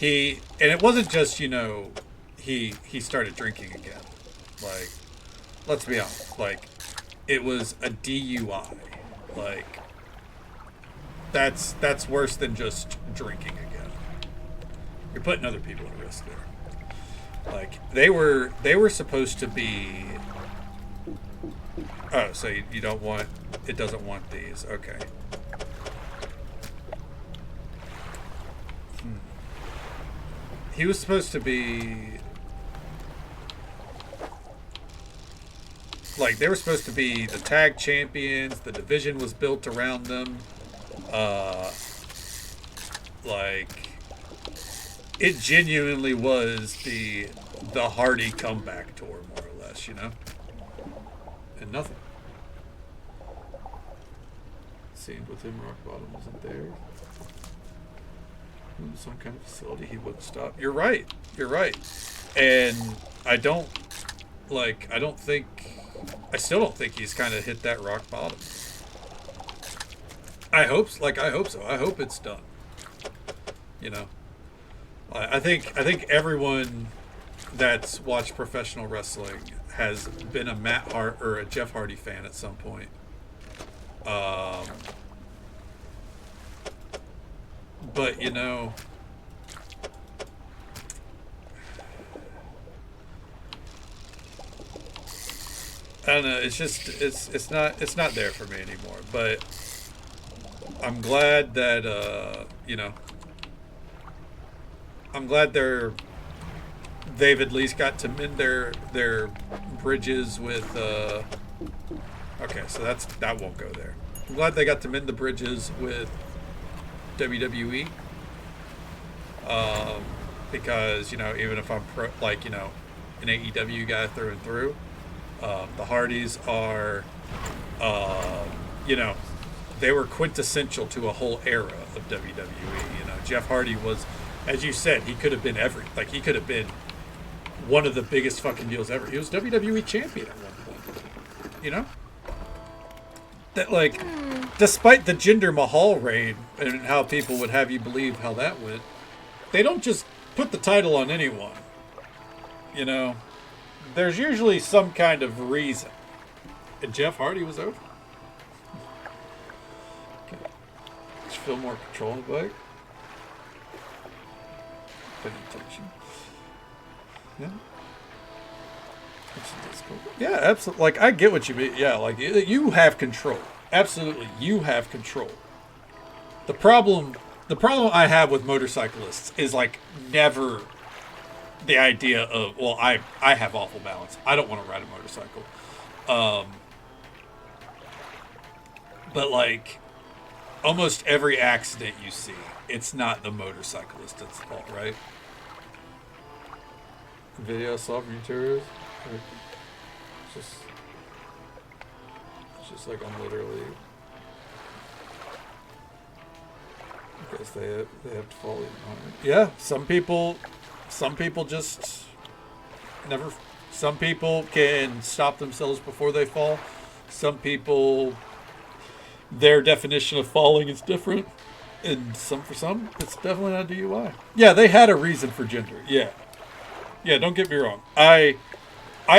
And it wasn't just, you know, he started drinking again. Like, let's be honest, like, it was a DUI. Like, that's worse than just drinking again. You're putting other people at risk there. Like, they were supposed to be... Oh, so you don't want... It doesn't want these. Okay. He was supposed to be... Like, they were supposed to be the tag champions. The division was built around them. Like... It genuinely was the Hardy comeback tour, more or less, you know? And nothing. Seemed with him, rock bottom wasn't there. In some kind of facility, he wouldn't stop. You're right. You're right. And I still don't think he's kind of hit that rock bottom. I hope so. I hope it's done. You know? I think everyone that's watched professional wrestling has been a Matt Hart or a Jeff Hardy fan at some point. But you know, I don't know. It's just it's not there for me anymore. But I'm glad that you know. I'm glad they've at least got to mend their bridges with okay, so that won't go there. I'm glad they got to mend the bridges with WWE. Because, you know, even if I'm like, you know, an AEW guy through and through, the Hardys are you know, they were quintessential to a whole era of WWE. You know, Jeff Hardy was, as you said, he could have been he could have been one of the biggest fucking deals ever. He was WWE champion at one point. You know? That, like, despite the Jinder Mahal reign and how people would have you believe how that went, they don't just put the title on anyone. You know? There's usually some kind of reason. And Jeff Hardy was over. Okay. Just feel more control of the bike. Pay attention. Yeah. Yeah, absolutely. Like, I get what you mean. Yeah, like, you have control. Absolutely, you have control. The problem I have with motorcyclists is, like, never the idea of, well, I have awful balance. I don't want to ride a motorcycle. But, like, almost every accident you see, it's not the motorcyclist's fault, right? Video I saw from YouTubers. It's just like I'm literally. I guess they have to fall even harder. Yeah, some people just never. Some people can stop themselves before they fall. Some people, their definition of falling is different, and for some, it's definitely not DUI. Yeah, they had a reason for gender. Yeah. Don't get me wrong. I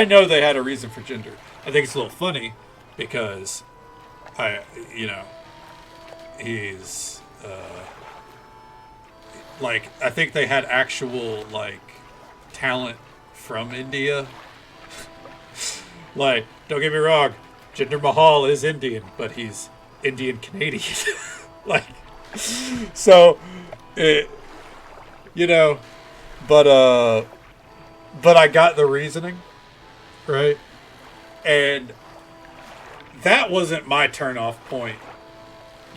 know they had a reason for gender. I think it's a little funny because he's like, I think they had actual like talent from India. Like, don't get me wrong, Jinder Mahal is Indian, but he's Indian Canadian. Like, so but I got the reasoning, right? And that wasn't my turn-off point.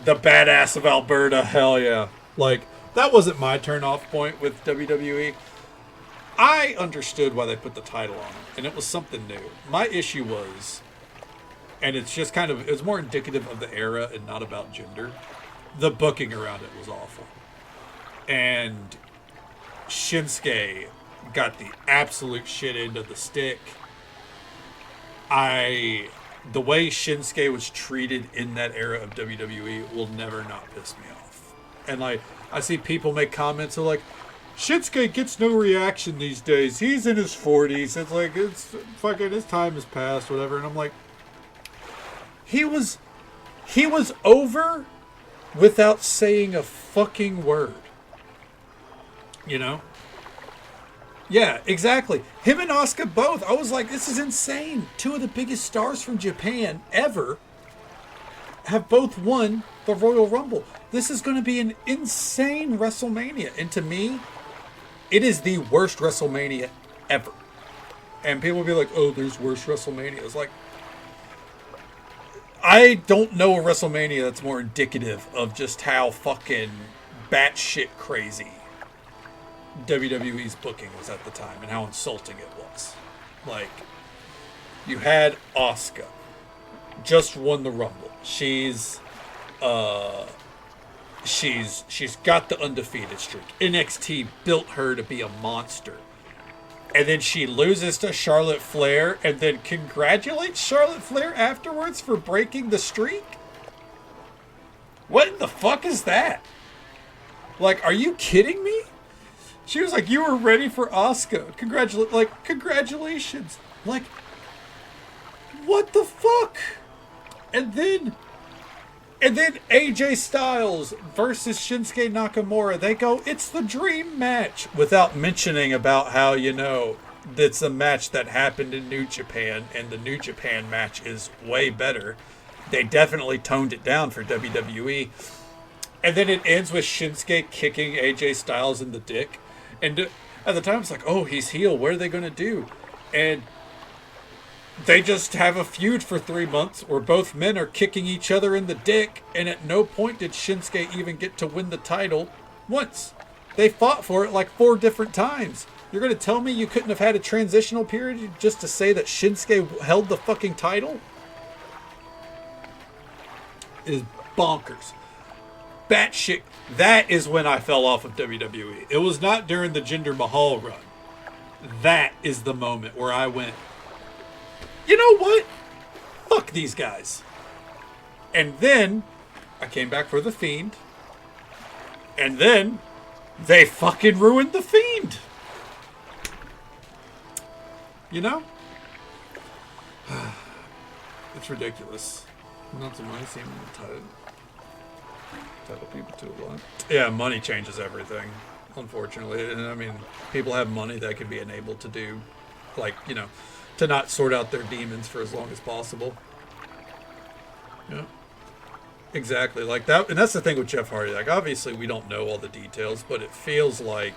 The badass of Alberta, hell yeah. Like, that wasn't my turn-off point with WWE. I understood why they put the title on it, and it was something new. My issue was, and it's just kind of, it was more indicative of the era and not about gender, the booking around it was awful. And Shinsuke got the absolute shit end of the stick. The way Shinsuke was treated in that era of WWE will never not piss me off. And like, I see people make comments of like, Shinsuke gets no reaction these days. He's in his 40s. It's like, it's fucking, his time has passed, whatever. And I'm like, he was over without saying a fucking word. You know? Yeah, exactly. Him and Asuka both. I was like, this is insane. Two of the biggest stars from Japan ever have both won the Royal Rumble. This is going to be an insane WrestleMania. And to me, it is the worst WrestleMania ever. And people will be like, oh, there's worse WrestleManias. Like, I don't know a WrestleMania that's more indicative of just how fucking batshit crazy WWE's booking was at the time and how insulting it was. Like, you had Asuka, just won the Rumble. She's got the undefeated streak. NXT built her to be a monster. And then she loses to Charlotte Flair and then congratulates Charlotte Flair afterwards for breaking the streak? What the fuck is that? Like, are you kidding me? She was like, you were ready for Asuka. Congratulations. Like, what the fuck? And then AJ Styles versus Shinsuke Nakamura. They go, it's the dream match. Without mentioning about how, it's a match that happened in New Japan, and the New Japan match is way better. They definitely toned it down for WWE. And then it ends with Shinsuke kicking AJ Styles in the dick. And at the time, it's like, oh, he's heel. What are they going to do? And they just have a feud for 3 months where both men are kicking each other in the dick. And at no point did Shinsuke even get to win the title once. They fought for it like 4 different times. You're going to tell me you couldn't have had a transitional period just to say that Shinsuke held the fucking title? It is bonkers. Batshit. That is when I fell off of WWE. It was not during the Jinder Mahal run. That is the moment where I went, you know what? Fuck these guys. And then I came back for The Fiend. And then they fucking ruined The Fiend. You know? It's ridiculous. Not so money seeming title people to a lot. Yeah, money changes everything, unfortunately. And I mean, people have money that can be enabled to do, like, to not sort out their demons for as long as possible. Yeah. Exactly. Like that. And that's the thing with Jeff Hardy. Like, obviously we don't know all the details, but it feels like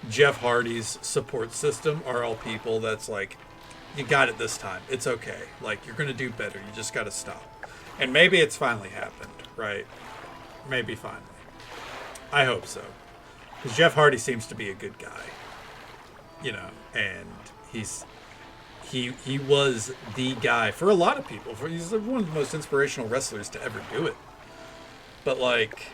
Jeff Hardy's support system are all people that's like, you got it this time. It's okay. Like, you're going to do better. You just got to stop. And maybe it's finally happened, right? Maybe finally. I hope so. Because Jeff Hardy seems to be a good guy. you know, and he was the guy for a lot of people. He's one of the most inspirational wrestlers to ever do it. But like,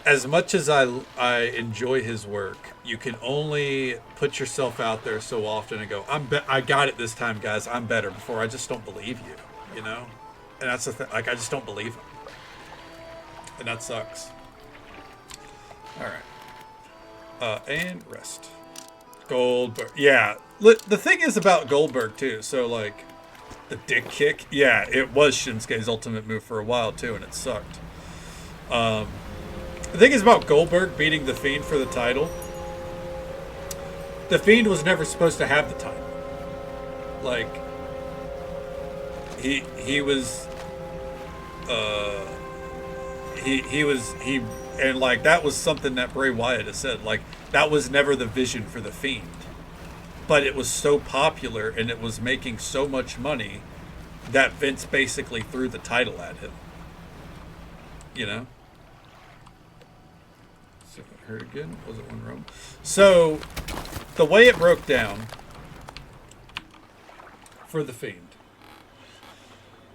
as much as I enjoy his work, you can only put yourself out there so often and go, I got it this time, guys. I'm better. Before I just don't believe you, you know, and that's the thing. Like, I just don't believe him, and that sucks. All right, and rest. Goldberg, yeah. The thing is about Goldberg too. So like, the dick kick, yeah, it was Shinsuke's ultimate move for a while too, and it sucked. The thing is about Goldberg beating The Fiend for the title. The Fiend was never supposed to have the title. Like, he was, and like, that was something that Bray Wyatt has said. Like, that was never the vision for The Fiend. But it was so popular and it was making so much money that Vince basically threw the title at him. You know? See if I heard again. Was it one room? So, the way it broke down for The Fiend.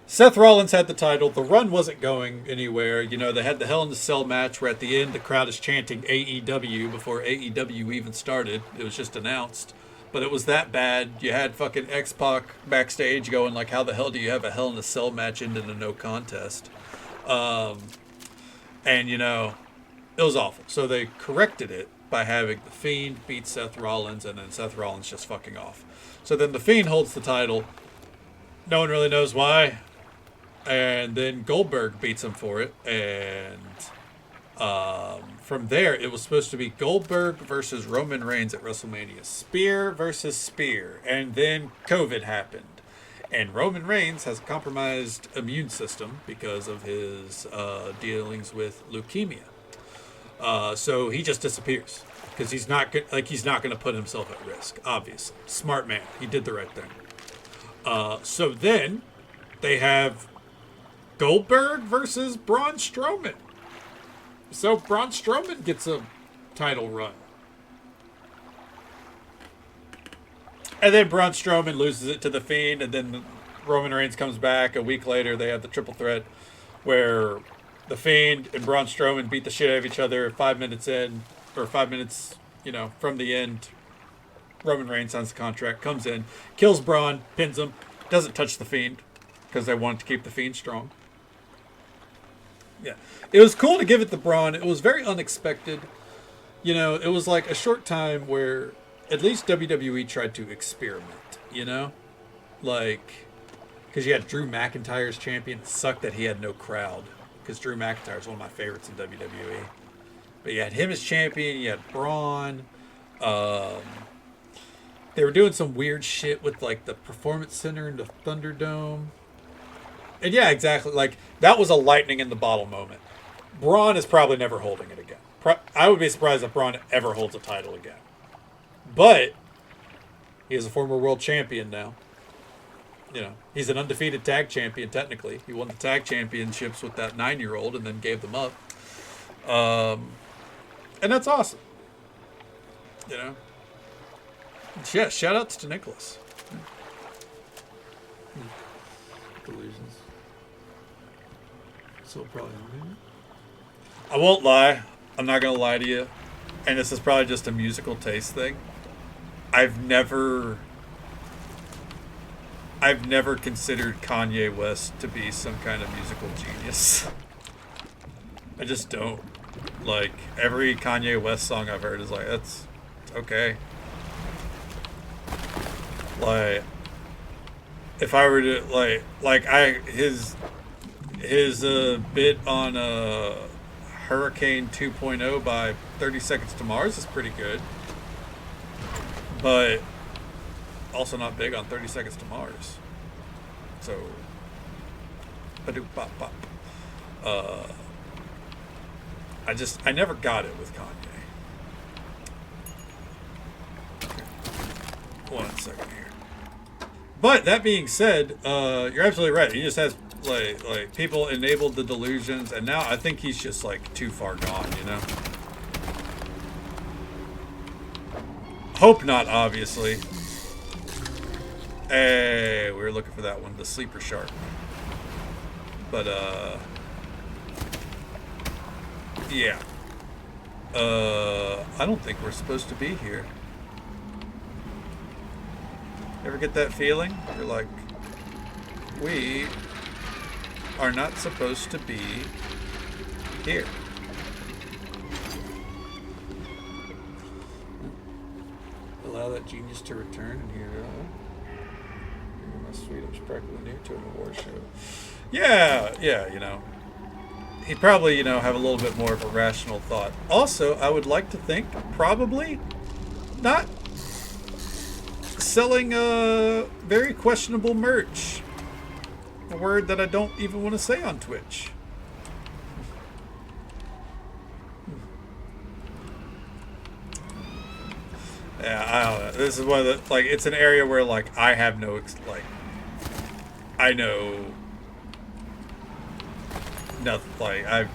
Seth Rollins had the title. The run wasn't going anywhere. You know, they had the Hell in a Cell match where at the end the crowd is chanting AEW before AEW even started. It was just announced. But it was that bad. You had fucking X-Pac backstage going like, how the hell do you have a Hell in a Cell match into the no contest? And, you know, it was awful. So they corrected it by having The Fiend beat Seth Rollins and then Seth Rollins just fucking off. So then The Fiend holds the title. No one really knows why. And then Goldberg beats him for it. And from there, it was supposed to be Goldberg versus Roman Reigns at WrestleMania. Spear versus Spear. And then COVID happened. And Roman Reigns has a compromised immune system because of his dealings with leukemia. So he just disappears. Because he's not going to put himself at risk, obviously. Smart man. He did the right thing. So then they have Goldberg versus Braun Strowman. So Braun Strowman gets a title run. And then Braun Strowman loses it to The Fiend, and then Roman Reigns comes back. A week later, they have the triple threat where The Fiend and Braun Strowman beat the shit out of each other 5 minutes in, or 5 minutes, you know, from the end. Roman Reigns signs the contract, comes in, kills Braun, pins him, doesn't touch The Fiend because they wanted to keep The Fiend strong. Yeah. It was cool to give it to Braun. It was very unexpected. You know, it was like a short time where at least WWE tried to experiment, you know? Like, because you had Drew McIntyre as champion. It sucked that he had no crowd because Drew McIntyre is one of my favorites in WWE. But you had him as champion. You had Braun. They were doing some weird shit with, like, the Performance Center and the Thunderdome. And yeah, exactly. Like, that was a lightning in the bottle moment. Braun is probably never holding it again. I would be surprised if Braun ever holds a title again. But he is a former world champion now. You know, he's an undefeated tag champion, technically. He won the tag championships with that 9-year-old and then gave them up. And that's awesome. You know? Yeah, shout outs to Nicholas. Delusions. So probably. I won't lie. I'm not gonna lie to you. And this is probably just a musical taste thing. I've never considered Kanye West to be some kind of musical genius. I just don't. Like, every Kanye West song I've heard is like, that's okay. Like, if I were to his bit on Hurricane 2.0 by 30 Seconds to Mars is pretty good, but also not big on 30 Seconds to Mars. So, ba-doop bop bop. I never got it with Kanye. Okay. 1 second here. But that being said, you're absolutely right. He just has like people enabled the delusions, and now I think he's just like too far gone, you know. Hope not, obviously. Hey, we were looking for that one, the sleeper shark. But, yeah. I don't think we're supposed to be here. Ever get that feeling? You're like, we are not supposed to be here. Allow that genius to return and here. My sweet, I'm practically new to an award show. Yeah, you know. He'd probably, you know, have a little bit more of a rational thought. Also, I would like to think, probably not selling very questionable merch. A word that I don't even want to say on Twitch. Yeah, I don't know. This is one of the, like, it's an area where, like, I have no, like, I know nothing, like, I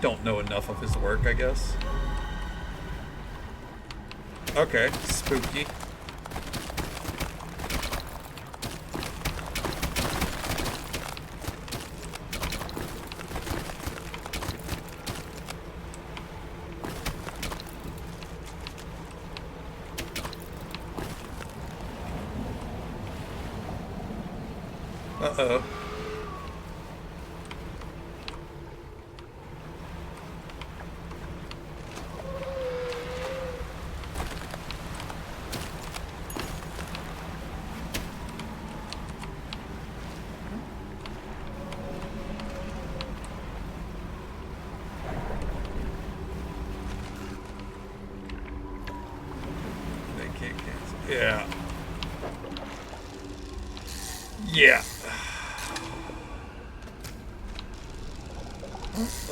don't know enough of his work, I guess. Okay, spooky. Uh-oh. They can't cancel. Yeah. Yeah.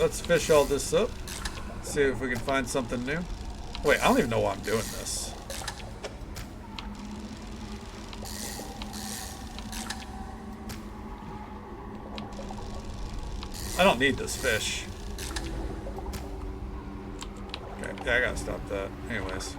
Let's fish all this up. See if we can find something new. Wait, I don't even know why I'm doing this. I don't need this fish. Okay, yeah, I gotta stop that. Anyways.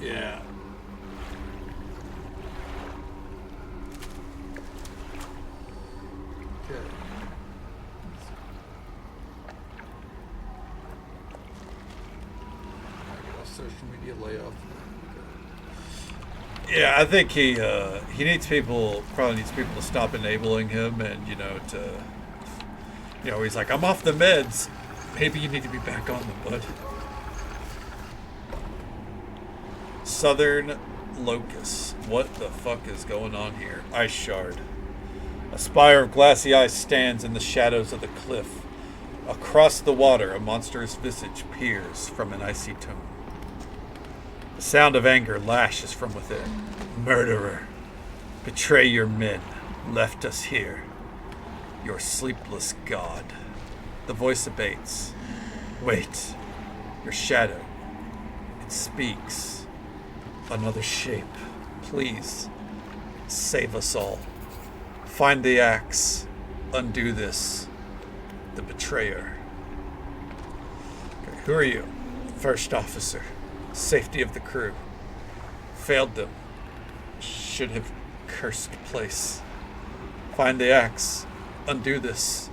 Yeah. Okay. Social media layoff. Yeah, I think he needs people, probably needs people to stop enabling him, and he's like, I'm off the meds. Maybe you need to be back on them, bud. Southern Locust. What the fuck is going on here? Ice shard. A spire of glassy ice stands in the shadows of the cliff. Across the water, a monstrous visage peers from an icy tomb. The sound of anger lashes from within. Murderer, betray your men, left us here. Your sleepless god. The voice abates. Wait, your shadow. It speaks. Another shape. Please, save us all. Find the axe. Undo this. The betrayer. Okay, who are you? First officer. Safety of the crew. Failed them. Should have cursed place. Find the axe. Undo this.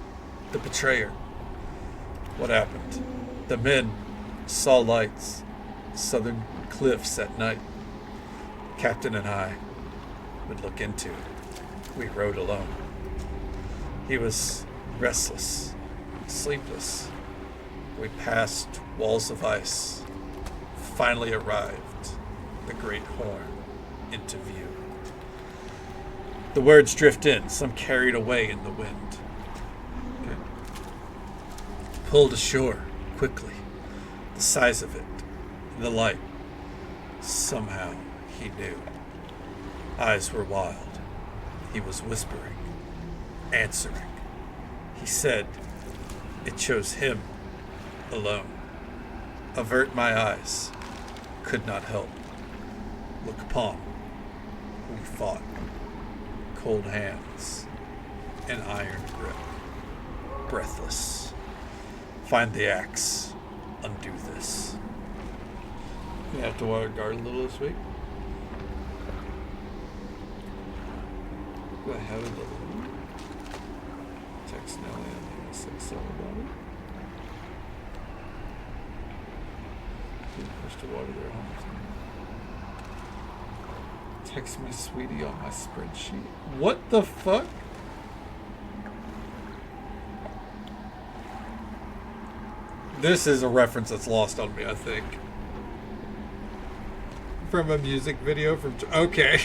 The betrayer. What happened? The men saw lights. Southern cliffs at night. Captain and I would look into. We rode alone. He was restless, sleepless. We passed walls of ice. Finally arrived, the great horn, into view. The words drift in, some carried away in the wind. Okay. Pulled ashore, quickly. The size of it, the light. Somehow he knew. Eyes were wild. He was whispering, answering. He said it chose him alone. Avert my eyes. could not help. Look upon. We fought. Cold hands. An iron grip. Breathless. Find the axe. Undo this. You have to water garden a little this week. Do I have a little? Text Nelly on the 6 about it. Push to water their homes. Text me, sweetie, on my spreadsheet. What the fuck? This is a reference that's lost on me, I think. From a music video from... Okay.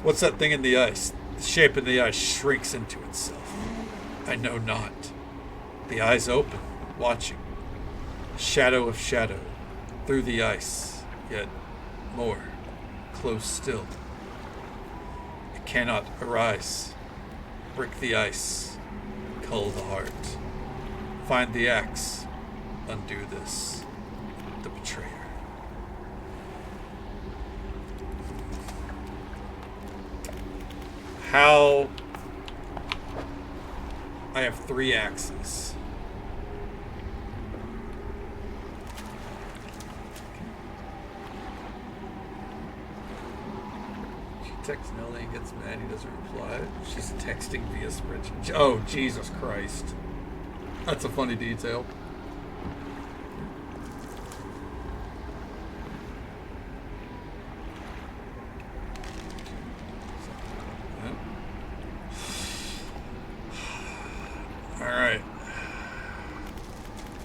What's that thing in the ice? The shape in the ice shrinks into itself. I know not. The eyes open, watching. Shadow of shadow. Through the ice. Yet more. Close still. It cannot arise. Break the ice. Cull the heart. Find the axe. Undo this. The betrayer. How... I have 3 axes. She texts Nelly and gets mad. He doesn't reply. She's texting via spreadsheet. Oh, Jesus Christ. That's a funny detail. Alright.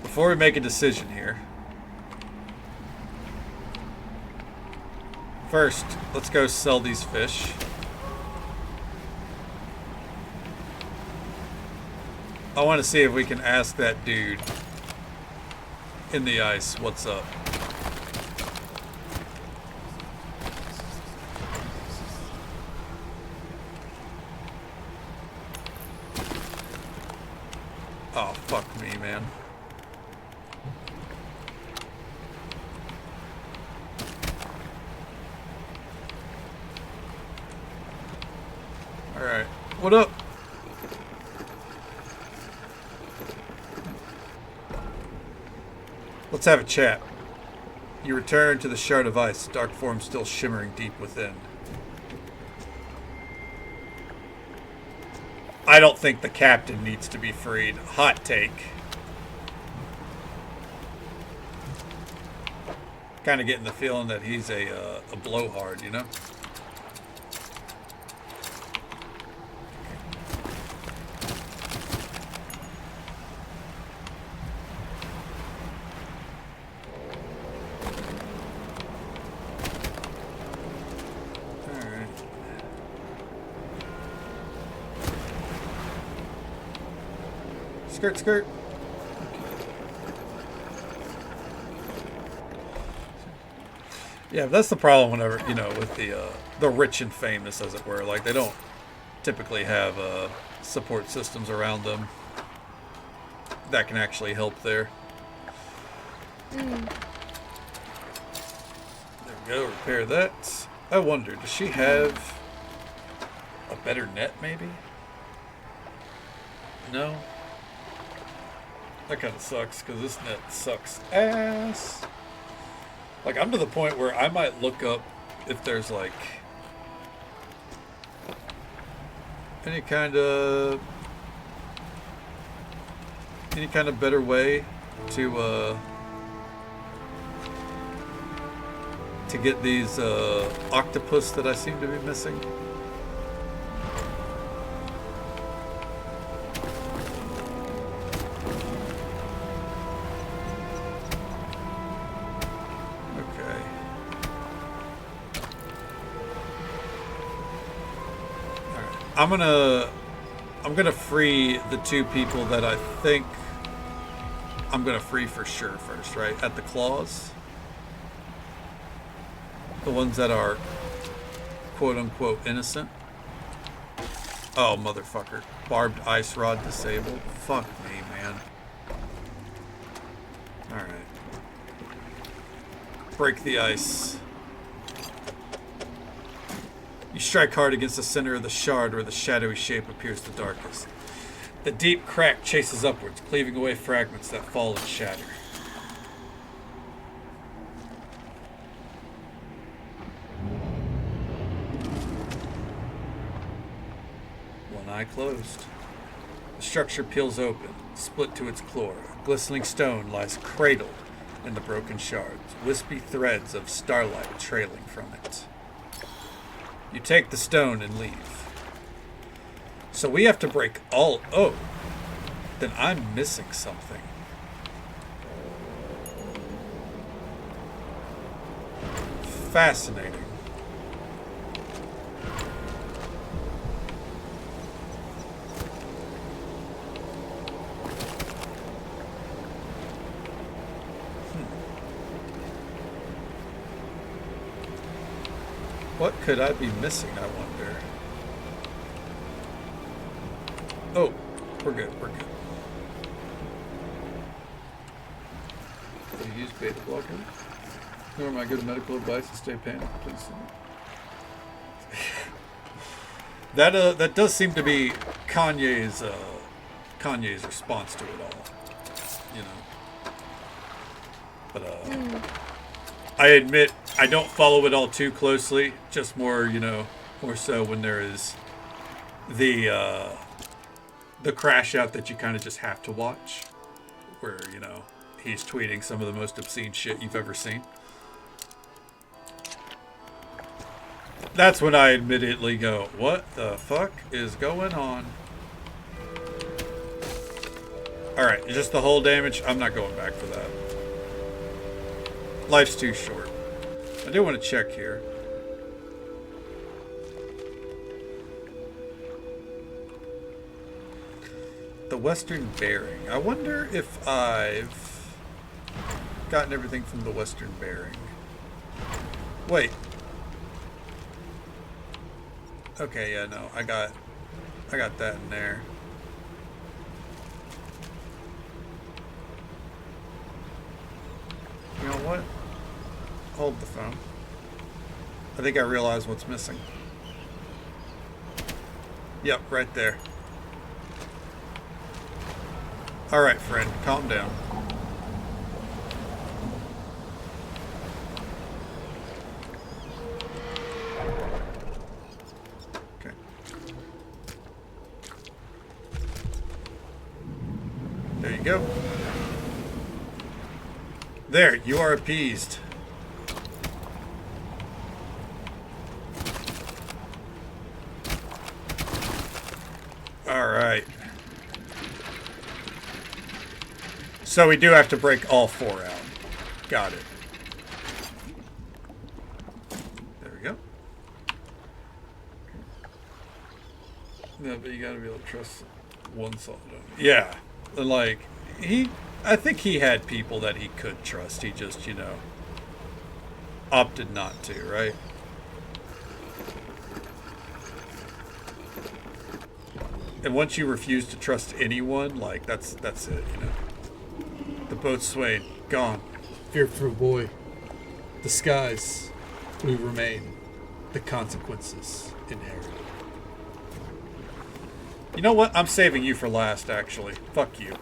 Before we make a decision here, first, let's go sell these fish. I want to see if we can ask that dude in the ice what's up. Oh, fuck me, man. Alright. What up? Let's have a chat. You return to the shard of ice, dark form still shimmering deep within. I don't think the captain needs to be freed. Hot take. Kind of getting the feeling that he's a blowhard, you know? Skirt, skirt. Yeah, that's the problem whenever, you know, with the rich and famous, as it were. Like, they don't typically have support systems around them that can actually help there. There we go, repair that. I wonder, does she have a better net, maybe? No? That kind of sucks, because this net sucks ass. Like, I'm to the point where I might look up if there's, like, any kind of better way to get these octopus that I seem to be missing. I'm gonna free the 2 people that I think I'm gonna free for sure first, right? At the claws. The ones that are quote unquote innocent. Oh, motherfucker. Barbed ice rod disabled. Fuck me, man. Alright. Break the ice. You strike hard against the center of the shard where the shadowy shape appears the darkest. The deep crack chases upwards, cleaving away fragments that fall and shatter. One eye closed. The structure peels open, split to its core. A glistening stone lies cradled in the broken shards, wispy threads of starlight trailing from it. You take the stone and leave. So we have to break all... Oh, then I'm missing something. Fascinating. What could I be missing, I wonder? Oh, we're good, we're good. Do you use beta blocker? Nor my good medical advice to stay panicked, please. That does seem to be Kanye's response to it all, you know. But I admit I don't follow it all too closely. Just more, you know, more so when there is the crash out that you kind of just have to watch, where, you know, he's tweeting some of the most obscene shit you've ever seen. That's when I immediately go, what the fuck is going on? Alright, just the whole damage. I'm not going back for that. Life's too short. I do want to check here. The Western Bearing. I wonder if I've gotten everything from the Western Bearing. Wait. Okay, yeah, no, I got that in there. You know what? Hold the phone. I think I realize what's missing. Yep, right there. Alright, friend, calm down. Okay. There you go. There, you are appeased. Alright. So we do have to break all four out. Got it. There we go. No, but you gotta be able to trust one soldier. Yeah. Like, I think he had people that he could trust. He just, you know, opted not to, right? And once you refuse to trust anyone, like, that's it, you know. The boatswain, gone. Fearful boy. The skies, we remain. The consequences inherited. You know what? I'm saving you for last, actually. Fuck you.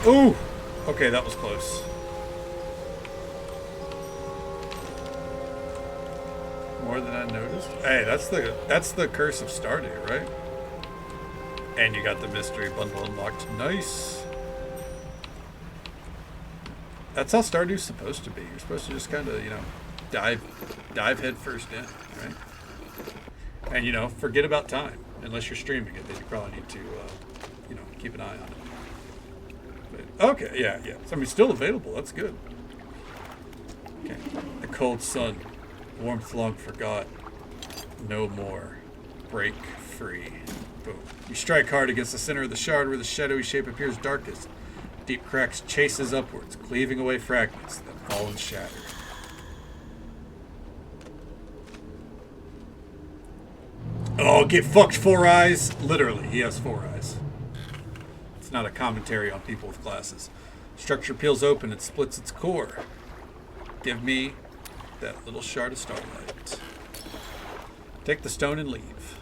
Ooh! Okay, that was close. More than I noticed. Hey, that's the curse of Stardew, right? And you got the mystery bundle unlocked. Nice. That's how Stardew's supposed to be. You're supposed to just kind of, you know, dive head first in, right? And, you know, forget about time. Unless you're streaming it, then you probably need to, you know, keep an eye on it. But, okay, yeah. So, I mean, still available. That's good. Okay. The cold sun. Warmth long forgot. No more. Break free. Boom. You strike hard against the center of the shard where the shadowy shape appears darkest. Deep cracks chases upwards, cleaving away fragments that fall and shatter. Oh, get fucked, Four Eyes. Literally, he has four eyes. It's not a commentary on people with glasses. Structure peels open, it splits its core. Give me that little shard of starlight. Take the stone and leave.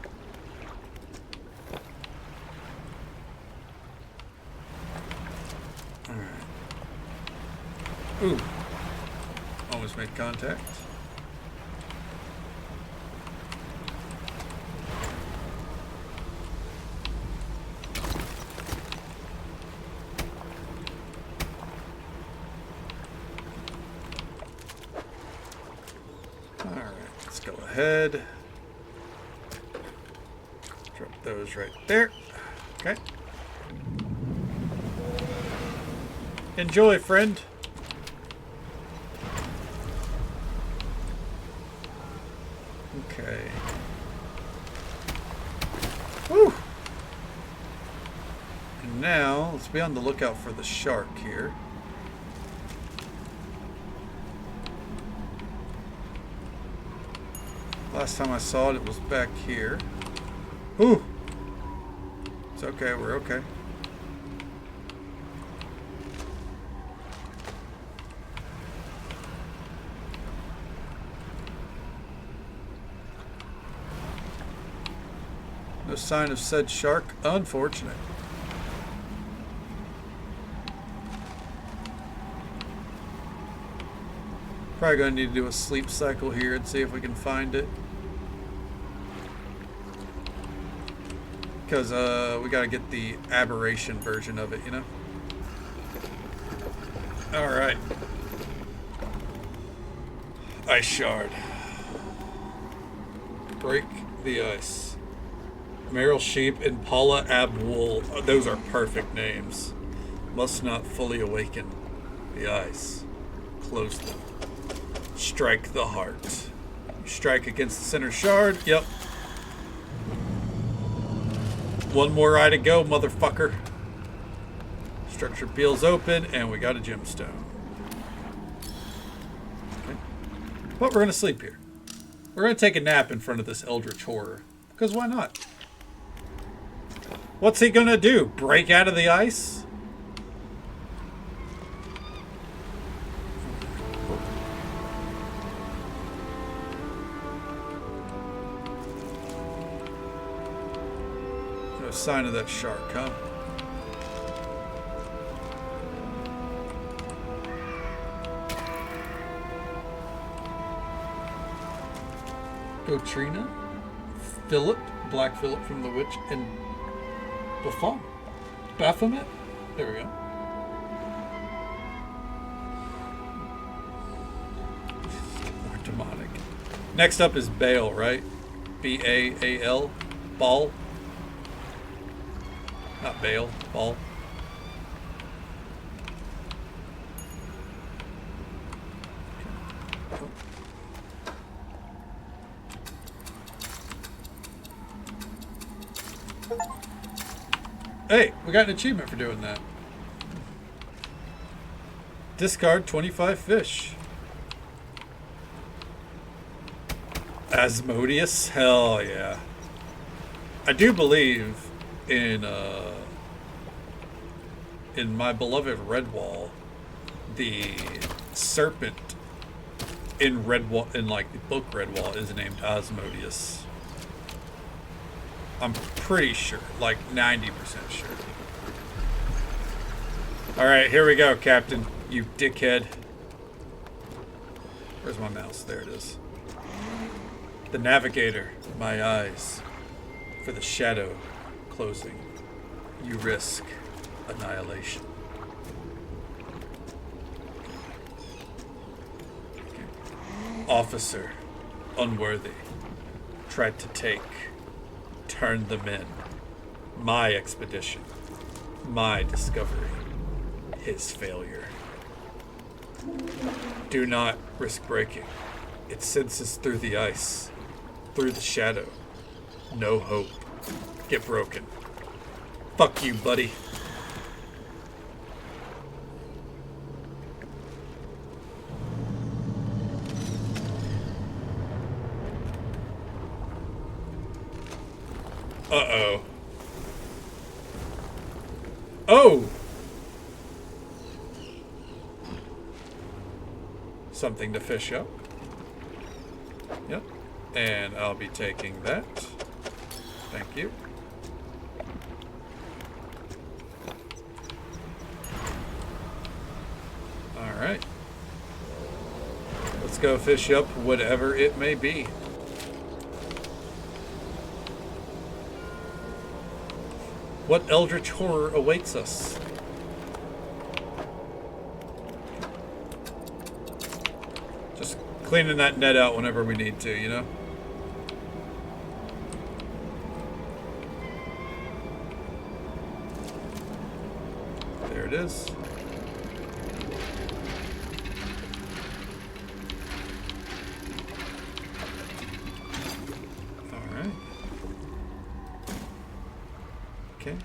Alright. Ooh. Almost made contact. Go ahead. Drop those right there. Okay. Enjoy, friend. Okay. Whew. And now, let's be on the lookout for the shark here. Last time I saw it, it was back here. Ooh! It's okay, we're okay. No sign of said shark. Unfortunate. Probably gonna need to do a sleep cycle here and see if we can find it. Because we gotta get the aberration version of it, you know? Alright. Ice shard. Break the ice. Meryl sheep and Paula ab wool. Those are perfect names. Must not fully awaken the ice. Close them. Strike the heart. You strike against the center shard. Yep. One more eye to go, motherfucker. Structure peels open, and we got a gemstone. Okay. But we're going to sleep here. We're going to take a nap in front of this eldritch horror. Because why not? What's he going to do? Break out of the ice? No sign of that shark, huh? Gotrina, Philip, Black Philip from the Witch, and Baphomet? There we go. More demonic. Next up is Baal, right? B-A-A-L? Baal? Not Baal, Baal. Hey, we got an achievement for doing that. Discard 25 fish. Asmodeus? Hell yeah. I do believe in my beloved Redwall, the serpent in Redwall, in like the book Redwall, is named Asmodeus. I'm pretty sure, like 90% sure. Alright, here we go, Captain, you dickhead. Where's my mouse? There it is. The navigator, my eyes. For the shadow closing, you risk annihilation. Okay. Officer, unworthy, tried to take. Turn them in. My expedition. My discovery. His failure. Do not risk breaking. It senses through the ice. Through the shadow. No hope. Get broken. Fuck you, buddy. Uh-oh. Oh! Something to fish up. Yep. And I'll be taking that. Thank you. Alright. Let's go fish up whatever it may be. What eldritch horror awaits us? Just cleaning that net out whenever we need to, you know? There it is. Okay.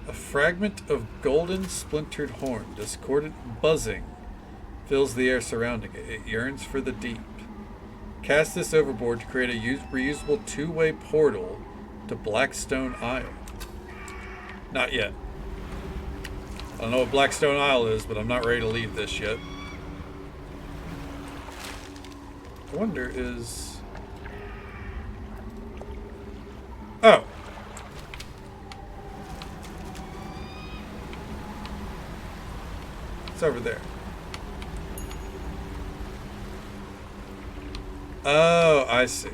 A fragment of golden splintered horn, discordant buzzing, fills the air surrounding it. It yearns for the deep. Cast this overboard to create a reusable two-way portal to Blackstone Isle. Not yet. I don't know what Blackstone Isle is, but I'm not ready to leave this yet. I wonder is... Oh. It's over there. Oh, I see.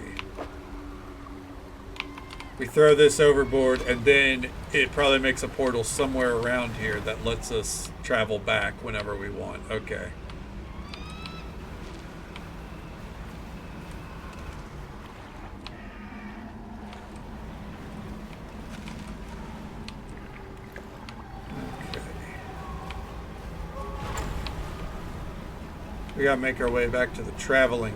We throw this overboard and then it probably makes a portal somewhere around here that lets us travel back whenever we want. Okay. We gotta make our way back to the traveling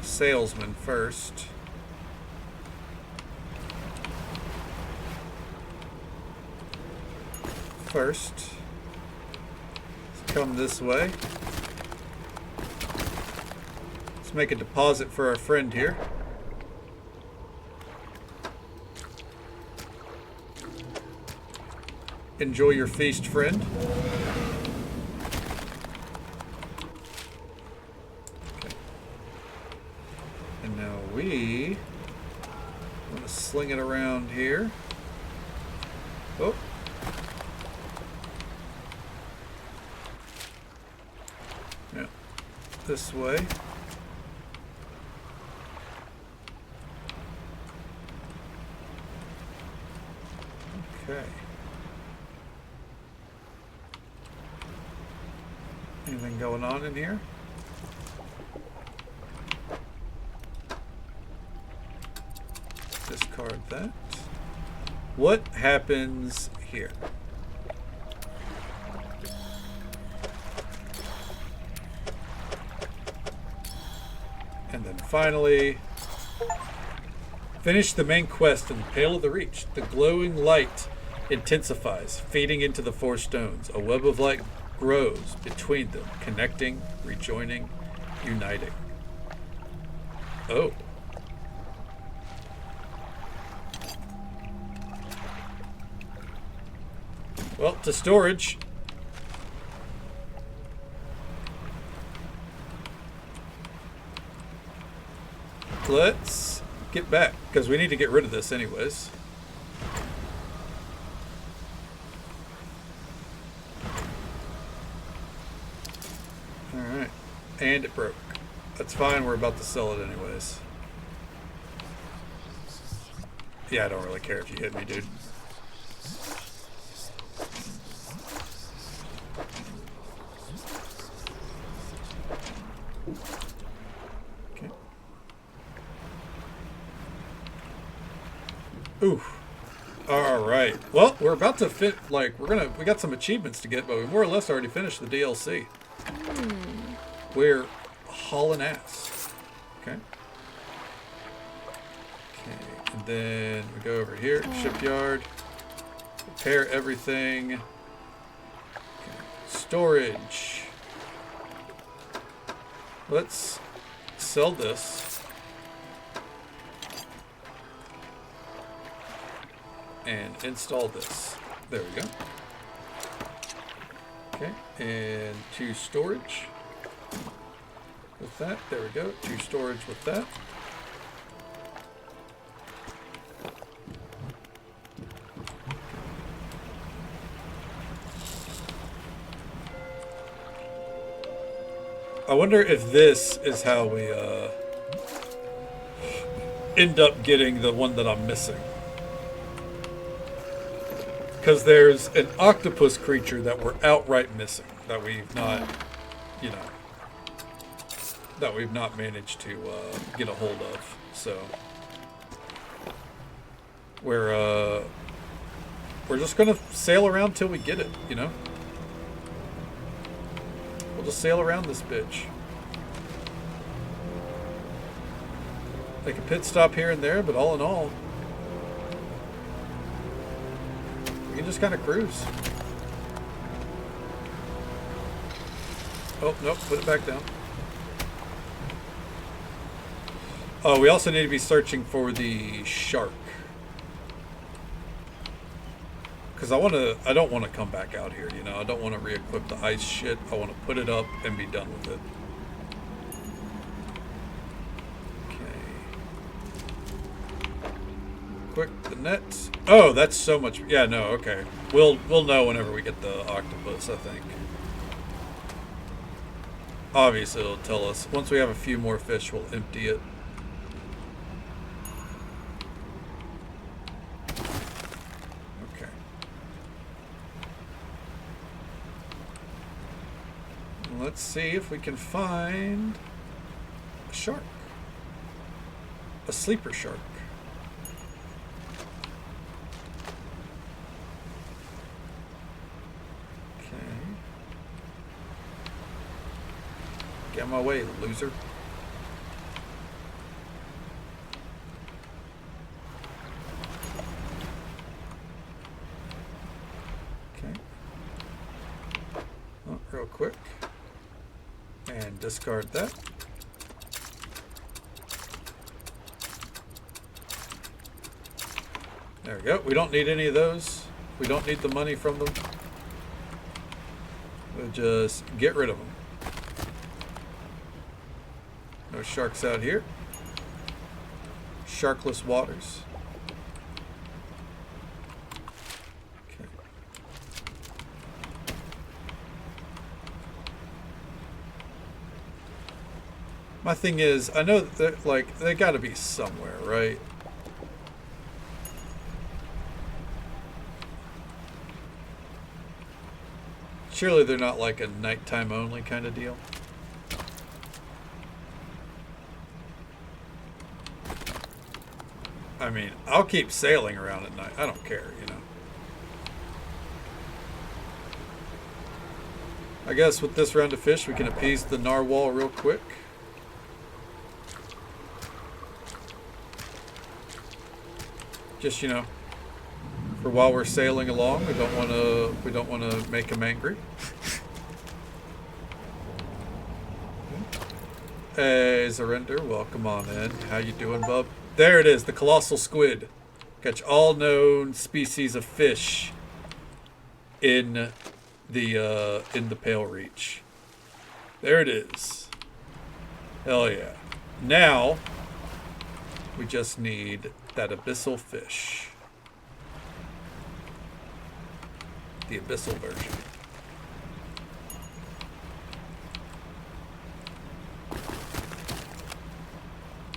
salesman first. Let's come this way. Let's make a deposit for our friend here. Enjoy your feast, friend. We want to sling it around here. Oh. Yeah. This way. Okay. Anything going on in here? Discard that. What happens here? And then finally, finish the main quest in the Pale of the Reach. The glowing light intensifies, feeding into the four stones. A web of light grows between them, connecting, rejoining, uniting. Oh. Well, to storage. Let's get back, because we need to get rid of this anyways. Alright. And it broke. That's fine, we're about to sell it anyways. Yeah, I don't really care if you hit me, dude. Okay. Ooh. Alright. Well, we're about to fit, like, we got some achievements to get, but we more or less already finished the DLC. We're hauling ass. Okay. Okay, and then we go over here, shipyard, repair everything. Okay. Storage. Let's sell this. and install this. There we go. Okay, and 2 storage with that. There we go. 2 storage with that. I wonder if this is how we end up getting the one that I'm missing. Because there's an octopus creature that we're outright missing, that we've not, you know, that we've not managed to get a hold of. So we're just gonna sail around till we get it, you know. We'll just sail around this bitch. Make a pit stop here and there, but all in all, we can just kind of cruise. Oh, nope, put it back down. Oh, we also need to be searching for the shark. Because I don't want to come back out here, you know. I don't want to re-equip the ice shit. I want to put it up and be done with it. Quick, the net. Oh, that's so much. Yeah, no, okay. We'll know whenever we get the octopus, I think. Obviously, it'll tell us. Once we have a few more fish, we'll empty it. Okay. Let's see if we can find a shark. A sleeper shark. Get my way, loser. Okay. Oh, real quick. And discard that. There we go. We don't need any of those. We don't need the money from them. We'll just get rid of them. No sharks out here. Sharkless waters. Okay. My thing is, I know that like they got to be somewhere, right? Surely they're not like a nighttime only kind of deal. I mean, I'll keep sailing around at night. I don't care, you know. I guess with this round of fish, we can appease the narwhal real quick. Just, you know, for while we're sailing along, we don't want to make him angry. Hey, Zarinder, welcome on in. How you doing, bub? There it is, the colossal squid. Catch all known species of fish in the Pale Reach. There it is. Hell yeah. Now we just need that abyssal fish. The abyssal version.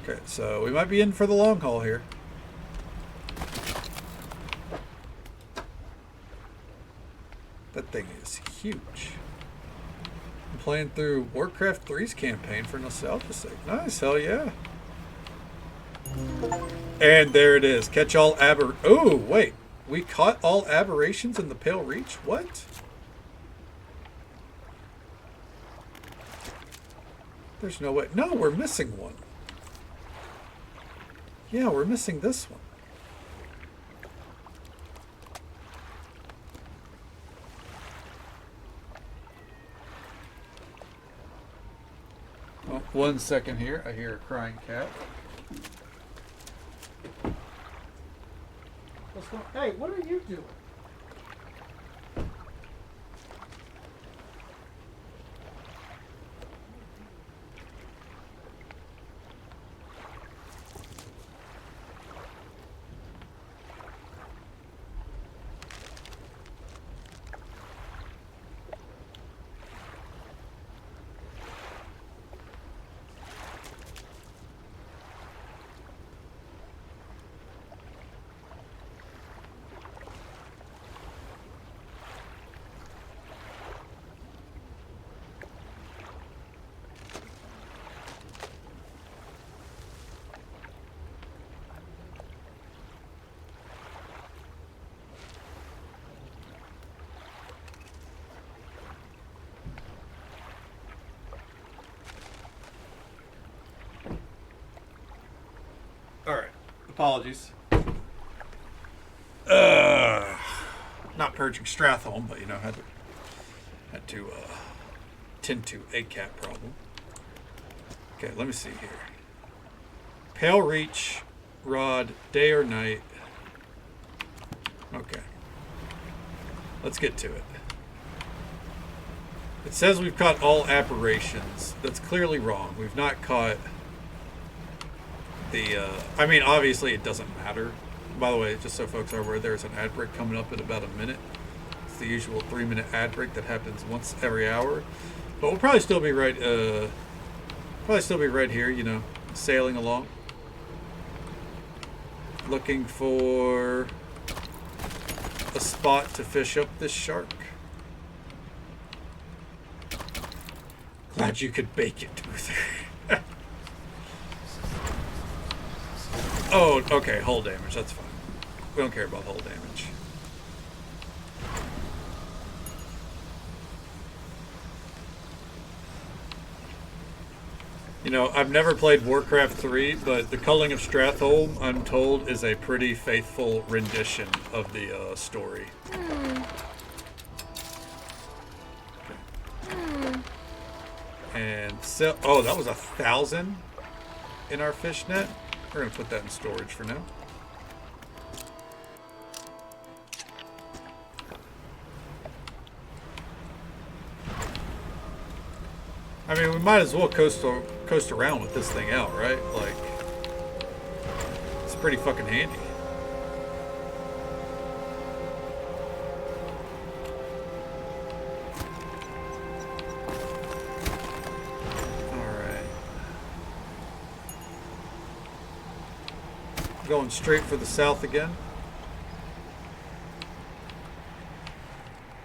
Okay, so we might be in for the long haul here. That thing is huge. I'm playing through Warcraft 3's campaign for nostalgia's sake. Nice, hell yeah. And there it is. Catch all Oh, wait. We caught all aberrations in the Pale Reach? What? There's no way. No, we're missing one. Yeah, we're missing this one. Oh, 1 second here. I hear a crying cat. what's going on? Hey, what are you doing? All right. Apologies. Not purging Stratholm, but had to tend to a cat problem. Okay, let me see here. Pale Reach, Rod, day or night. Okay. Let's get to it. It says we've caught all aberrations. That's clearly wrong. We've not caught the, I mean, obviously it doesn't matter. By the way, just so folks are aware, there's an ad break coming up in about a minute. It's the usual 3-minute ad break that happens once every hour. But we'll probably still be right here, sailing along. Looking for a spot to fish up this shark. Glad you could bake it, Uther. Oh, okay, hull damage, that's fine. We don't care about hull damage. I've never played Warcraft 3, but the Culling of Stratholm, I'm told, is a pretty faithful rendition of the story. And so, oh, that was 1,000 in our fish net. We're going to put that in storage for now. I mean, we might as well coast around with this thing out, right? Like, it's pretty fucking handy. Going straight for the south again.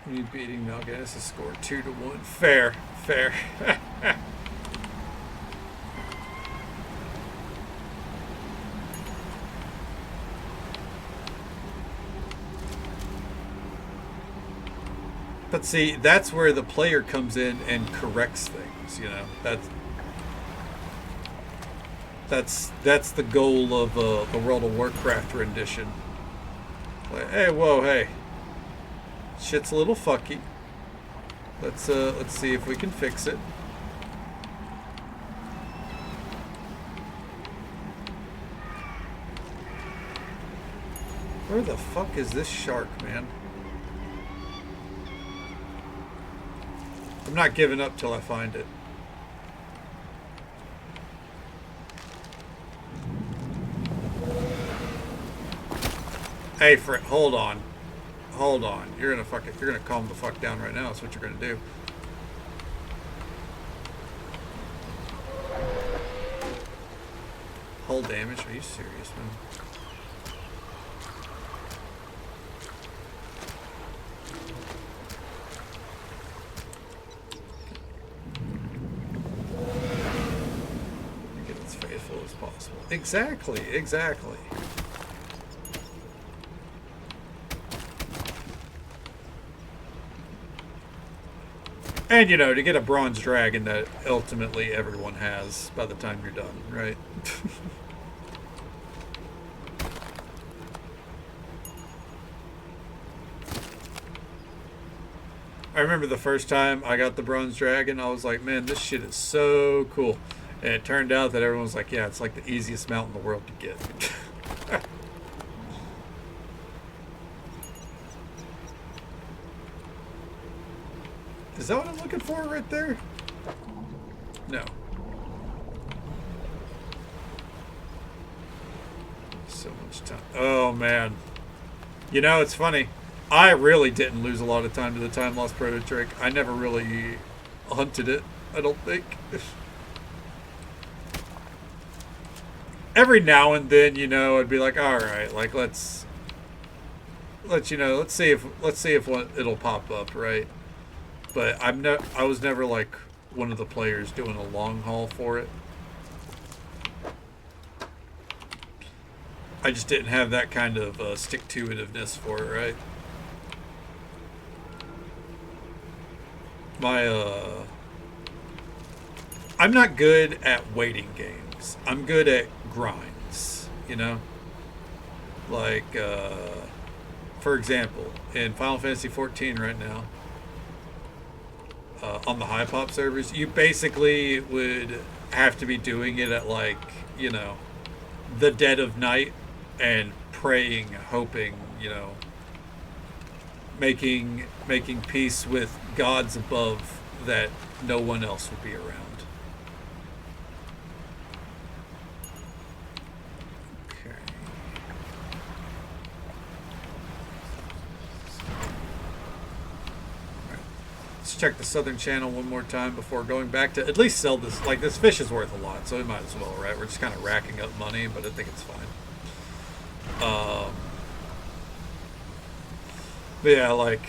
Me beating Mal'Ganis' score 2-1. Fair. But see, that's where the player comes in and corrects things. That's the goal of the World of Warcraft rendition. Like, hey, shit's a little fucky. Let's see if we can fix it. Where the fuck is this shark, man? I'm not giving up till I find it. Hey, Fred, hold on. You're gonna calm the fuck down right now. That's what you're gonna do. Hull damage? Are you serious, man? Make it as faithful as possible. Exactly. And, to get a bronze dragon that ultimately everyone has by the time you're done, right? I remember the first time I got the bronze dragon, I was like, man, this shit is so cool. And it turned out that everyone was like, yeah, it's like the easiest mount in the world to get. Is that what I'm looking for right there? No. So much time. Oh, man. You know, it's funny. I really didn't lose a lot of time to the time lost proto trick. I never really hunted it, I don't think. Every now and then, you know, I'd be like, all right, like let's see if what it'll pop up, right? But I was never like one of the players doing a long haul for it. I just didn't have that kind of stick-to-itiveness for it, right? I'm not good at waiting games. I'm good at grinds, you know? Like, for example, in Final Fantasy XIV right now, on the high pop servers, you basically would have to be doing it at, like, you know, the dead of night and praying, hoping, you know, making peace with gods above that no one else would be around. Okay. Right. Let's check the southern channel one more time before going back to at least sell this. Like, this fish is worth a lot, so we might as well, right? We're just kind of racking up money, but I think it's fine. But yeah, like,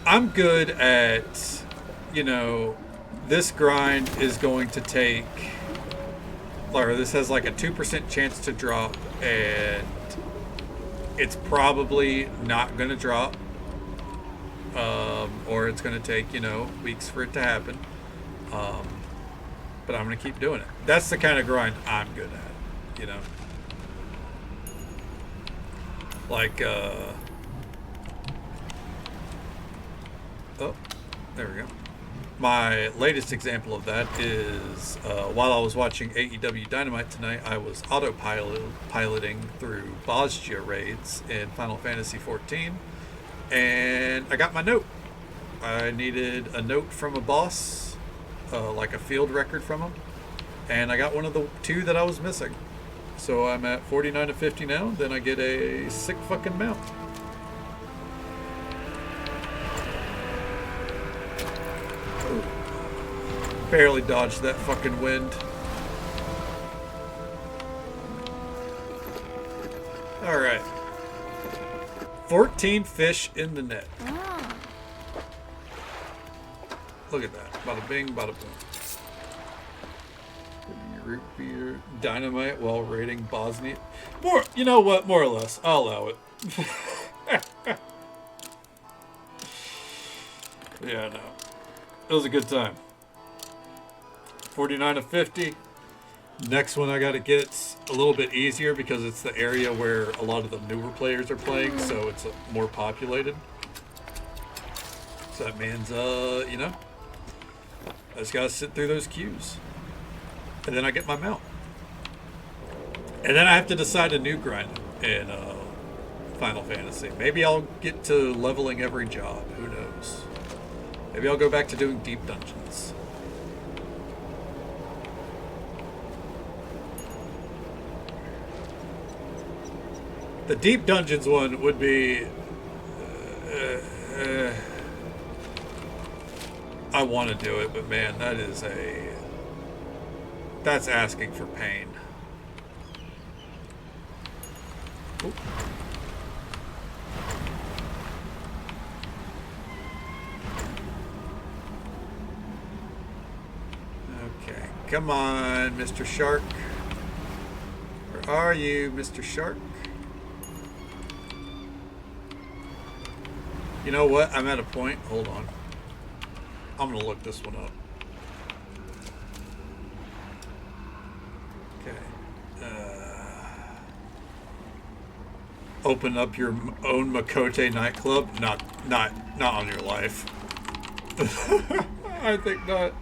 I'm good at, you know, this grind is going to take, or this has like a 2% chance to drop, and it's probably not going to drop, or it's going to take, you know, weeks for it to happen, but I'm going to keep doing it. That's the kind of grind I'm good at, you know. Like, oh, there we go. My latest example of that is while I was watching AEW Dynamite tonight, I was piloting through Bosgia raids in Final Fantasy XIV, and I got my note. I needed a note from a boss, like a field record from him, and I got one of the two that I was missing. So I'm at 49 of 50 now. Then I get a sick fucking mount. Ooh. Barely dodged that fucking wind. Alright. 14 fish in the net. Look at that. Bada bing, bada boom. Root beer, dynamite while raiding Bosnia. More, you know what? More or less, I'll allow it. Yeah, no, it was a good time. 49 of 50. Next one I gotta get's a little bit easier because it's the area where a lot of the newer players are playing, so it's more populated. So that means, you know, I just gotta sit through those queues. And then I get my mount. And then I have to decide a new grind in Final Fantasy. Maybe I'll get to leveling every job. Who knows? Maybe I'll go back to doing deep dungeons. The deep dungeons one would be... I want to do it, but man, that is a... That's asking for pain. Ooh. Okay, come on, Mr. Shark. Where are you, Mr. Shark? You know what? I'm at a point. Hold on. I'm gonna look this one up. Open up your own Makote nightclub? Not on your life. I think not.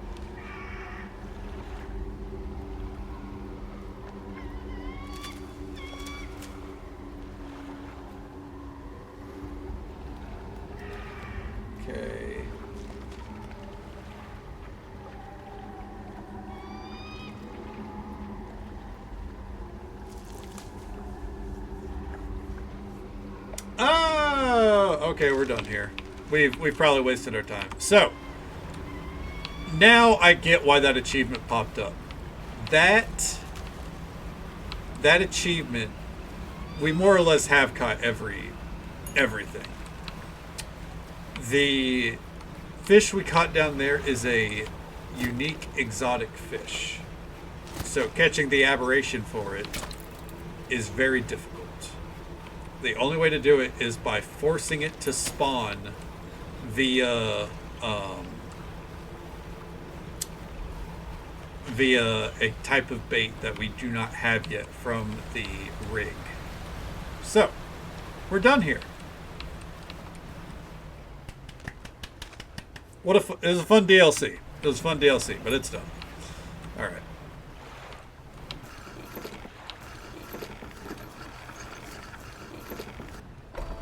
Okay. Okay, we're done here. We've probably wasted our time. So now I get why that achievement popped up. That achievement, we more or less have caught everything. The fish we caught down there is a unique exotic fish. So catching the aberration for it is very difficult. The only way to do it is by forcing it to spawn via a type of bait that we do not have yet from the rig. So, we're done here. It was a fun DLC. It was a fun DLC, but it's done. Alright.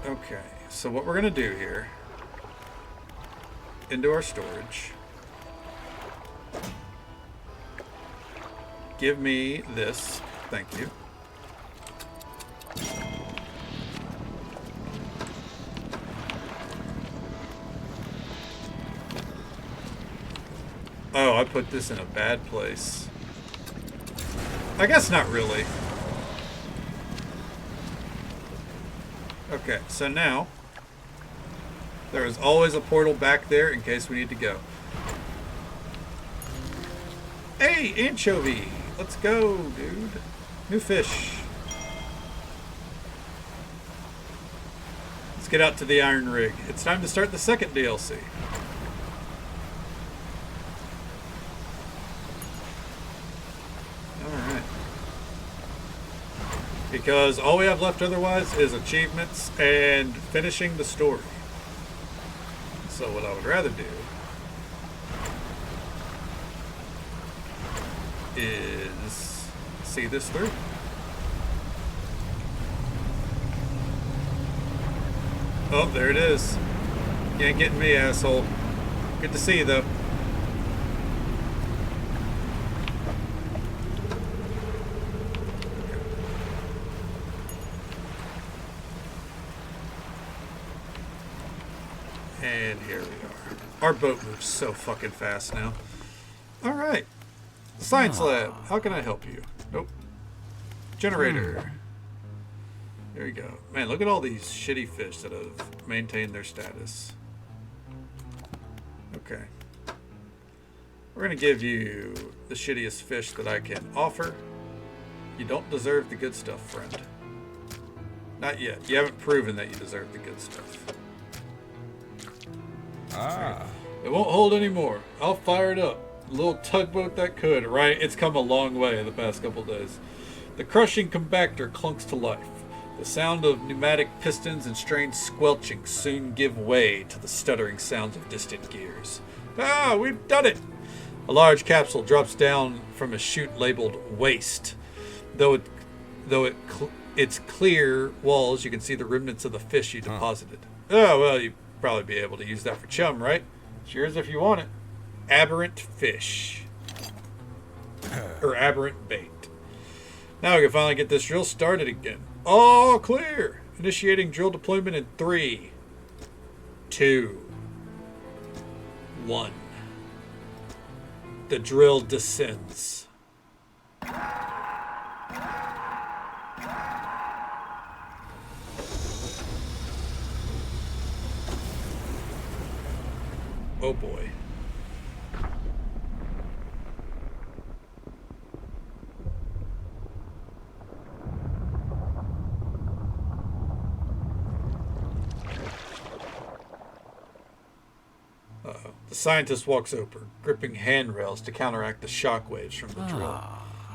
Okay, so what we're going to do here, into our storage, give me this, thank you. Oh, I put this in a bad place. I guess not really. Okay, so now there is always a portal back there in case we need to go. Hey, anchovy! Let's go, dude. New fish. Let's get out to the iron rig. It's time to start the second DLC. Because all we have left otherwise is achievements and finishing the story. So what I would rather do is see this through. Oh, there it is. You ain't getting me, asshole. Good to see you, though. And here we are. Our boat moves so fucking fast now. Alright. Science lab. How can I help you? Nope. Generator. There we go. Man, look at all these shitty fish that have maintained their status. Okay. We're going to give you the shittiest fish that I can offer. You don't deserve the good stuff, friend. Not yet. You haven't proven that you deserve the good stuff. Ah. It won't hold anymore. I'll fire it up. A little tugboat that could, right? It's come a long way in the past couple days. The crushing compactor clunks to life. The sound of pneumatic pistons and strange squelching soon give way to the stuttering sounds of distant gears. Ah, we've done it! A large capsule drops down from a chute labeled Waste. Its clear walls, you can see the remnants of the fish you deposited. Oh, well, you probably be able to use that for chum, right? Cheers if you want it. Aberrant fish. Or aberrant bait. Now we can finally get this drill started again. All clear. Initiating drill deployment in 3, 2, 1. The drill descends. Oh boy. Uh-oh. The scientist walks over, gripping handrails to counteract the shock waves from the drill.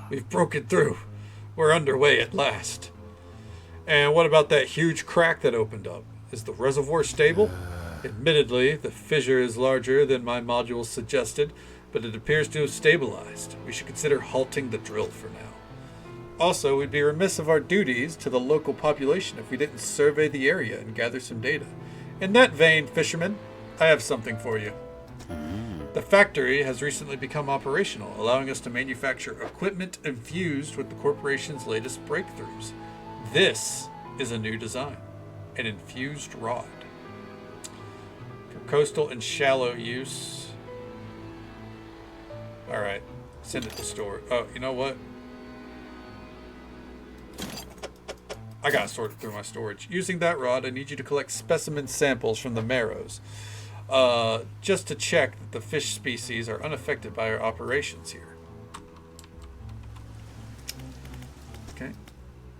We've broken through. We're underway at last. And what about that huge crack that opened up? Is the reservoir stable? Admittedly, the fissure is larger than my modules suggested, but it appears to have stabilized. We should consider halting the drill for now. Also, we'd be remiss of our duties to the local population if we didn't survey the area and gather some data. In that vein, fishermen, I have something for you. The factory has recently become operational, allowing us to manufacture equipment infused with the corporation's latest breakthroughs. This is a new design, an infused rod. coastal and shallow use. Alright. Send it to store. Oh, you know what? I gotta sort it through my storage. Using that rod, I need you to collect specimen samples from the marrows. Just to check that the fish species are unaffected by our operations here. Okay.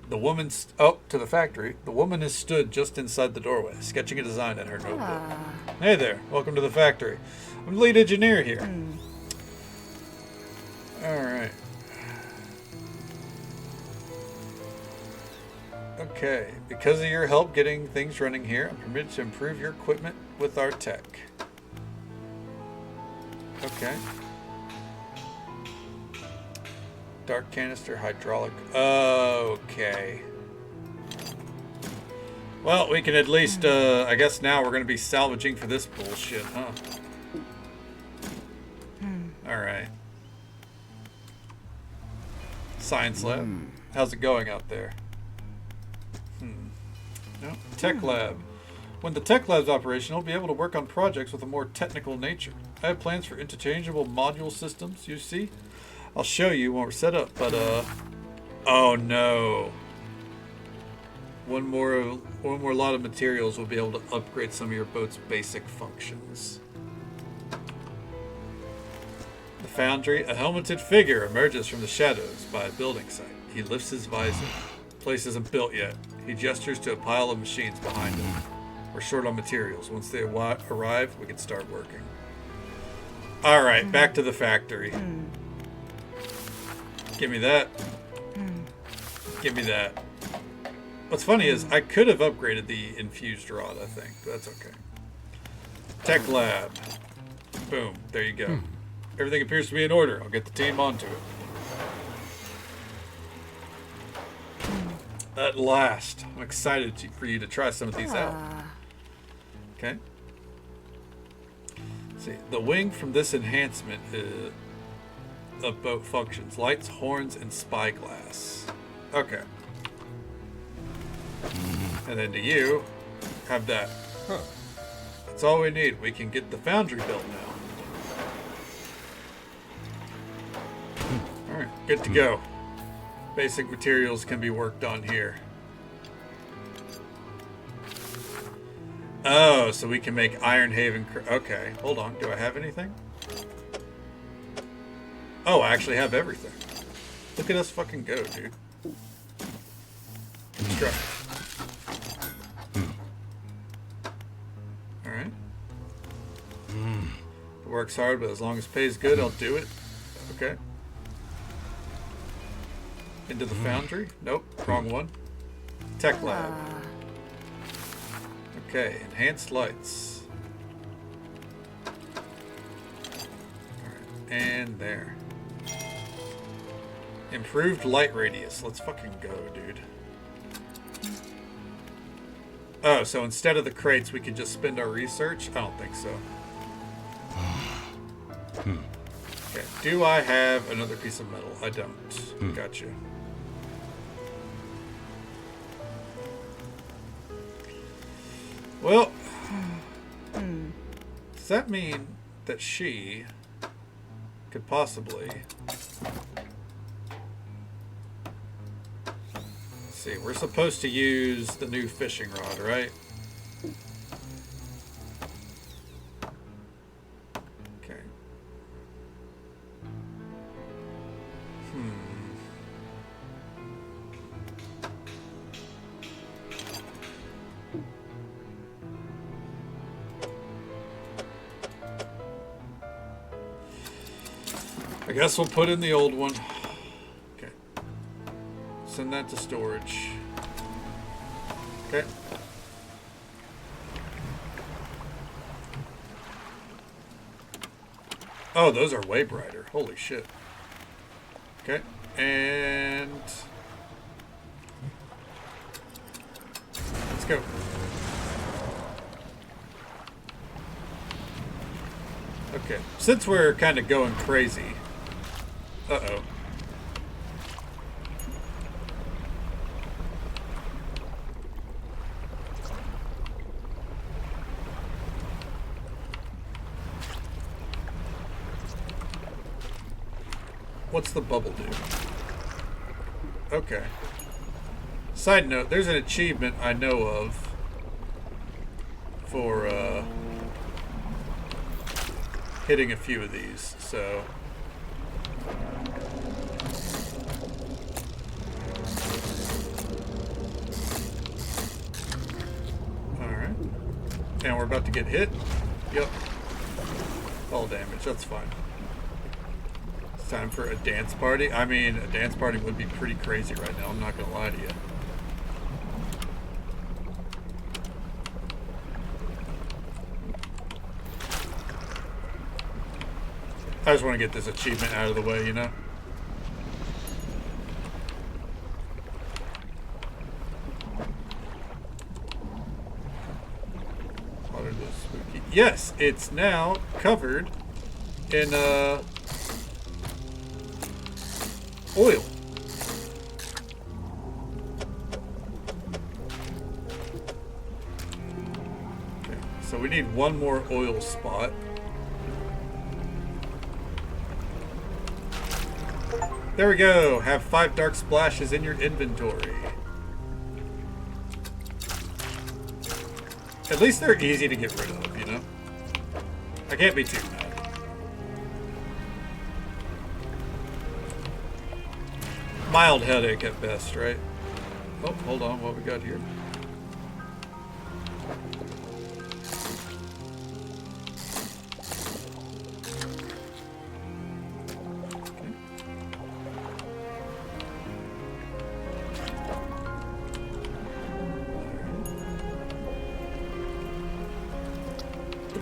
The woman's... Oh, to the factory. The woman has stood just inside the doorway, sketching a design in her notebook. Hey there. Welcome to the factory. I'm the lead engineer here. Alright. Okay. Because of your help getting things running here, I'm permitted to improve your equipment with our tech. Okay. Dark canister, hydraulic. Okay. Well, we can at least, I guess now we're going to be salvaging for this bullshit, huh? Alright. Science lab. How's it going out there? No. Tech lab. When the tech lab's operational, we'll be able to work on projects with a more technical nature. I have plans for interchangeable module systems, you see? I'll show you when we're set up, but, oh no. One more lot of materials will be able to upgrade some of your boat's basic functions. The foundry, a helmeted figure emerges from the shadows by a building site. He lifts his visor. The place isn't built yet. He gestures to a pile of machines behind him. We're short on materials. Once they arrive, we can start working. Alright, back to the factory. Give me that. Give me that. What's funny is I could have upgraded the infused rod, I think. But that's okay. Tech lab. Boom. There you go. Everything appears to be in order. I'll get the team onto it. At last. I'm excited for you to try some of these out. Okay. Let's see. The wing from this enhancement of boat functions. Lights, horns, and spyglass. Okay. And then to you, have that. That's all we need. We can get the foundry built now. Alright, good to go. Basic materials can be worked on here. Oh, so we can make Iron Haven... Okay, hold on. Do I have anything? Oh, I actually have everything. Look at us fucking go, dude. Construct. Alright. It works hard, but as long as pay's good, I'll do it. Okay. Into the foundry? Nope, wrong one. Tech lab. Okay, enhanced lights. Alright, and there. Improved light radius. Let's fucking go, dude. Oh, so instead of the crates, we could just spend our research? I don't think so. Okay, do I have another piece of metal? I don't. Gotcha. Well, does that mean that she could possibly... Let's see, we're supposed to use the new fishing rod, right? Okay. I guess we'll put in the old one. Okay. Send that to storage. Okay. Oh, those are way brighter. Holy shit. Okay. And... let's go. Okay. Since we're kind of going crazy... Uh-oh. What's the bubble do? Okay. Side note, there's an achievement I know of for hitting a few of these, so... Alright. And we're about to get hit. Yep. All damage, that's fine. It's time for a dance party. I mean, a dance party would be pretty crazy right now, I'm not gonna lie to you. I just want to get this achievement out of the way, you know? What are those spooky? Yes, it's now covered in oil. Okay, so we need one more oil spot. There we go. Have 5 dark splashes in your inventory. At least they're easy to get rid of, you know? I can't be too mad. Mild headache at best, right? Oh, hold on. What we got here?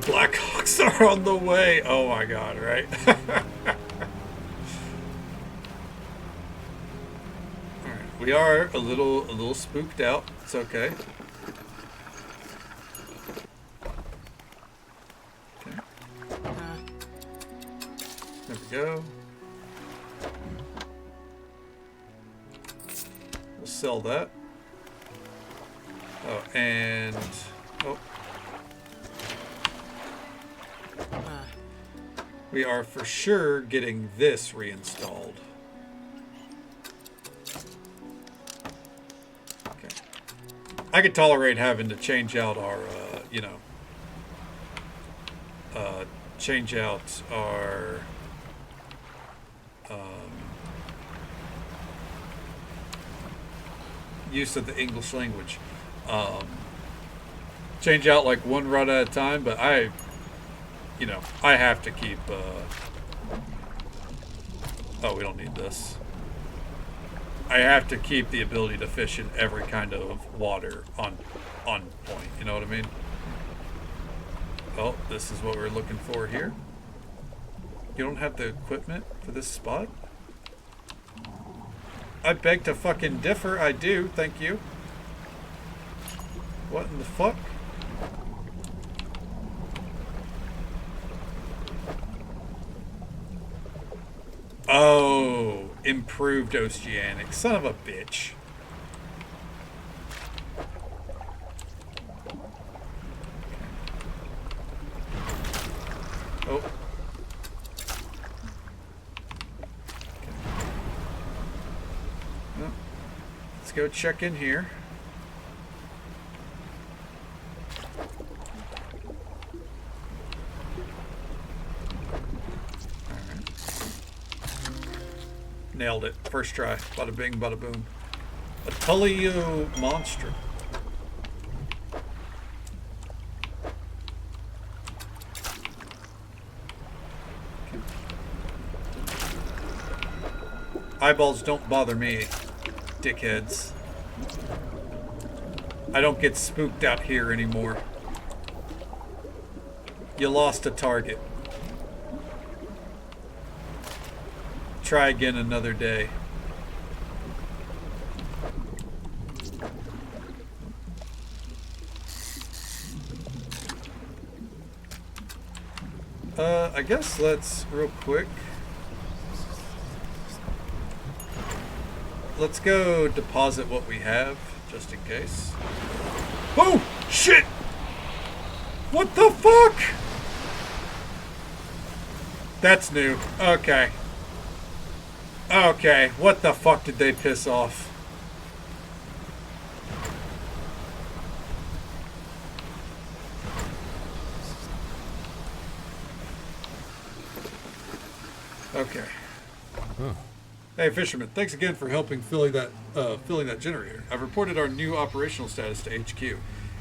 Blackhawks are on the way. Oh my god, right? Alright, we are a little spooked out. It's okay. Okay. There we go. We'll sell that. Oh, and oh. We are for sure getting this reinstalled. Okay. I could tolerate having to change out our, you know, change out our, use of the English language. Change out like one run at a time, but you know, I have to keep, oh, we don't need this. I have to keep the ability to fish in every kind of water on point, you know what I mean? Oh, this is what we're looking for here. You don't have the equipment for this spot? I beg to fucking differ, I do, thank you. What in the fuck? Oh, improved oceanic. Son of a bitch. Oh. Okay. Well, let's go check in here. Nailed it. First try. Bada bing, bada boom. A Tullio monster. Eyeballs don't bother me, dickheads. I don't get spooked out here anymore. You lost a target. Try again another day. I guess let's real quick. Let's go deposit what we have, just in case. Oh, shit! What the fuck? That's new. Okay. Okay, what the fuck did they piss off? Okay. Huh. Hey, fisherman, thanks again for helping filling that generator. I've reported our new operational status to HQ.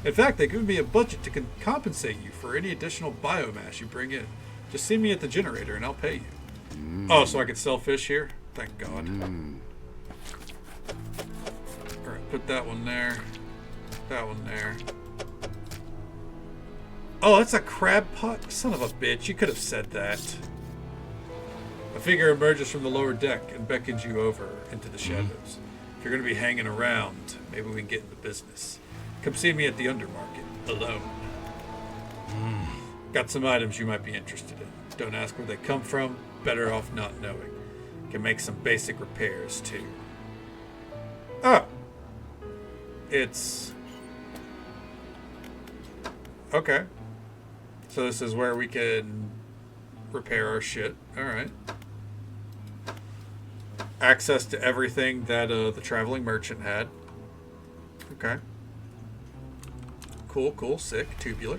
In fact, they've given me a budget to compensate you for any additional biomass you bring in. Just see me at the generator and I'll pay you. Oh, so I can sell fish here? Thank God. Alright, put that one there. That one there. Oh, that's a crab pot? Son of a bitch, you could have said that. A figure emerges from the lower deck and beckons you over into the shadows. If you're going to be hanging around, maybe we can get into business. Come see me at the undermarket, alone. Got some items you might be interested in. Don't ask where they come from, better off not knowing. Can make some basic repairs, too. Oh! It's... Okay. So this is where we can repair our shit. Alright. Access to everything that the traveling merchant had. Okay. Cool, cool, sick. Tubular.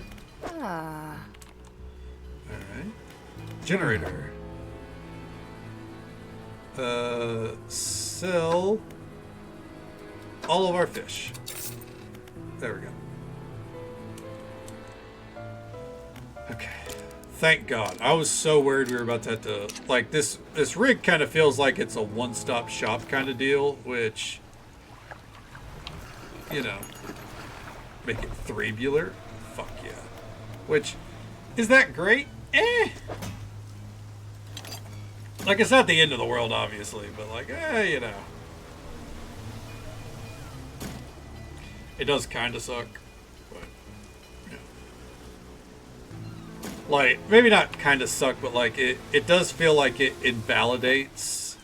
Alright. Generator. Sell all of our fish. There we go. Okay. Thank God. I was so worried we were about to have to... Like, this rig kind of feels like it's a one-stop shop kind of deal, which... You know... Make it threebular? Fuck yeah. Which... Is that great? Eh. Like, it's not the end of the world, obviously, but like, you know. It does kind of suck. Like, maybe not kind of suck, but like it does feel like it invalidates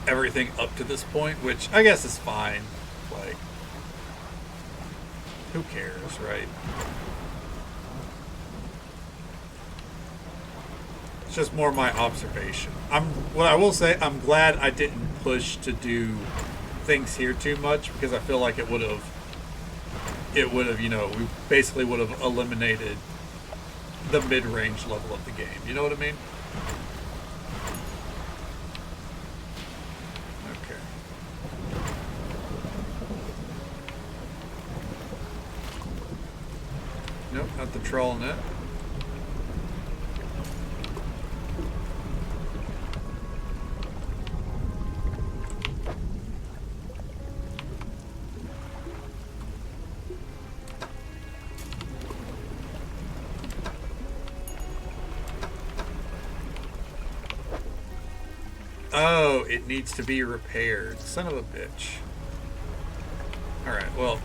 everything up to this point, which I guess is fine. Like, who cares, right? It's just more my observation. What I will say, I'm glad I didn't push to do things here too much, because I feel like it would have, you know, we basically would have eliminated the mid-range level of the game. You know what I mean? Okay. Nope, not the trawl net. Oh, it needs to be repaired. Son of a bitch. Alright, well,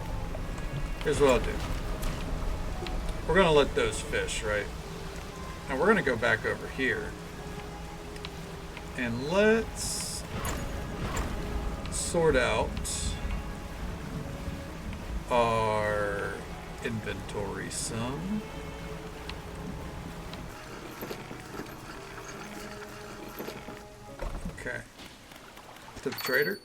here's what I'll do. We're going to let those fish, right? Now we're going to go back over here. And let's sort out our inventory some. Okay. To the trader.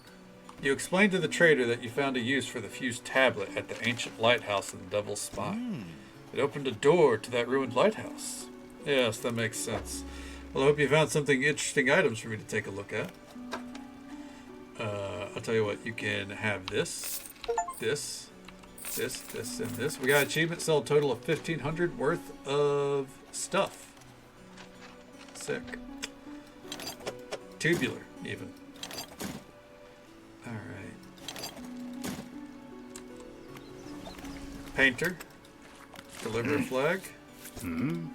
You explained to the trader that you found a use for the fused tablet at the ancient lighthouse in the Devil's Spine. It opened a door to that ruined lighthouse. Yes, that makes sense. Well, I hope you found something interesting items for me to take a look at. I'll tell you what, you can have this, this, and this. We got achievement, sell a total of 1,500 worth of stuff. Sick. Tubular, even. Alright. Painter. Deliver a flag.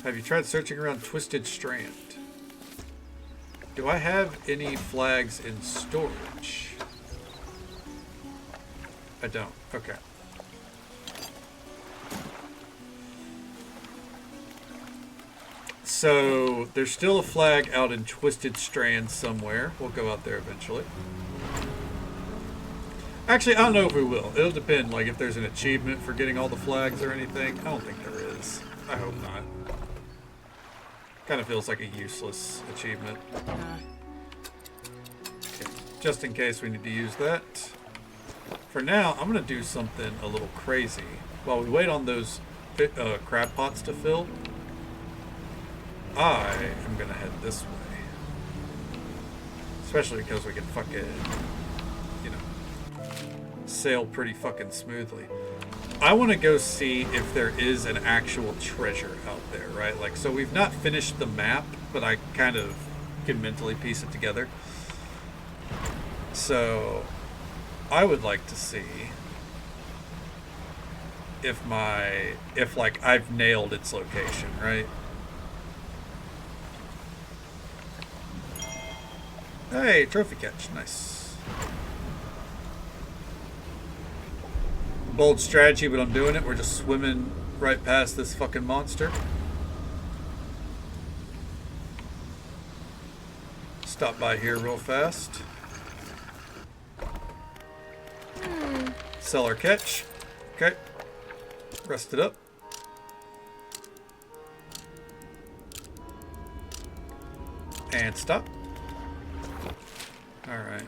Have you tried searching around Twisted Strand? Do I have any flags in storage? I don't. Okay. So, there's still a flag out in Twisted Strand somewhere. We'll go out there eventually. Actually, I don't know if we will. It'll depend, like, if there's an achievement for getting all the flags or anything. I don't think there is. I hope not. Kind of feels like a useless achievement. Okay. Just in case we need to use that. For now, I'm going to do something a little crazy. While we wait on those crab pots to fill, I am going to head this way. Especially because we can fucking, you know, sail pretty fucking smoothly. I want to go see if there is an actual treasure out there, right? Like, so we've not finished the map, but I kind of can mentally piece it together. So I would like to see if like I've nailed its location, right? Hey, trophy catch, nice. Bold strategy, but I'm doing it. We're just swimming right past this fucking monster. Stop by here real fast. Sell our catch. Okay. Rest it up. And stop. Alright.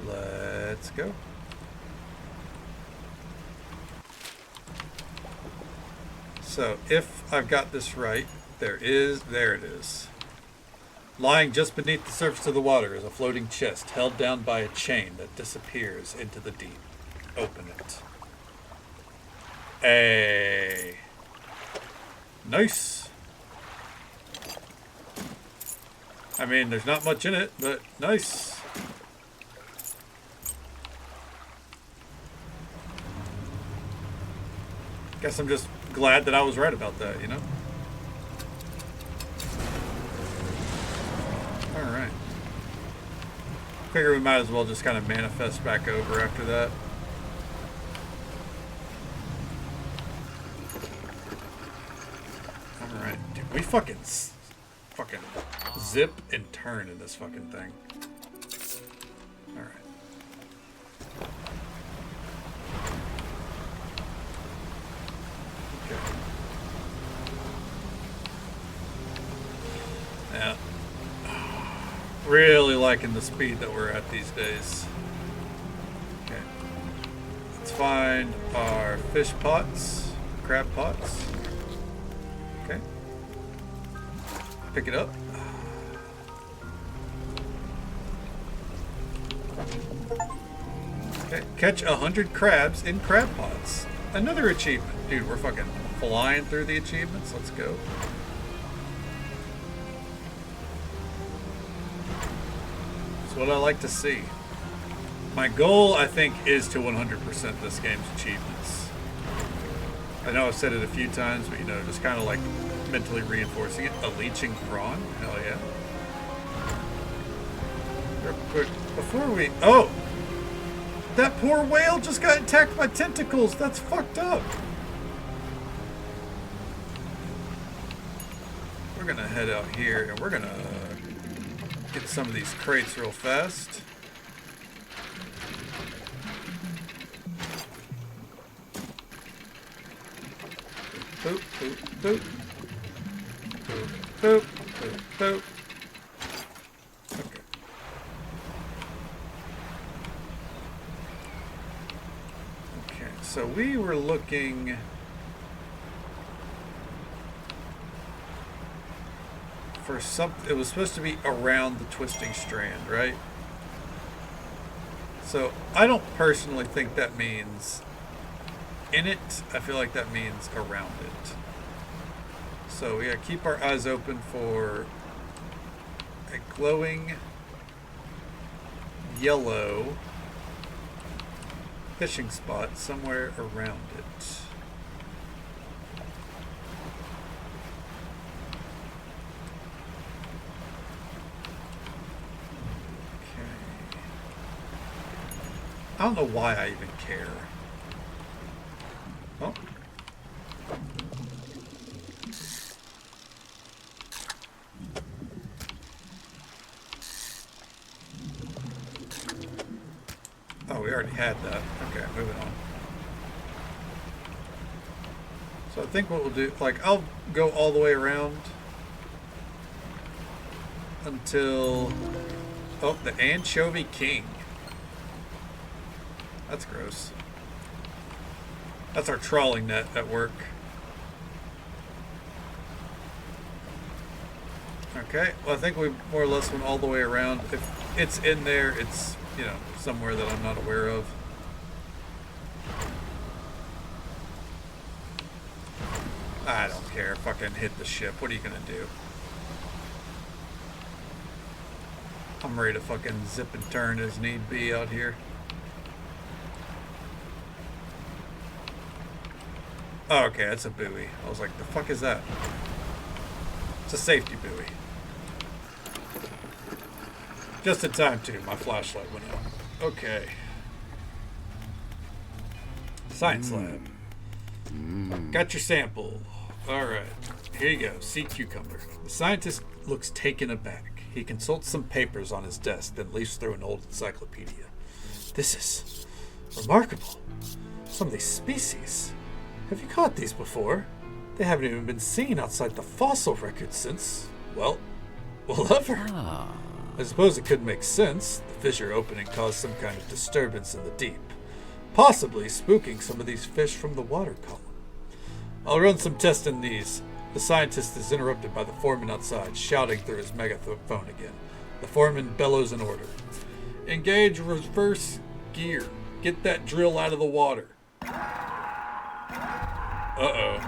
Let's go. So, if I've got this right, there it is. Lying just beneath the surface of the water is a floating chest held down by a chain that disappears into the deep. Open it. Hey. Nice. I mean, there's not much in it, but nice. Guess I'm just glad that I was right about that, you know? Alright. Figure we might as well just kind of manifest back over after that. Alright. Dude, we fucking zip and turn in this fucking thing. Alright. Yeah. Really liking the speed that we're at these days. Okay. Let's find our fish pots, crab pots. Okay. Pick it up. Okay. Catch 100 crabs in crab pots. Another achievement. Dude, we're fucking flying through the achievements. Let's go. That's what I like to see. My goal, I think, is to 100% this game's achievements. I know I've said it a few times, but, you know, just kind of like mentally reinforcing it. A leeching prawn? Hell yeah. Real quick, before we... Oh! That poor whale just got attacked by tentacles! That's fucked up! We're gonna head out here, and we're gonna get some of these crates real fast. Boop, boop, boop. Boop, boop, boop, boop. Okay. Okay, so we were looking... for something. It was supposed to be around the twisting strand, right? So I don't personally think that means in it. I feel like that means around it. So we gotta keep our eyes open for a glowing yellow fishing spot somewhere around it. I don't know why I even care. Oh. Oh Oh, we already had that. Okay, moving on. So I think what we'll do, like, I'll go all the way around until... Oh, the Anchovy King. That's gross. That's our trawling net at work. Okay, well I think we more or less went all the way around. If it's in there, it's, you know, somewhere that I'm not aware of. I don't care. Fucking hit the ship. What are you gonna do? I'm ready to fucking zip and turn as need be out here. Oh, okay, that's a buoy. I was like, the fuck is that? It's a safety buoy. Just in time, too. My flashlight went out. Okay. Science lab. Got your sample. Alright. Here you go. Sea cucumber. The scientist looks taken aback. He consults some papers on his desk, then leafs through an old encyclopedia. This is remarkable. Some of these species. Have you caught these before? They haven't even been seen outside the fossil record since, well, ever. I suppose it could make sense. The fissure opening caused some kind of disturbance in the deep, possibly spooking some of these fish from the water column. I'll run some tests in these. The scientist is interrupted by the foreman outside, shouting through his megaphone again. The foreman bellows an order. Engage reverse gear. Get that drill out of the water. Uh-oh.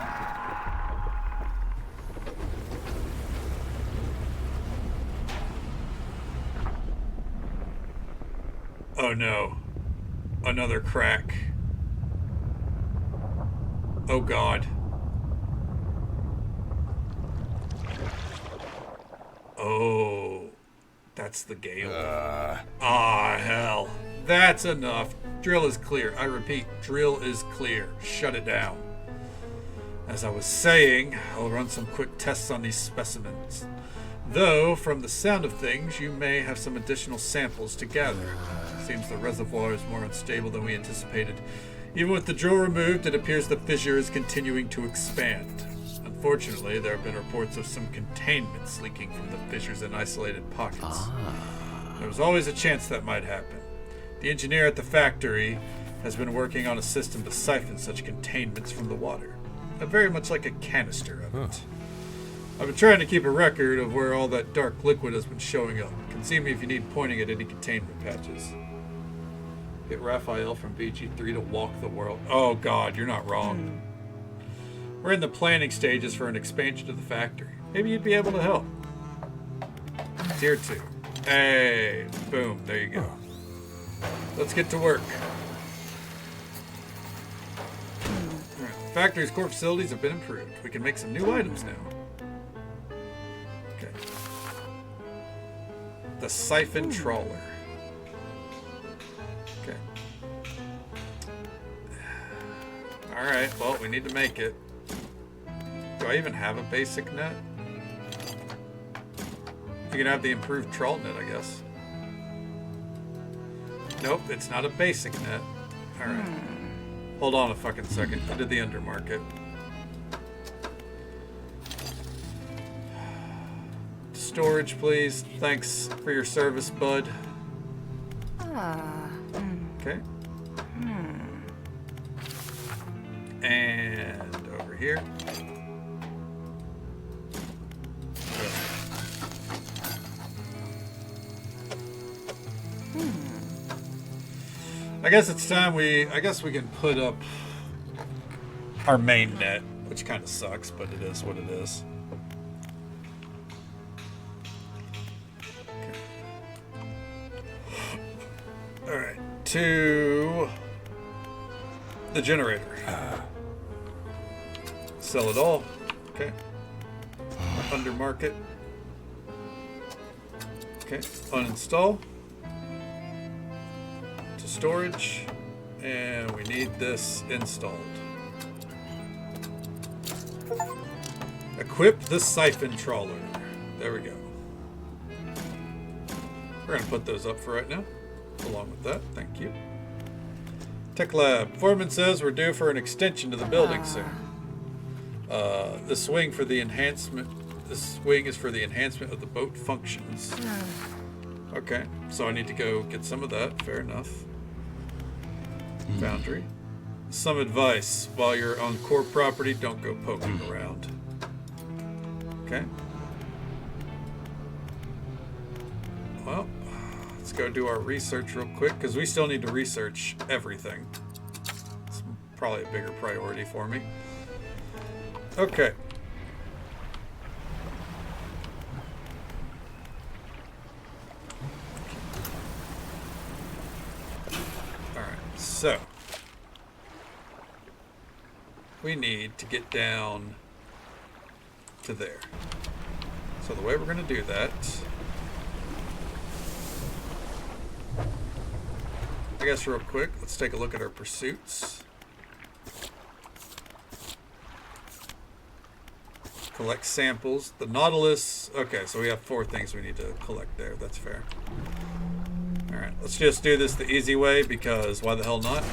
Oh no. Another crack. Oh god. Oh. That's the gale. Ah, hell. That's enough. Drill is clear. I repeat, drill is clear. Shut it down. As I was saying, I'll run some quick tests on these specimens. Though, from the sound of things, you may have some additional samples to gather. It seems the reservoir is more unstable than we anticipated. Even with the drill removed, it appears the fissure is continuing to expand. Unfortunately, there have been reports of some containments leaking from the fissures in isolated pockets. There was always a chance that might happen. The engineer at the factory has been working on a system to siphon such containments from the water. Very much like a canister of it. I've been trying to keep a record of where all that dark liquid has been showing up. You can see me if you need pointing at any containment patches. Get Raphael from VG3 to walk the world. Oh god, you're not wrong. We're in the planning stages for an expansion to the factory. Maybe you'd be able to help. Tier 2. Hey, boom, there you go. Let's get to work. Factory's core facilities have been improved. We can make some new items now. Okay. The siphon trawler. Okay. Alright, well, we need to make it. Do I even have a basic net? You can have the improved trawl net, I guess. Nope, it's not a basic net. Alright. Hold on a fucking second. I did the undermarket. Storage, please. Thanks for your service, bud. Okay. And over here. I guess it's time I guess we can put up our main net, which kind of sucks, but it is what it is. Okay. Alright, to the generator. Sell it all. Okay. Undermarket. Okay, uninstall. Storage, and we need this installed. Equip the siphon trawler. There we go. We're gonna put those up for right now, along with that. Thank you. Tech lab. Foreman says we're due for an extension to the building soon. The swing for the enhancement. The swing is for the enhancement of the boat functions. Okay, so I need to go get some of that. Fair enough. Foundry. Some advice: while you're on core property, don't go poking around. Okay. Well, let's go do our research real quick, because we still need to research everything. It's probably a bigger priority for me. Okay. Alright, so we need to get down to there. So the way we're going to do that, I guess real quick, let's take a look at our pursuits. Collect samples. The Nautilus. Okay, so we have 4 things we need to collect there. That's fair. Alright, let's just do this the easy way, because why the hell not?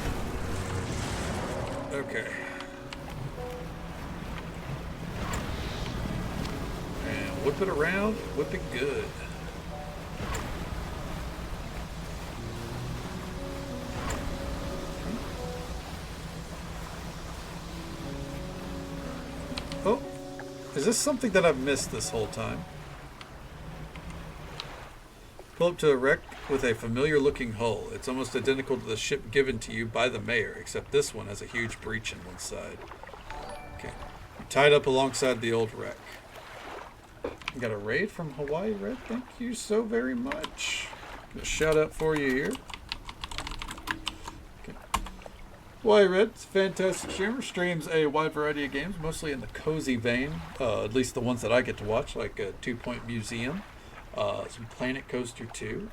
Okay. And whip it around. Whip it good. Oh. Is this something that I've missed this whole time? Pull up to a wreck with a familiar looking hull. It's almost identical to the ship given to you by the mayor, except this one has a huge breach in one side. Okay. You're tied up alongside the old wreck. You got a raid from Hawaii Red. Thank you so very much. A shout out for you here. Hawaii Red, fantastic streamer, streams a wide variety of games, mostly in the cozy vein, at least the ones that I get to watch, like 2 Point Museum, some Planet Coaster 2.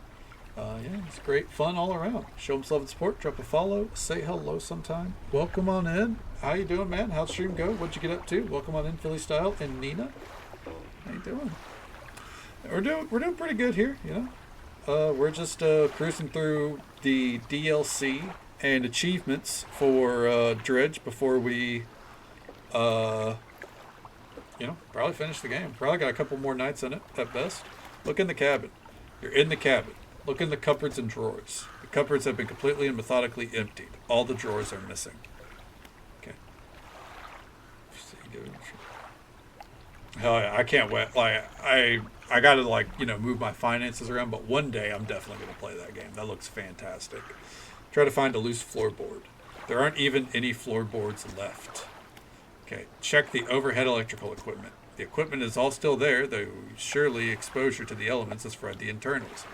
Yeah, it's great fun all around. Show them love and support, drop a follow, say hello sometime. Welcome on in. How you doing, man? How's stream go? What'd you get up to? Welcome on in, Philly Style and Nina. How you doing? We're doing pretty good here, you know. We're just cruising through the DLC and achievements for Dredge before we, probably finish the game. Probably got a couple more nights in it at best. Look in the cabin. You're in the cabin. Look in the cupboards and drawers. The cupboards have been completely and methodically emptied. All the drawers are missing. Okay. Hell yeah, I can't wait. Like I gotta move my finances around, but one day I'm definitely gonna play that game. That looks fantastic. Try to find a loose floorboard. There aren't even any floorboards left. Okay, check the overhead electrical equipment. The equipment is all still there, though surely exposure to the elements has fried the internals.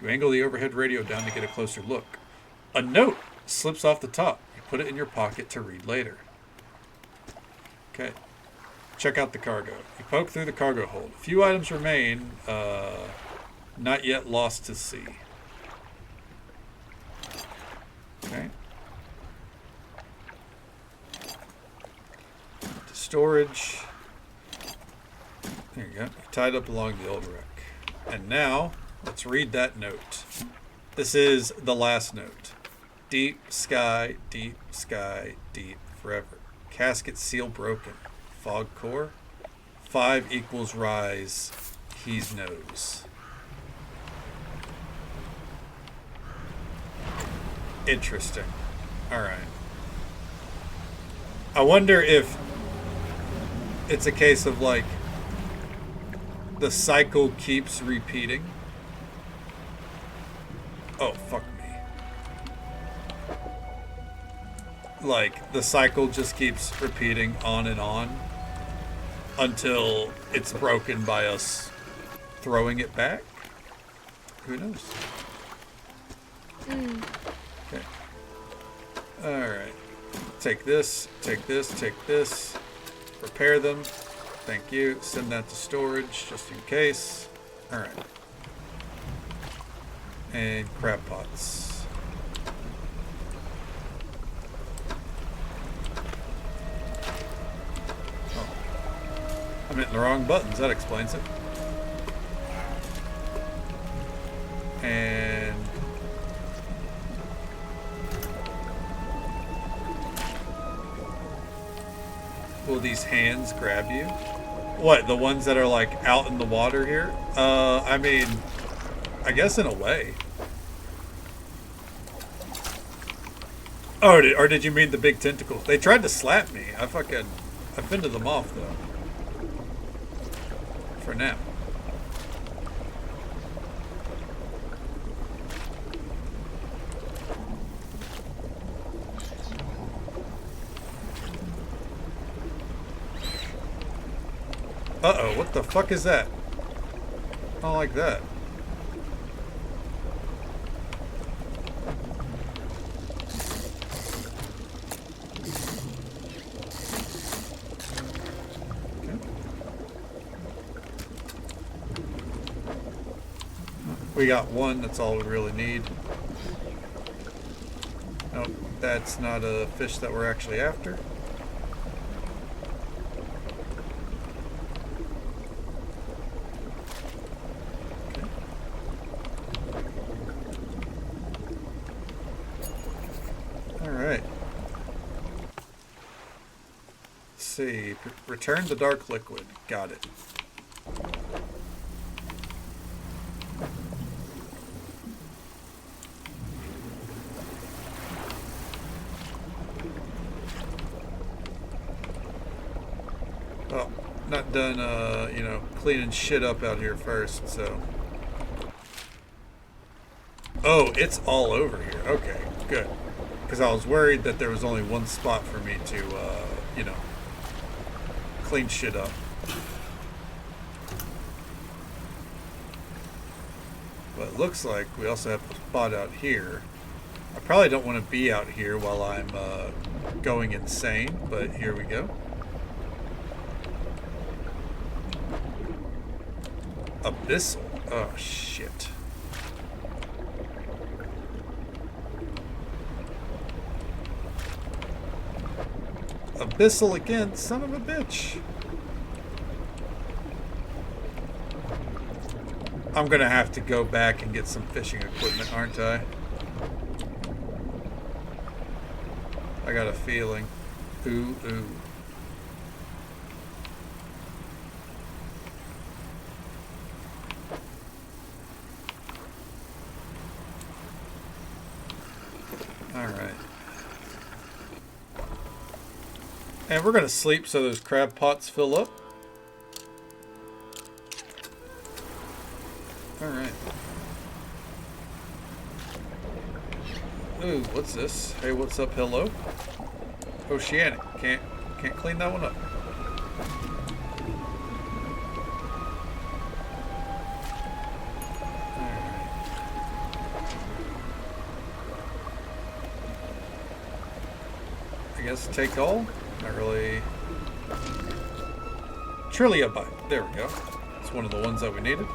You angle the overhead radio down to get a closer look. A note slips off the top. You put it in your pocket to read later. Okay, check out the cargo. You poke through the cargo hold. A few items remain, not yet lost to sea. Okay. To storage. There you go. Tied up along the old wreck. And now, let's read that note. This is the last note. Deep sky, deep forever. Casket seal broken. Fog core. 5 equals rise. He's nose. Interesting. Alright. I wonder if it's a case of like the cycle keeps repeating. Oh, fuck me. Like the cycle just keeps repeating on and on until it's broken by us throwing it back. Who knows? Okay. Alright. Take this, take this, take this. Repair them. Thank you. Send that to storage just in case. Alright. And crab pots. Oh. I'm hitting the wrong buttons. That explains it. And Will these hands grab you? What, the ones that are like out in the water here? I mean, I guess in a way. Oh, or did you mean the big tentacle? They tried to slap me. I fended them off though. For now. Uh-oh, what the fuck is that? I don't like that. Okay. We got one, that's all we really need. Nope, that's not a fish that we're actually after. See, return the dark liquid. Got it. Oh, not done, you know, cleaning shit up out here first, so. Oh, it's all over here. Okay, good. Because I was worried that there was only one spot for me to, you know, clean shit up. But it looks like we also have a spot out here. I probably don't want to be out here while I'm going insane, but here we go. Abyssal. Oh, shit. Abyssal again, son of a bitch. I'm gonna have to go back and get some fishing equipment, aren't I? I got a feeling. Ooh, ooh. Alright. And we're gonna sleep so those crab pots fill up. Alright. Ooh, what's this? Hey, what's up? Hello? Oceanic. Can't clean that one up. Alright. I guess take all? Not really. Trillia bite. There we go. It's one of the ones that we needed.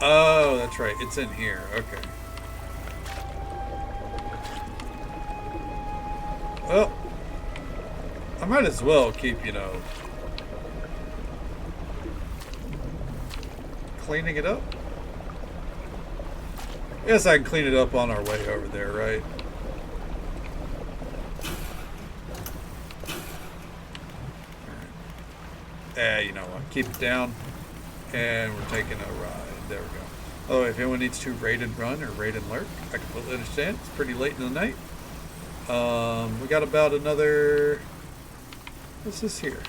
Oh, that's right. It's in here. Okay. Well, I might as well keep, you know, cleaning it up. Yes, I can clean it up on our way over there, right? You know what? Keep it down. And we're taking a ride. There we go. Oh, if anyone needs to raid and run or raid and lurk, I completely understand. It's pretty late in the night. We got about another... What's this here?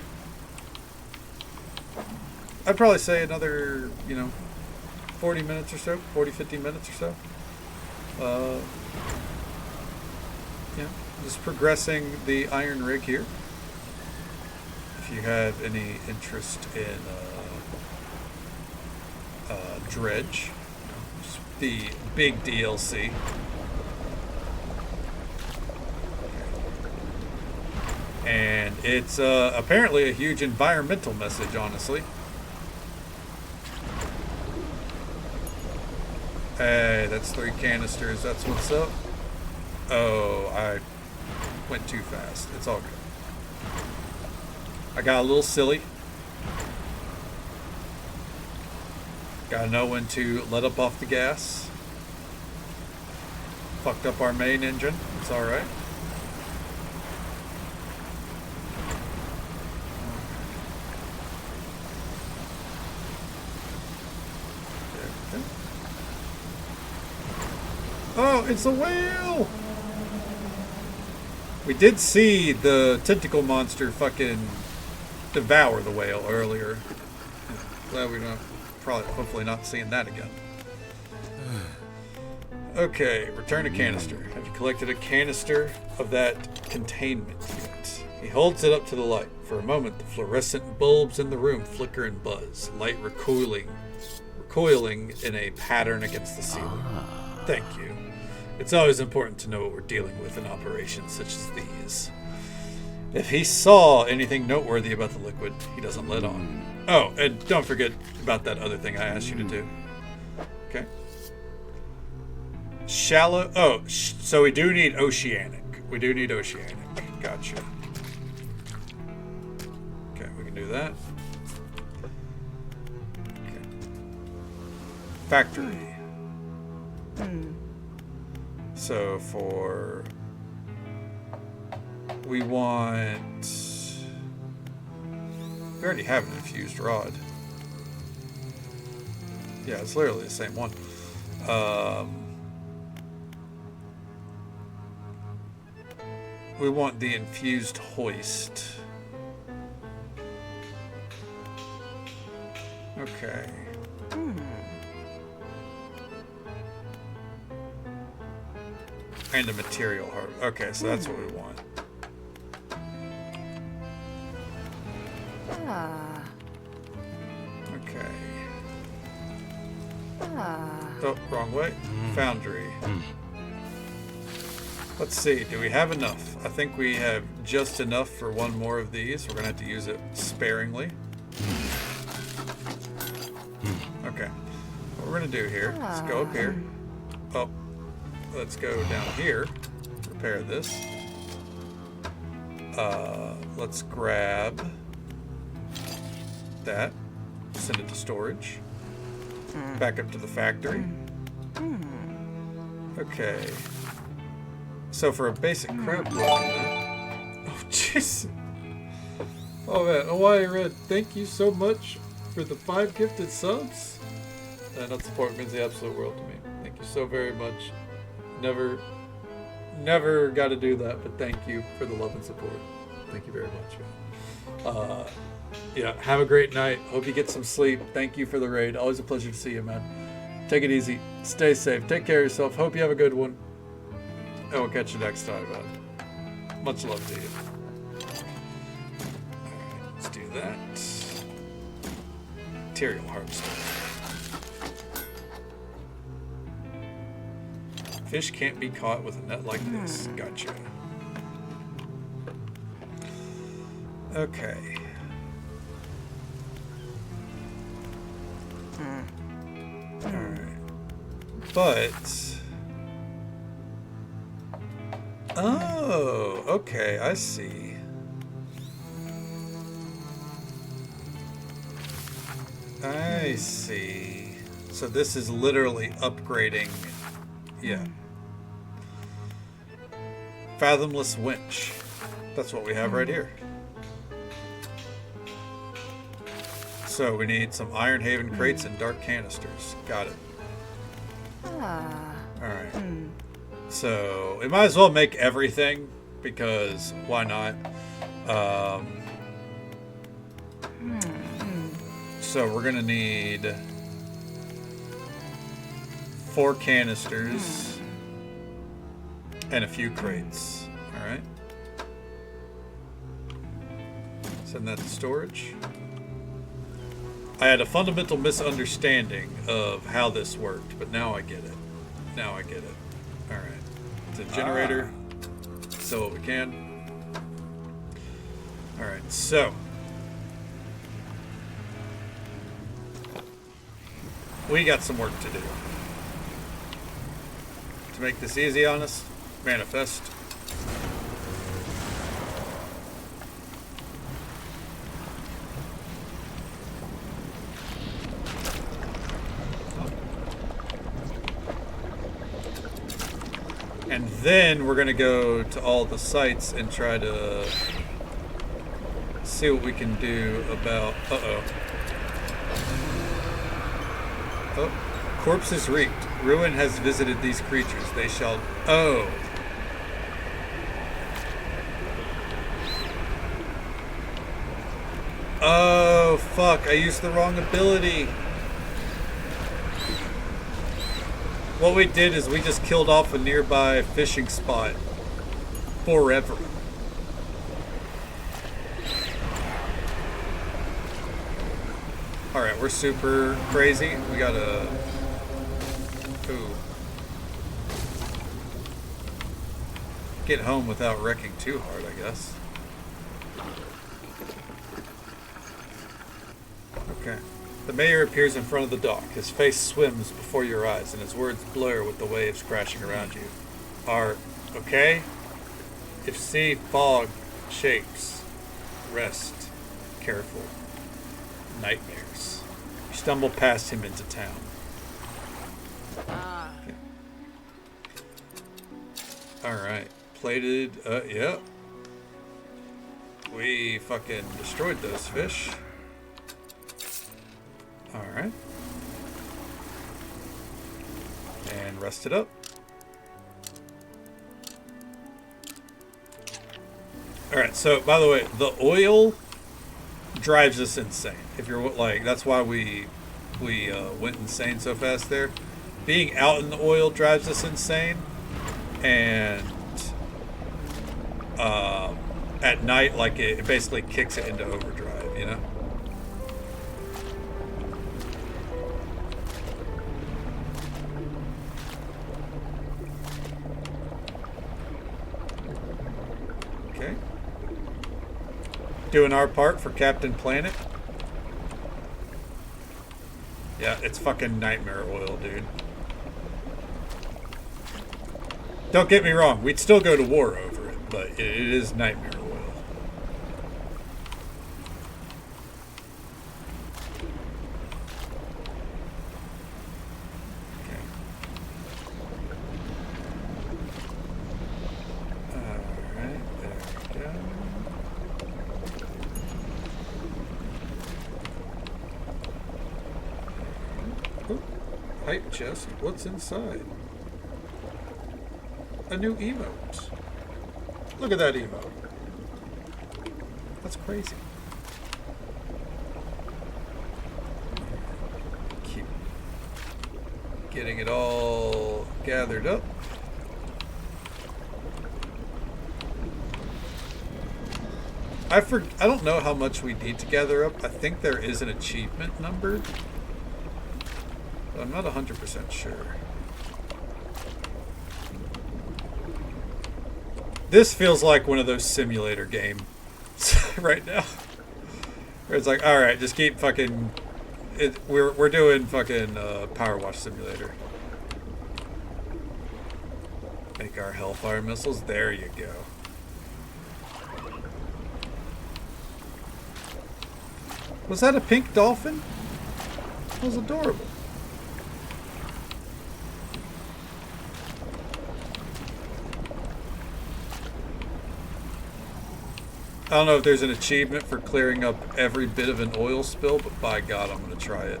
I'd probably say another, you know, 40 minutes or so. 40, 50 minutes or so. Yeah, just progressing the iron rig here. If you have any interest in... Dredge, the big DLC. And it's apparently a huge environmental message, honestly. Hey, that's 3 canisters, that's what's up. Oh, I went too fast. It's all good. I got a little silly. Gotta know when to let up off the gas. Fucked up our main engine. It's alright. Oh, it's a whale! We did see the tentacle monster fucking devour the whale earlier. Glad we're not, hopefully not seeing that again. Okay, return a canister. Have you collected a canister of that containment unit? He holds it up to the light. For a moment, the fluorescent bulbs in the room flicker and buzz, light recoiling in a pattern against the ceiling. Thank you. It's always important to know what we're dealing with in operations such as these. If he saw anything noteworthy about the liquid, he doesn't let on. Oh, and don't forget about that other thing I asked you to do. Okay. Shallow. Oh, so we do need oceanic. We do need oceanic. Gotcha. Okay, we can do that. Okay. Factory. So for... we want... we already have an infused rod. Yeah, it's literally the same one. We want the infused hoist. Okay. And a material heart. Okay, so that's what we want. Okay. Oh, wrong way. Foundry. Let's see, do we have enough? I think we have just enough for one more of these. We're gonna have to use it sparingly. Okay. What we're gonna do here, let's go up here. Oh, let's go down here. Repair this. Let's grab that. Send it to storage. Back up to the factory. Okay. So for a basic crab plug, oh jeez. Oh man, Hawaii Red, thank you so much for the 5 gifted subs. That support means the absolute world to me. Thank you so very much. Never got to do that, but thank you for the love and support. Thank you very much. Yeah, have a great night. Hope you get some sleep. Thank you for the raid. Always a pleasure to see you, man. Take it easy. Stay safe. Take care of yourself. Hope you have a good one. And we'll catch you next time, man. Much love to you. Alright, let's do that. Material harvester. Fish can't be caught with a net like this. Gotcha. Okay. Alright. But... oh, okay, I see. I see. So this is literally upgrading. Yeah. Fathomless winch. That's what we have right here. So we need some Iron Haven crates and dark canisters. Got it. Alright. So we might as well make everything, because why not? So we're gonna need 4 canisters and a few crates. Alright. Send that to storage. I had a fundamental misunderstanding of how this worked, but now I get it. Now I get it. Alright. It's a generator. Sell what we can. Alright, so. We got some work to do. To make this easy on us, manifest. Then we're gonna go to all the sites and try to see what we can do about. Oh, corpses reaped. Ruin has visited these creatures. They shall. Oh. Oh, fuck. I used the wrong ability. What we did is we just killed off a nearby fishing spot forever. Alright, we're super crazy. We gotta... Ooh. Get home without wrecking too hard, I guess. Okay. The mayor appears in front of the dock. His face swims before your eyes, and his words blur with the waves crashing around you. Are okay? If sea fog shapes, rest, careful. Nightmares. You stumble past him into town. Okay. Alright. Plated, yeah. We fucking destroyed those fish. Alright. And rest it up. Alright, so by the way, the oil drives us insane. If you're like, that's why we went insane so fast there. Being out in the oil drives us insane. And at night, like it basically kicks it into overdrive, you know? Okay. Doing our part for Captain Planet. Yeah, it's fucking nightmare oil, dude. Don't get me wrong, we'd still go to war over it, but it is nightmare oil. Okay. Alright, there we go. Oh, hype chest, what's inside? A new emote. Look at that emote. That's crazy. Keep getting it all gathered up. I don't know how much we need to gather up. I think there is an achievement number, but I'm not 100% sure. This feels like one of those simulator games right now. Where it's like, alright, just keep fucking... We're doing fucking Power Wash Simulator. Make our Hellfire missiles. There you go. Was that a pink dolphin? That was adorable. I don't know if there's an achievement for clearing up every bit of an oil spill, but by God, I'm going to try it.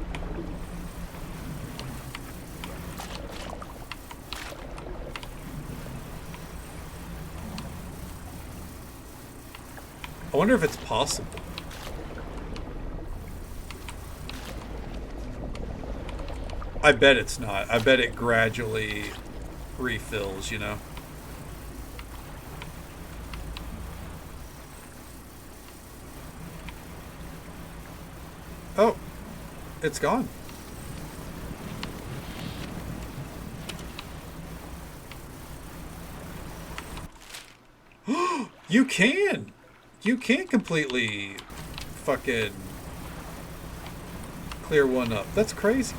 I wonder if it's possible. I bet it's not. I bet it gradually refills, you know? Oh, it's gone. You can! You can completely fucking clear one up. That's crazy.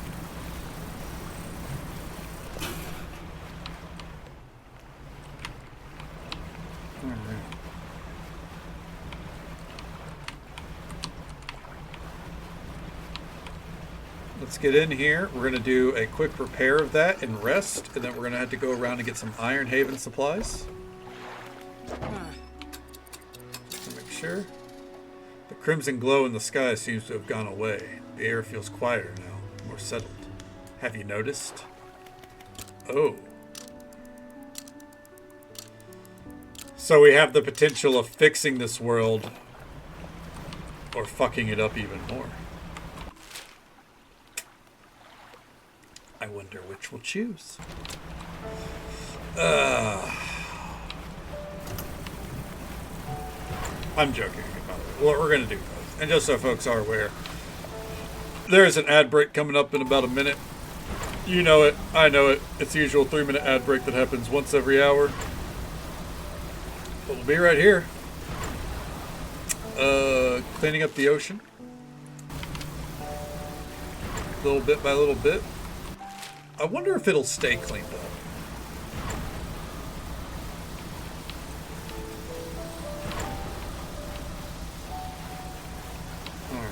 Let's get in here. We're going to do a quick repair of that and rest, and then we're going to have to go around and get some Iron Haven supplies. Just to make sure. The crimson glow in the sky seems to have gone away. The air feels quieter now, more settled. Have you noticed? Oh. So we have the potential of fixing this world or fucking it up even more. I wonder which we'll choose. I'm joking about it. Well, we're going to do both. And just so folks are aware, there is an ad break coming up in about a minute. You know it. I know it. It's the usual 3-minute ad break that happens once every hour. But we'll be right here. Cleaning up the ocean. Little bit by little bit. I wonder if it'll stay cleaned up. Alright.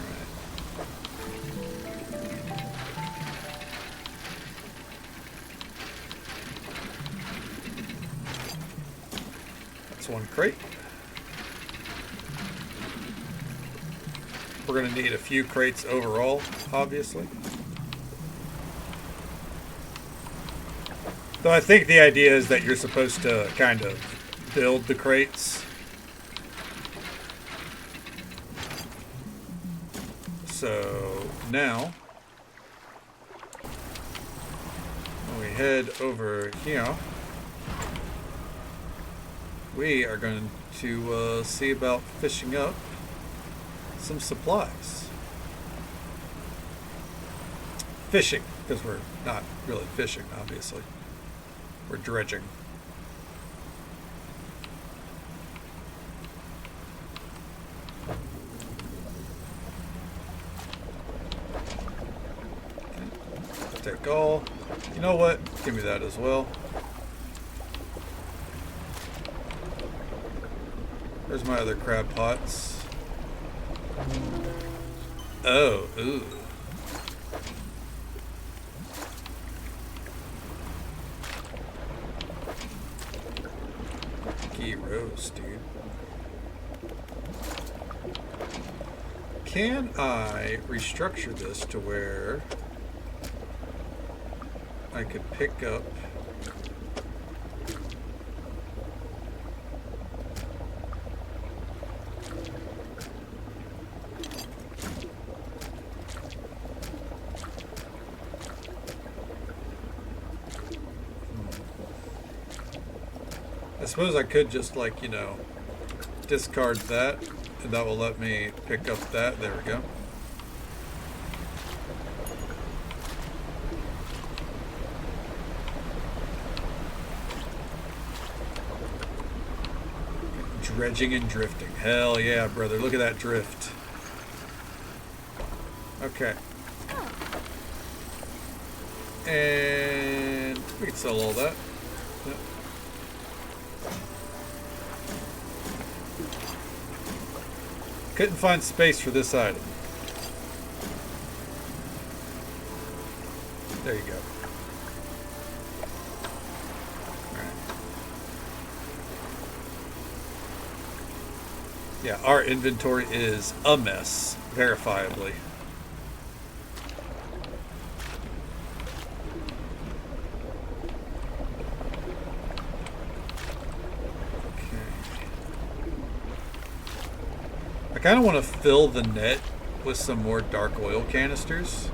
That's one crate. We're going to need a few crates overall, obviously. So I think the idea is that you're supposed to kind of build the crates. So now, when we head over here, we are going to see about fishing up some supplies. Fishing, because we're not really fishing, obviously. We're dredging. Okay. Take all. You know what? Give me that as well. Where's my other crab pots? Oh, ooh. Roast, dude. Can I restructure this to where I could pick up I suppose I could just, like, you know, discard that, and that will let me pick up that. There we go. Dredging and drifting. Hell yeah, brother. Look at that drift. Okay. And we can sell all that. Yep. Couldn't find space for this item. There you go. Alright. Yeah, our inventory is a mess, verifiably. I kind of want to fill the net with some more dark oil canisters.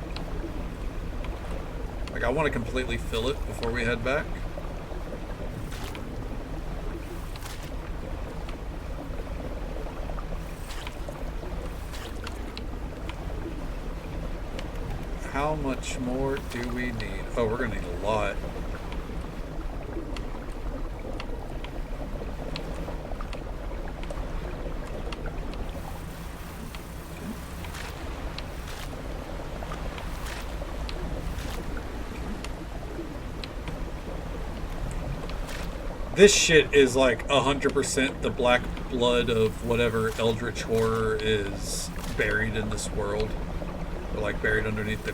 Like, I want to completely fill it before we head back. How much more do we need? Oh, we're going to need a lot. This shit is like 100% the black blood of whatever eldritch horror is buried in this world. Or like buried underneath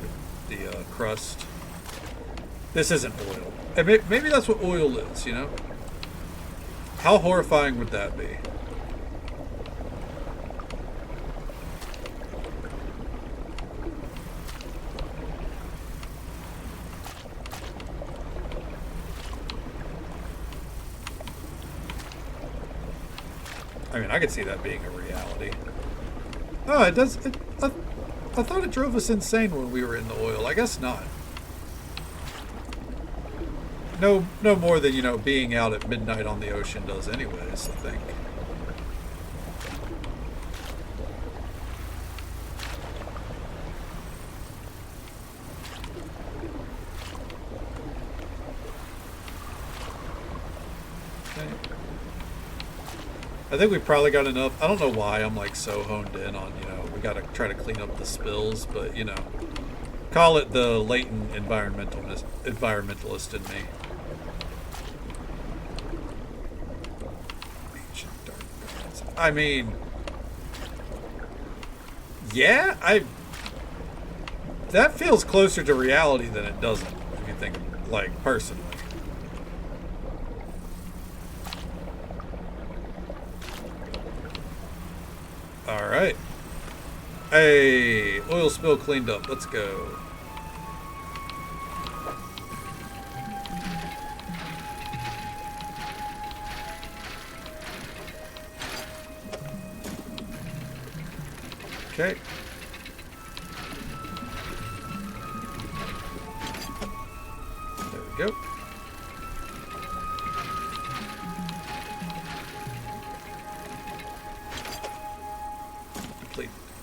the crust. This isn't oil. And maybe that's what oil is, you know? How horrifying would that be? I mean, I could see that being a reality. Oh, it does. I thought it drove us insane when we were in the oil. I guess not. No more than, you know, being out at midnight on the ocean does anyways, I think. I think we probably got enough. I don't know why I'm like so honed in on, you know, we got to try to clean up the spills, but, you know, call it the latent environmentalist in me. Ancient dark gods. I mean, yeah, that feels closer to reality than it doesn't, if you think, like, personally. Alright. Hey, oil spill cleaned up. Let's go. Okay. There we go.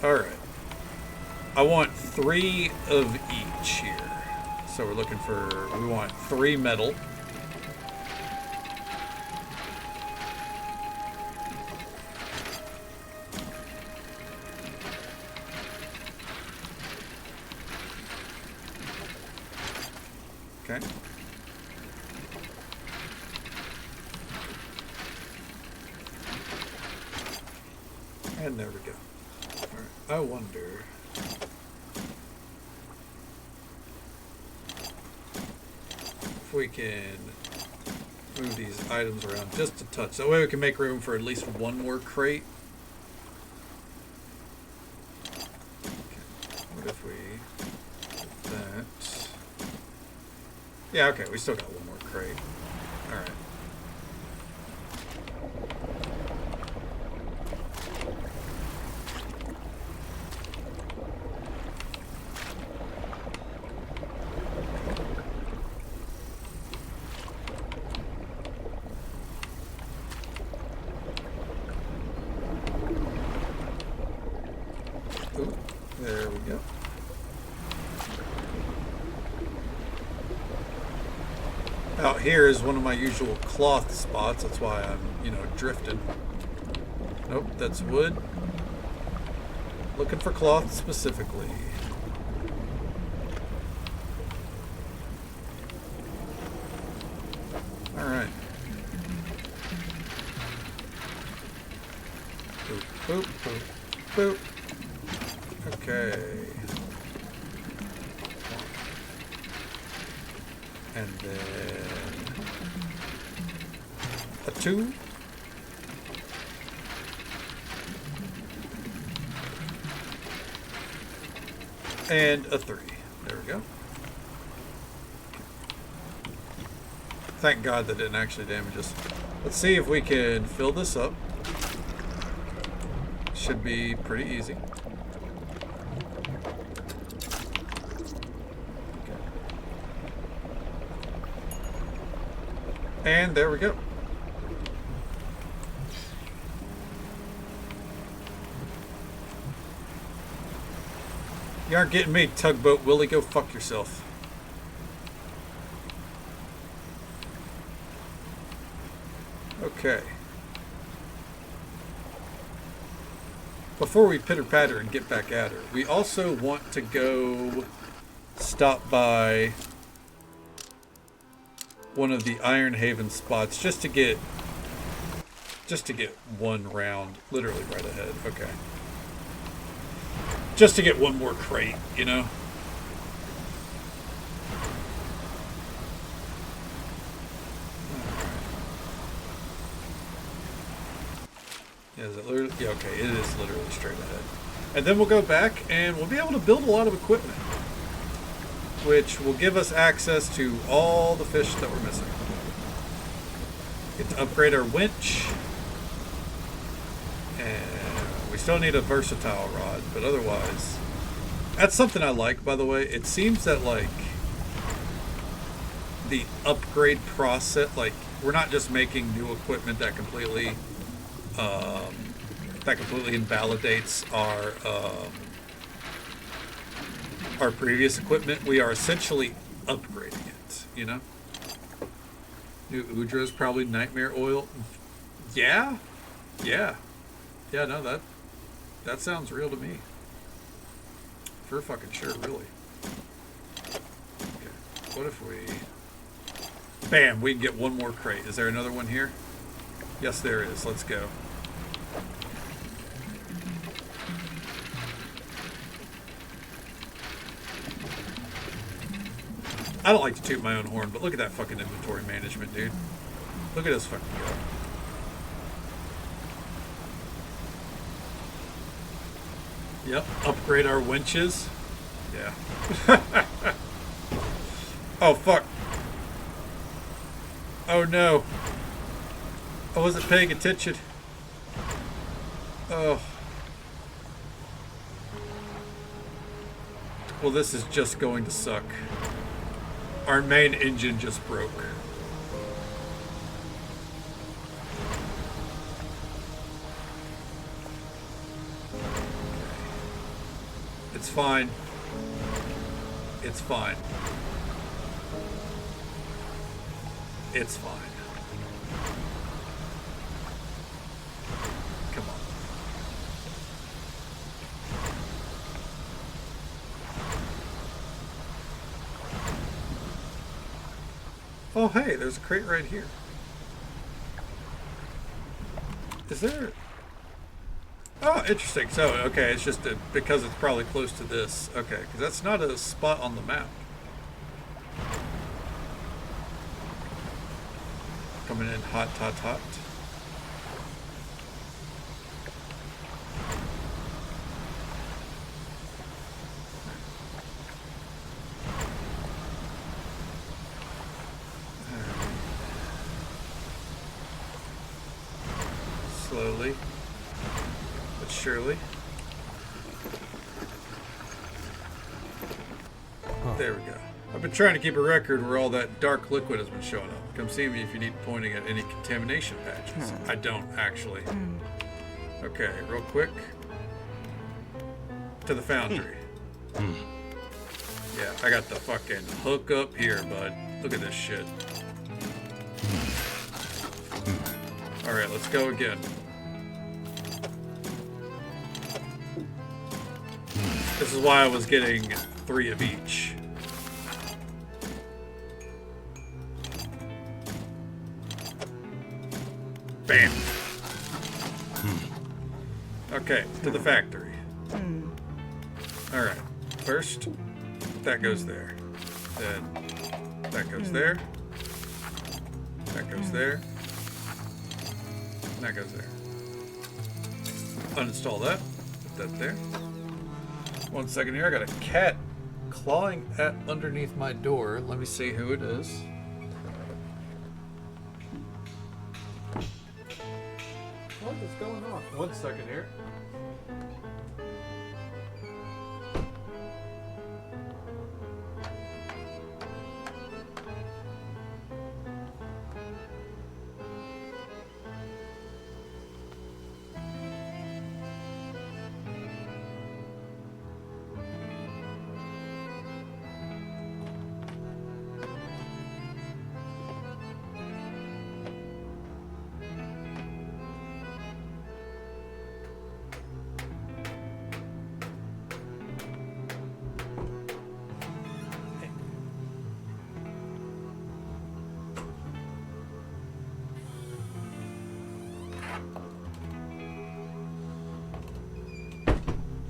Alright. I want 3 of each here. So we're looking for, we want 3 metal. Okay. And there we go. I wonder if we can move these items around just a touch. That way we can make room for at least one more crate. Okay. What if we did that? Yeah, okay, we still got one more crate. Alright. There we go. Out here is one of my usual cloth spots. That's why I'm, you know, drifting. Nope, that's wood. Looking for cloth specifically. Alright. Boop, boop, boop, boop. Okay. And then a 2. And a 3. There we go. Thank God that didn't actually damage us. Let's see if we can fill this up. Should be pretty easy. And there we go. You aren't getting me, Tugboat Willie. Go fuck yourself. Okay. Before we pitter-patter and get back at her, we also want to go stop by one of the Iron Haven spots just to get one round literally right ahead. Okay. Just to get one more crate, you know? Yeah, is it literally? Yeah, okay, it is literally straight ahead. And then we'll go back and we'll be able to build a lot of equipment, which will give us access to all the fish that we're missing. Get to upgrade our winch. And we still need a versatile rod, but otherwise, that's something I like, by the way. It seems that, like, the upgrade process, like, we're not just making new equipment that completely invalidates our previous equipment. We are essentially upgrading it, you know? New Udras, probably nightmare oil. Yeah, no, that sounds real to me. For fucking sure, really. Okay, what if we... Bam, we can get one more crate. Is there another one here? Yes, there is. Let's go. I don't like to toot my own horn, but look at that fucking inventory management, dude. Look at us fucking go. Yep, upgrade our winches. Yeah. Oh, fuck. Oh, no. I wasn't paying attention. Oh. Well, this is just going to suck. Our main engine just broke. It's fine. It's fine. It's fine. Come on. Oh, hey, there's a crate right here. Is there... Oh, interesting. So, okay, it's just because it's probably close to this. Okay, because that's not a spot on the map. Coming in hot, hot, hot. Slowly. Surely. There we go. I've been trying to keep a record where all that dark liquid has been showing up. Come see me if you need pointing at any contamination patches. I don't, actually. Okay, real quick. To the foundry. Yeah, I got the fucking hook up here, bud. Look at this shit. Alright, let's go again. This is why I was getting 3 of each. Bam. Okay, to the factory. Alright, first, that goes there. Then, that goes there. That goes there. And that goes there. Uninstall that. Put that there. 1 second here. I got a cat clawing at underneath my door. Let me see who it is. What is going on? 1 second here.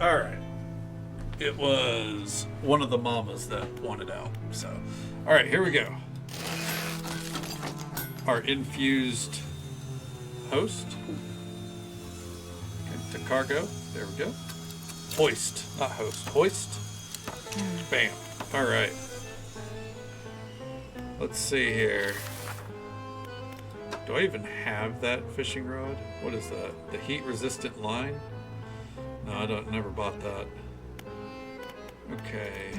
All right. It was one of the mamas that wanted out. So, all right, here we go. Our infused host. to cargo. There we go. Hoist, not host. Hoist. Bam. All right. Let's see here. Do I even have that fishing rod? What is that? The heat-resistant line? No, I don't. Never bought that. Okay.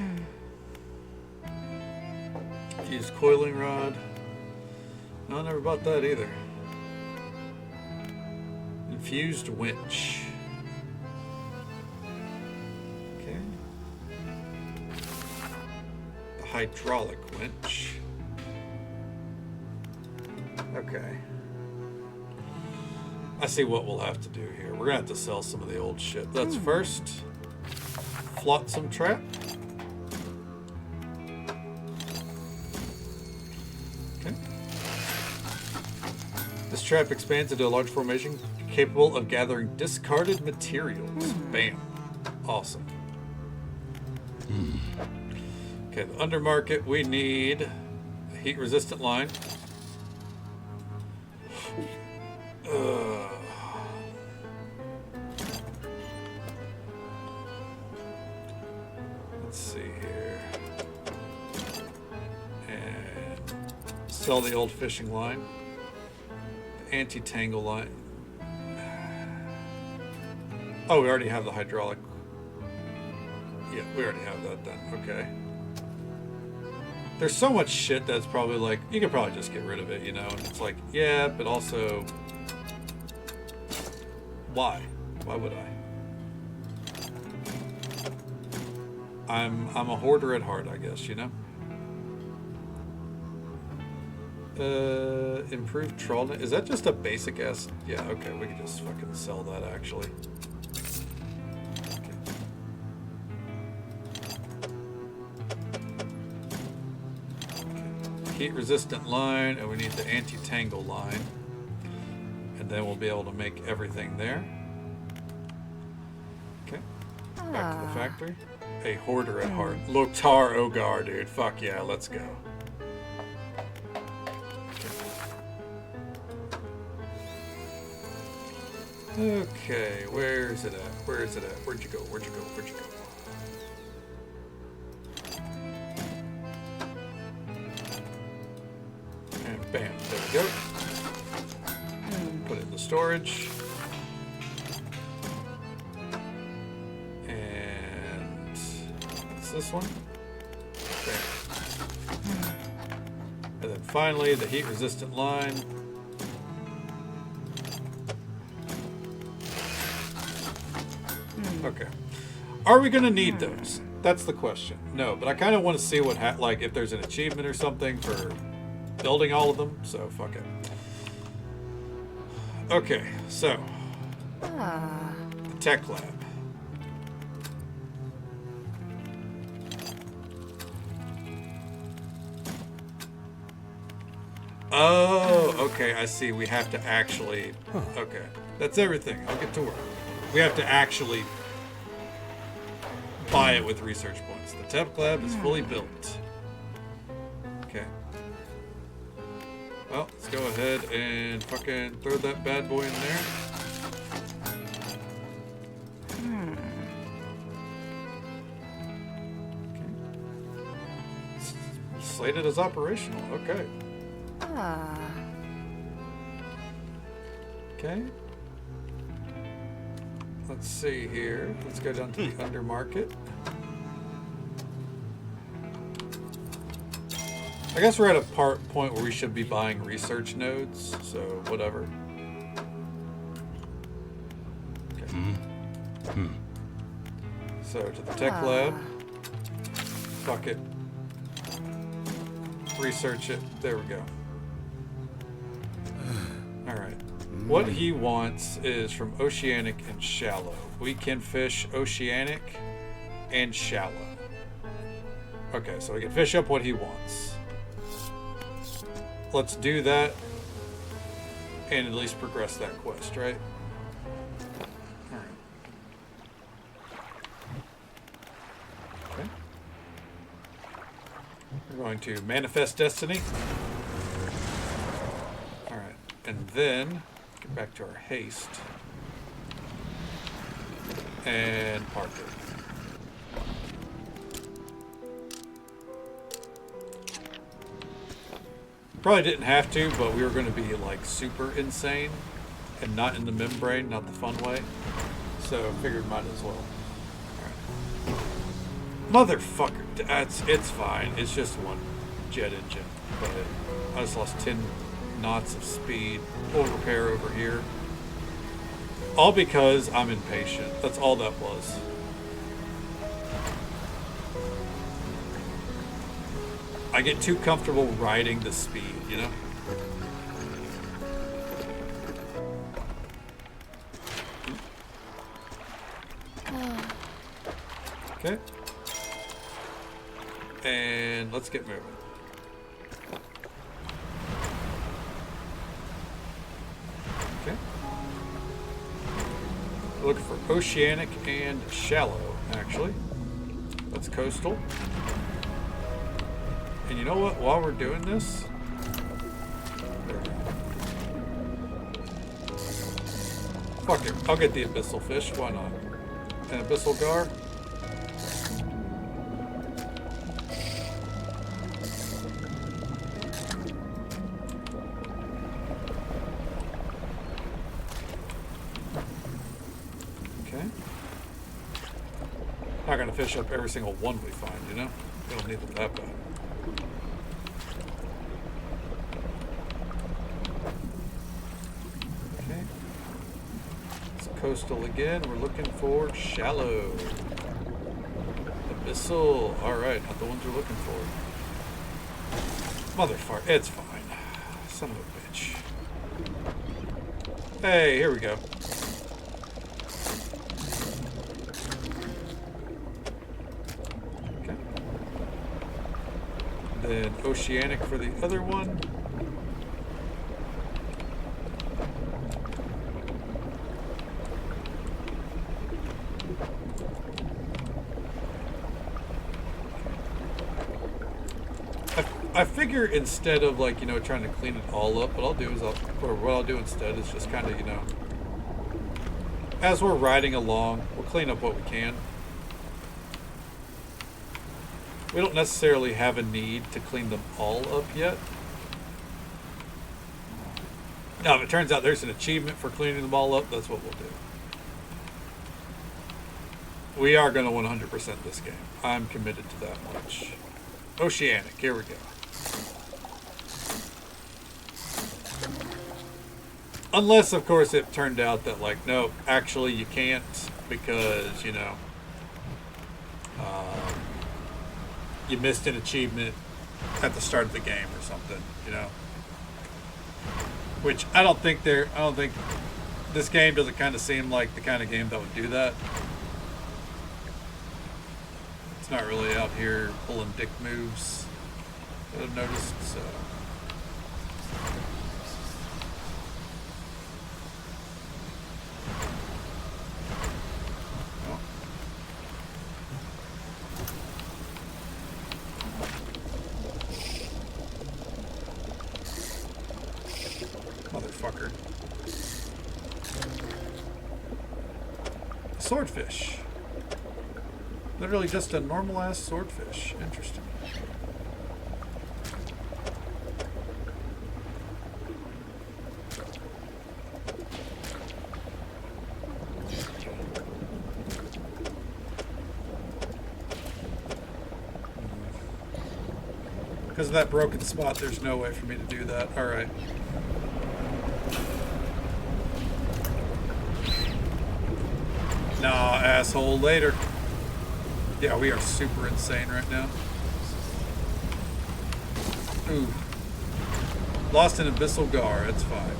Fused coiling rod. No, I never bought that either. Infused winch. Okay. The hydraulic winch. Okay. I see what we'll have to do here. We're gonna have to sell some of the old shit. Let's first flotsam trap. Okay. This trap expands into a large formation capable of gathering discarded materials. Bam. Awesome. Okay, the undermarket, we need a heat-resistant line. Let's see here. And sell the old fishing line. Anti-tangle line. Oh, we already have the hydraulic. Yeah, we already have that done. Okay. There's so much shit that's probably like, you could probably just get rid of it, you know? And it's like, yeah, but also, why? Why would I? I'm a hoarder at heart, I guess, you know? Improved trawl net. Is that just a basic ass? Yeah, okay, we can just fucking sell that actually. Heat resistant line, and we need the anti-tangle line, and then we'll be able to make everything there. Okay, back to the factory. A hoarder at heart. Loktar Ogar, dude. Fuck yeah, let's go. Okay, where's it at? Where is it at? Where'd you go? Where'd you go? Where'd you go? And bam, there we go. Put it in the storage. And what's this one? Bam. And then finally, the heat-resistant line. Okay. Are we going to need those? That's the question. No, but I kind of want to see what, like, if there's an achievement or something for building all of them, so fuck it. Okay, so. The tech lab. Oh, okay, I see. We have to actually. Okay, that's everything. I'll get to work. We have to actually buy it with research points. The tech lab is fully built. Okay. Well, let's go ahead and fucking throw that bad boy in there. Okay. Slated as operational. Okay. Okay. Let's see here. Let's go down to the undermarket. I guess we're at a point where we should be buying research nodes, so whatever. Okay. So to the tech lab. Fuck it. Research it. There we go. Alright. What he wants is from oceanic and shallow. We can fish oceanic and shallow. Okay, so we can fish up what he wants. Let's do that and at least progress that quest, right? Alright. Okay. We're going to manifest destiny. Alright, and then get back to our haste. And Parker. Probably didn't have to, but we were going to be like super insane and not in the membrane, not the fun way. So figured might as well. All right. Motherfucker, it's fine. It's just one jet engine, but I just lost 10 knots of speed. We'll repair over here. All because I'm impatient. That's all that was. I get too comfortable riding the speed, you know? Okay. And let's get moving. Okay. We're looking for oceanic and shallow, actually. That's coastal. And you know what? While we're doing this, fuck it. I'll get the abyssal fish. Why not? An abyssal gar. Okay. Not gonna fish up every single one we find, you know? We don't need them that bad. Coastal again. We're looking for shallow. Abyssal. Alright, not the ones we're looking for. Motherfucker. It's fine. Son of a bitch. Hey, here we go. Okay. Then oceanic for the other one. I figure instead of like, you know, trying to clean it all up, what I'll do is what I'll do instead is just kind of, you know, as we're riding along, we'll clean up what we can. We don't necessarily have a need to clean them all up yet. Now, if it turns out there's an achievement for cleaning them all up, that's what we'll do. We are going to 100% this game. I'm committed to that much. Oceanic, here we go. Unless, of course, it turned out that, like, no, actually you can't because, you know, you missed an achievement at the start of the game or something, you know. Which I don't think this game doesn't kind of seem like the kind of game that would do that. It's not really out here pulling dick moves that I've noticed, so. Motherfucker. Swordfish. Literally just a normal ass swordfish. Interesting. Because of that broken spot, there's no way for me to do that. Alright. Nah, asshole, later. Yeah, we are super insane right now. Ooh. Lost an abyssal gar, that's fine.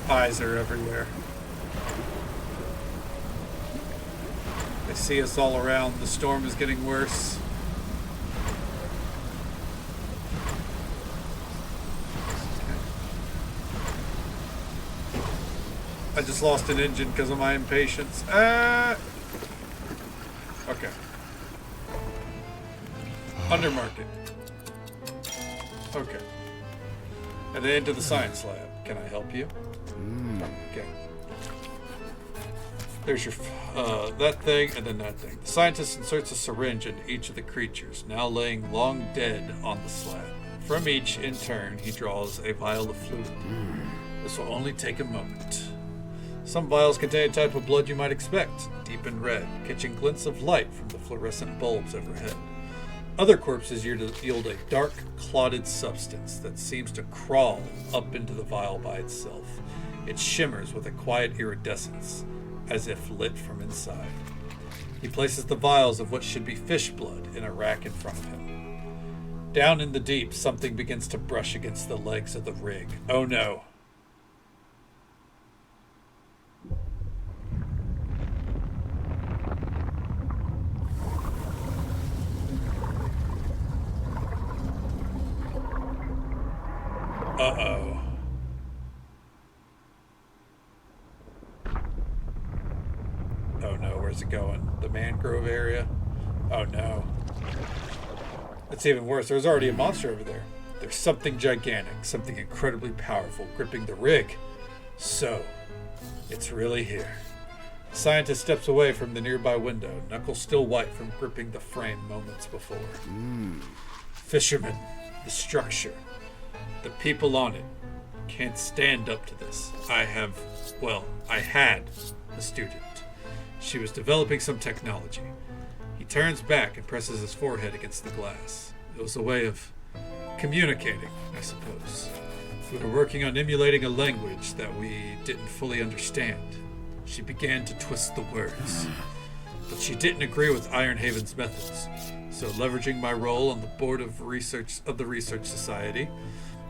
Eyes are everywhere. They see us all around. The storm is getting worse. I just lost an engine because of my impatience. Okay. Undermarket. Okay. And then into the science lab. Can I help you? Okay. There's your, that thing and then that thing. The scientist inserts a syringe into each of the creatures, now laying long dead on the slab. From each, in turn, he draws a vial of fluid. This will only take a moment. Some vials contain a type of blood you might expect, deep in red, catching glints of light from the fluorescent bulbs overhead. Other corpses yield a dark, clotted substance that seems to crawl up into the vial by itself. It shimmers with a quiet iridescence, as if lit from inside. He places the vials of what should be fish blood in a rack in front of him. Down in the deep, something begins to brush against the legs of the rig. Oh no. Uh-oh. Oh no, where's it going? The mangrove area? Oh no. It's even worse. There's already a monster over there. There's something gigantic, something incredibly powerful gripping the rig. So, it's really here. The scientist steps away from the nearby window, knuckles still white from gripping the frame moments before. Fishermen, the structure, the people on it can't stand up to this. I had a student. She was developing some technology. He turns back and presses his forehead against the glass. It was a way of communicating, I suppose. We were working on emulating a language that we didn't fully understand. She began to twist the words. But she didn't agree with Ironhaven's methods. So leveraging my role on the board of research of the Research Society,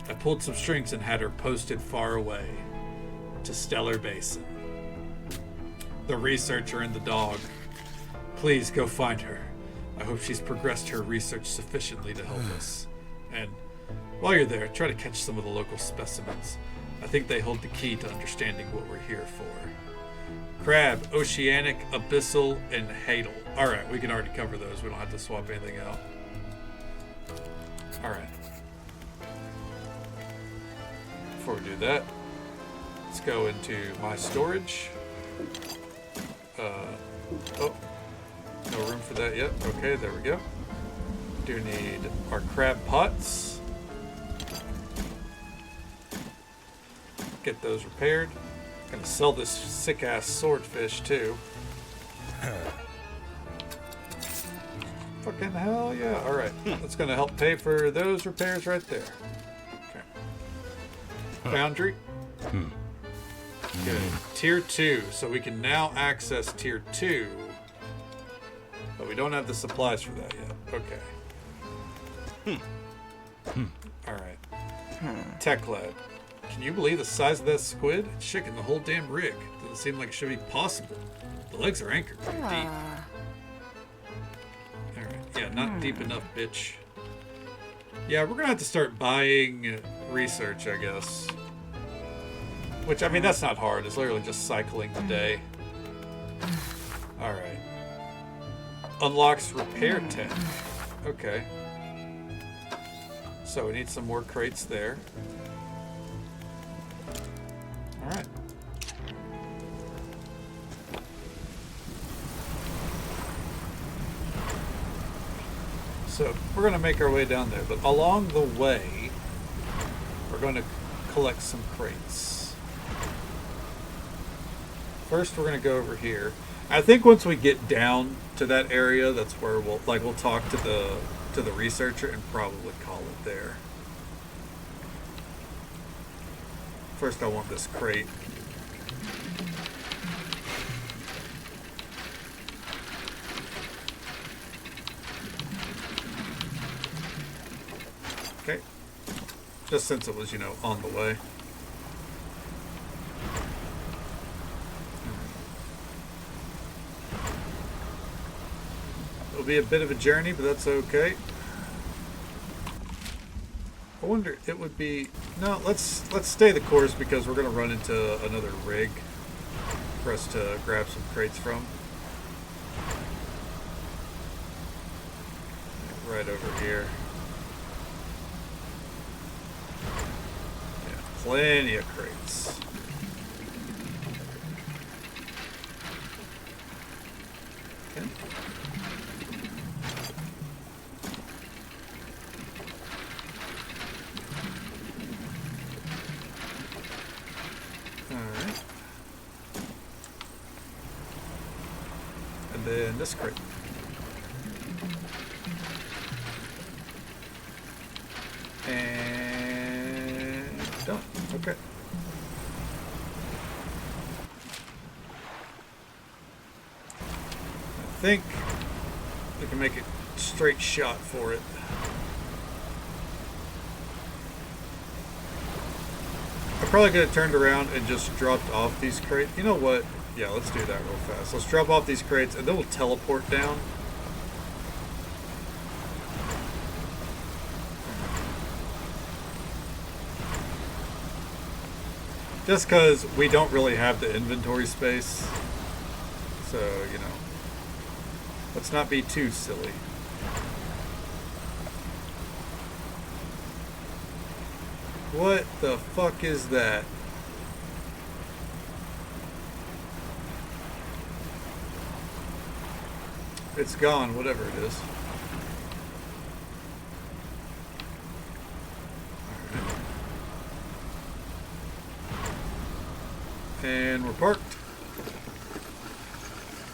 I pulled some strings and had her posted far away to Stellar Basin. The researcher and the dog. Please go find her. I hope she's progressed her research sufficiently to help us. And while you're there, try to catch some of the local specimens. I think they hold the key to understanding what we're here for. Crab, Oceanic, Abyssal, and Hadal. Alright, we can already cover those. We don't have to swap anything out. Alright. Before we do that, let's go into my storage. Oh, no room for that yet. Okay, there we go. Do need our crab pots. Get those repaired. Gonna sell this sick ass swordfish too. Fucking hell yeah. Alright, that's gonna help pay for those repairs right there. Okay. Foundry. Good. Tier 2, so we can now access Tier 2, but we don't have the supplies for that yet. Okay. Alright. Tech Lab. Can you believe the size of that squid? It's shaking the whole damn rig. Doesn't seem like it should be possible. The legs are anchored pretty deep. Alright, yeah, not deep enough, bitch. Yeah, we're gonna have to start buying research, I guess. Which, I mean, that's not hard. It's literally just cycling the day. Alright. Unlocks repair tent. Okay. So we need some more crates there. Alright. So we're going to make our way down there, but along the way, we're going to collect some crates. First, we're going to go over here. I think once we get down to that area, that's where we'll talk to the researcher and probably call it there. First, I want this crate. Okay. Just since it was, on the way. It'll be a bit of a journey, but that's okay. I wonder, it would be... No, let's stay the course because we're going to run into another rig. for us to grab some crates from. Right over here. Yeah, plenty of crates. Okay. Alright. And then this crate. And done. Okay. I think we can make a straight shot for it. I probably could have turned around and just dropped off these crates. You know what? Yeah, let's do that real fast. Let's drop off these crates and then we'll teleport down. Just because we don't really have the inventory space. So, you know, let's not be too silly. What the fuck is that? It's gone, whatever it is. And we're parked.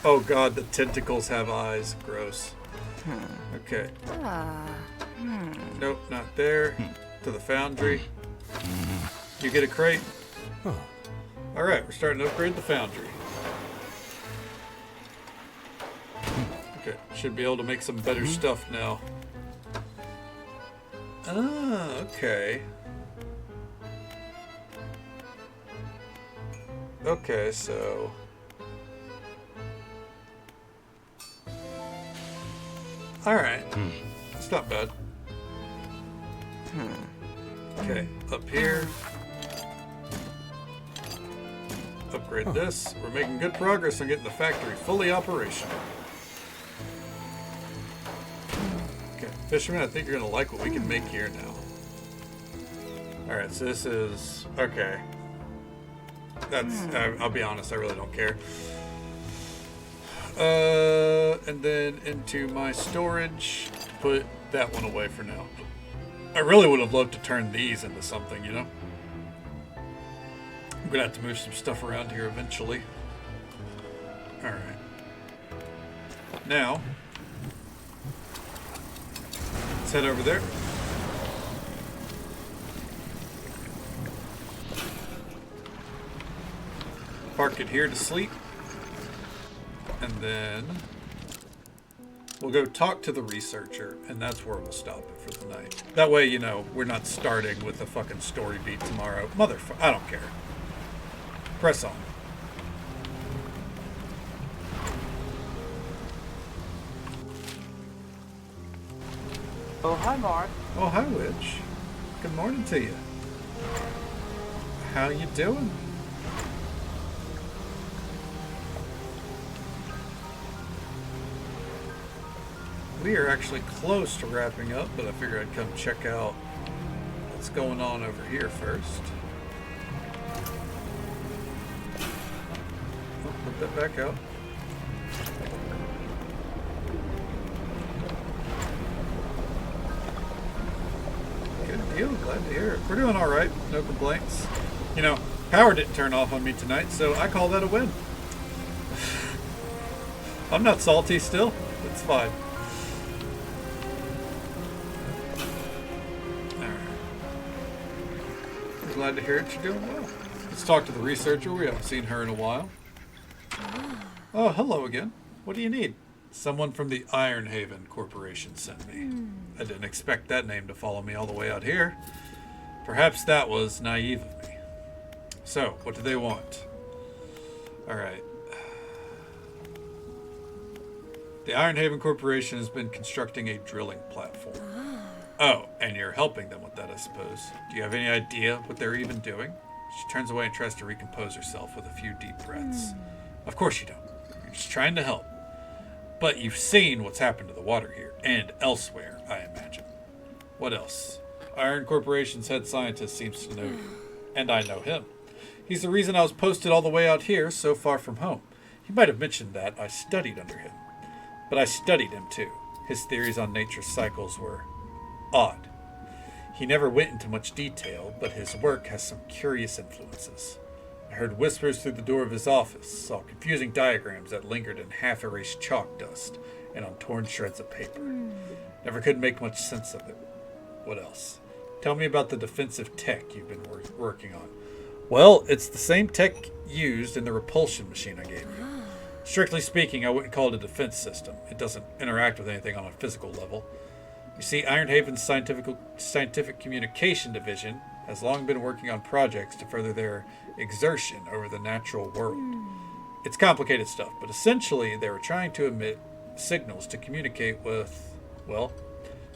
Oh god, the tentacles have eyes. Gross. Okay. Nope, not there. To the foundry. You get a crate? Alright, we're starting to upgrade the foundry. Okay, should be able to make some better stuff now. Ah, okay. Okay, so... Alright. It's not bad. Okay, up here. Upgrade this. We're making good progress on getting the factory fully operational. Okay, fisherman, I think you're gonna like what we can make here now. Alright, so this is... Okay. That's... I'll be honest, I really don't care. And then into my storage, put that one away for now. I really would have loved to turn these into something, you know? I'm gonna have to move some stuff around here eventually. Alright. Now, let's head over there. Park it here to sleep. And then we'll go talk to the researcher, and that's where we'll stop it for the night. That way, you know, we're not starting with a fucking story beat tomorrow. Motherfucker, I don't care. Press on. Oh, hi, Mark. Oh, hi, Witch. Good morning to you. How you doing? We are actually close to wrapping up, but I figured I'd come check out what's going on over here first. Oh, put that back out. Good deal, glad to hear it. We're doing all right, no complaints. You know, power didn't turn off on me tonight, so I call that a win. I'm not salty still, it's fine. Glad to hear it. You're doing well. Let's talk to the researcher. We haven't seen her in a while. Oh, hello again. What do you need? Someone from the Ironhaven Corporation sent me. I didn't expect that name to follow me all the way out here. Perhaps that was naive of me. So, what do they want? Alright. The Ironhaven Corporation has been constructing a drilling platform. Oh, and you're helping them with that, I suppose. Do you have any idea what they're even doing? She turns away and tries to recompose herself with a few deep breaths. Of course you don't. You're just trying to help. But you've seen what's happened to the water here, and elsewhere, I imagine. What else? Iron Corporation's head scientist seems to know you. And I know him. He's the reason I was posted all the way out here, so far from home. He might have mentioned that I studied under him. But I studied him too. His theories on nature's cycles were odd. He never went into much detail, but his work has some curious influences. I heard whispers through the door of his office, saw confusing diagrams that lingered in half-erased chalk dust and on torn shreds of paper. Never could make much sense of it. What else? Tell me about the defensive tech you've been working on. Well, it's the same tech used in the repulsion machine I gave you. Strictly speaking, I wouldn't call it a defense system. It doesn't interact with anything on a physical level. You see, Ironhaven's scientific communication division has long been working on projects to further their exertion over the natural world. It's complicated stuff, but essentially they were trying to emit signals to communicate with, well,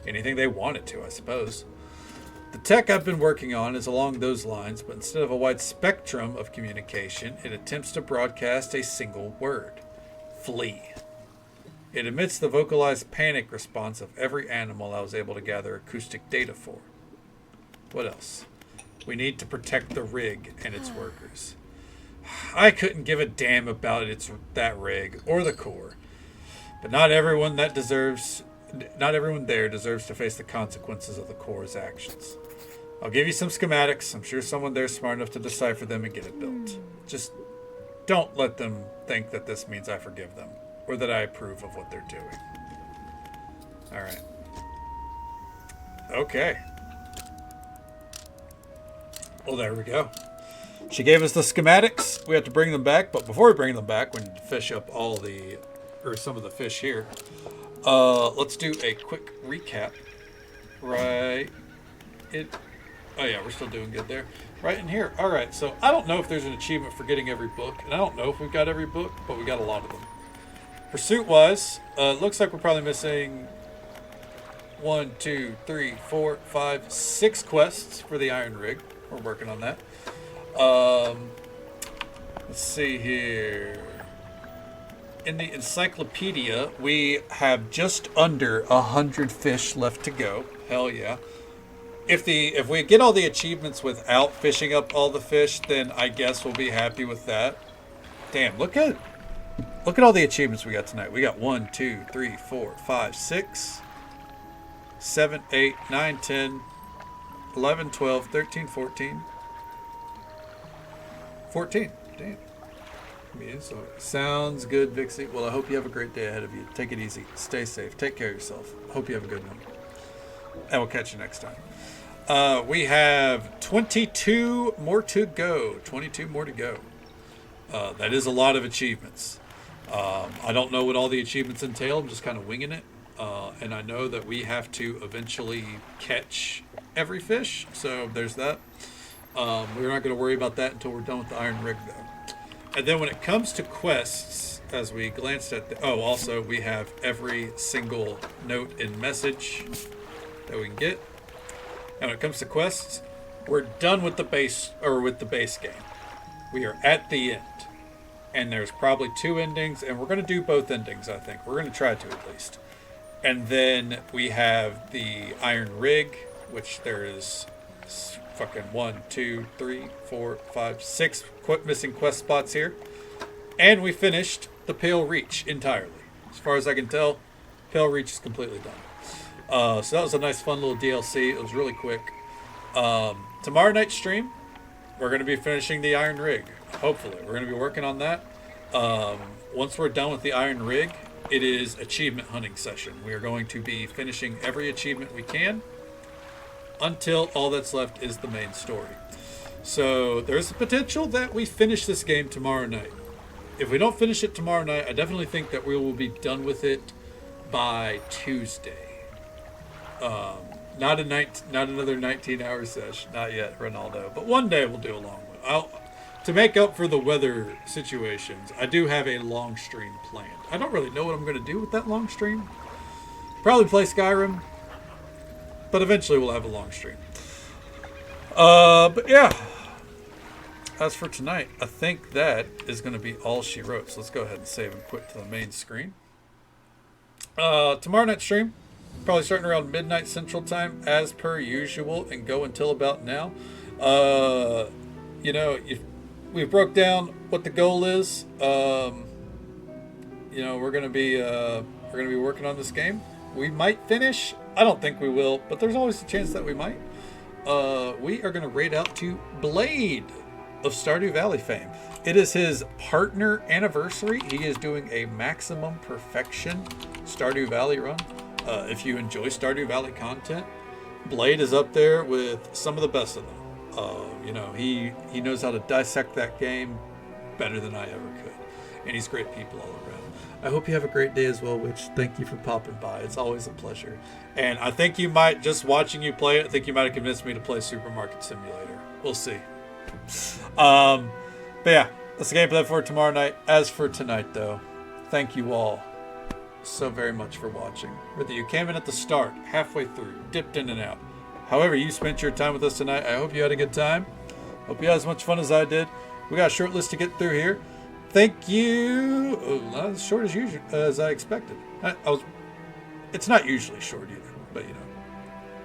anything they wanted to, I suppose. The tech I've been working on is along those lines, but instead of a wide spectrum of communication, it attempts to broadcast a single word. Flee. It emits the vocalized panic response of every animal I was able to gather acoustic data for. What else? We need to protect the rig and its workers. I couldn't give a damn about that rig or the core, but not everyone there deserves to face the consequences of the core's actions. I'll give you some schematics. I'm sure someone there's smart enough to decipher them and get it built. Just don't let them think that this means I forgive them or that I approve of what they're doing. All right. Okay. Well, there we go. She gave us the schematics. We have to bring them back, but before we bring them back, we need to fish up some of the fish here. Let's do a quick recap. Oh yeah, we're still doing good there. Right in here. All right, so I don't know if there's an achievement for getting every book, and I don't know if we've got every book, but we got a lot of them. Pursuit-wise, looks like we're probably missing 1, 2, 3, 4, 5, 6 quests for the Iron Rig. We're working on that. Let's see here. In the encyclopedia, we have just under 100 fish left to go. Hell yeah. If we get all the achievements without fishing up all the fish, then I guess we'll be happy with that. Damn, look at all the achievements we got tonight. We got 1, 2, 3, 4, 5, 6, 7, 8, 9, 10, 11, 12, 13, 14. 14. Damn. So sounds good, Vixie. Well, I hope you have a great day ahead of you. Take it easy. Stay safe. Take care of yourself. Hope you have a good one. And we'll catch you next time. We have 22 more to go. 22 more to go. That is a lot of achievements. I don't know what all the achievements entail. I'm just kind of winging it. And I know that we have to eventually catch every fish. So there's that. We're not going to worry about that until we're done with the Iron Rig, though. And then when it comes to quests, as we glanced at also we have every single note and message that we can get. And when it comes to quests, we're done with the base game. We are at the end. And there's probably 2 endings, and we're going to do both endings, I think. We're going to try to, at least. And then we have the Iron Rig, which there is fucking 1, 2, 3, 4, 5, 6 missing quest spots here. And we finished the Pale Reach entirely. As far as I can tell, Pale Reach is completely done. So that was a nice fun little DLC. It was really quick. Tomorrow night's stream, we're going to be finishing the Iron Rig. Hopefully. We're going to be working on that. Once we're done with the Iron Rig, it is achievement hunting session. We are going to be finishing every achievement we can until all that's left is the main story. So there's a potential that we finish this game tomorrow night. If we don't finish it tomorrow night, I definitely think that we will be done with it by Tuesday. Not another 19-hour session. Not yet, Ronaldo. But one day we'll do a long one. To make up for the weather situations, I do have a long stream planned. I don't really know what I'm going to do with that long stream. Probably play Skyrim. But eventually we'll have a long stream. But yeah. as for tonight, I think that is going to be all she wrote. So let's go ahead and save and quit to the main screen. Tomorrow night stream, probably starting around midnight Central Time, as per usual, and go until about now. We broke down what the goal is. We're gonna be working on this game. We might finish. I don't think we will, but there's always a chance that we might. We are gonna raid out to Blade of Stardew Valley fame. It is his partner anniversary. He is doing a maximum perfection Stardew Valley run. If you enjoy Stardew Valley content, Blade is up there with some of the best of them. He knows how to dissect that game better than I ever could. And he's great people all around. I hope you have a great day as well, Witch. Thank you for popping by. It's always a pleasure. And I think you might, just watching you play it, I think you might have convinced me to play Supermarket Simulator. We'll see. But yeah, that's the gameplay for tomorrow night. As for tonight, though, thank you all so very much for watching. Whether you came in at the start, halfway through, dipped in and out, however you spent your time with us tonight, I hope you had a good time. Hope you had as much fun as I did. We got a short list to get through here. Thank you. Not as short as usual as I expected. It's not usually short either, but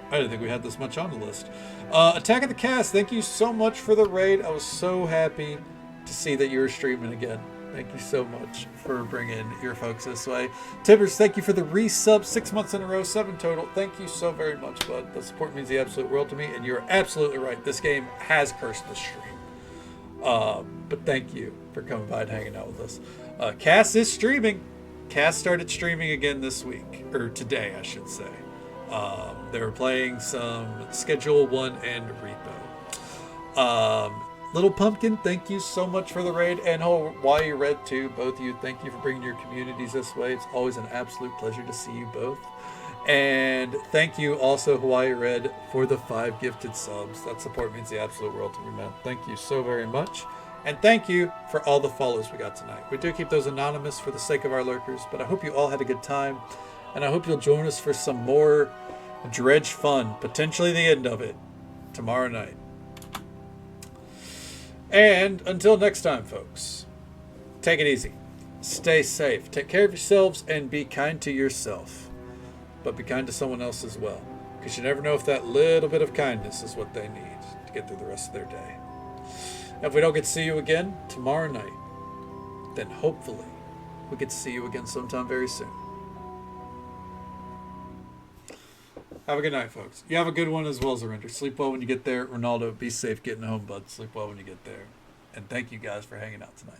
I didn't think we had this much on the list. Attack of the Cast, thank you so much for the raid. I was so happy to see that you were streaming again. Thank you so much for bringing your folks this way. Tibbers, thank you for the resub. 6 months in a row, 7 total. Thank you so very much, bud. The support means the absolute world to me, and you're absolutely right. This game has cursed the stream. But thank you for coming by and hanging out with us. Cass is streaming. Cass started streaming again this week, or today, I should say. They were playing some Schedule 1 and Repo. Little Pumpkin, thank you so much for the raid, and Hawaii Red too, both of you. Thank you for bringing your communities this way. It's always an absolute pleasure to see you both. And thank you also, Hawaii Red, for the 5 gifted subs. That support means the absolute world to me, man. Thank you so very much. And thank you for all the follows we got tonight. We do keep those anonymous for the sake of our lurkers, but I hope you all had a good time, and I hope you'll join us for some more Dredge fun, potentially the end of it, tomorrow night. And until next time, folks, take it easy. Stay safe. Take care of yourselves and be kind to yourself. But be kind to someone else as well. Because you never know if that little bit of kindness is what they need to get through the rest of their day. And if we don't get to see you again tomorrow night, then hopefully we get to see you again sometime very soon. Have a good night, folks. You have a good one as well, Zarinder. Sleep well when you get there. Ronaldo, be safe getting home, bud. Sleep well when you get there. And thank you guys for hanging out tonight.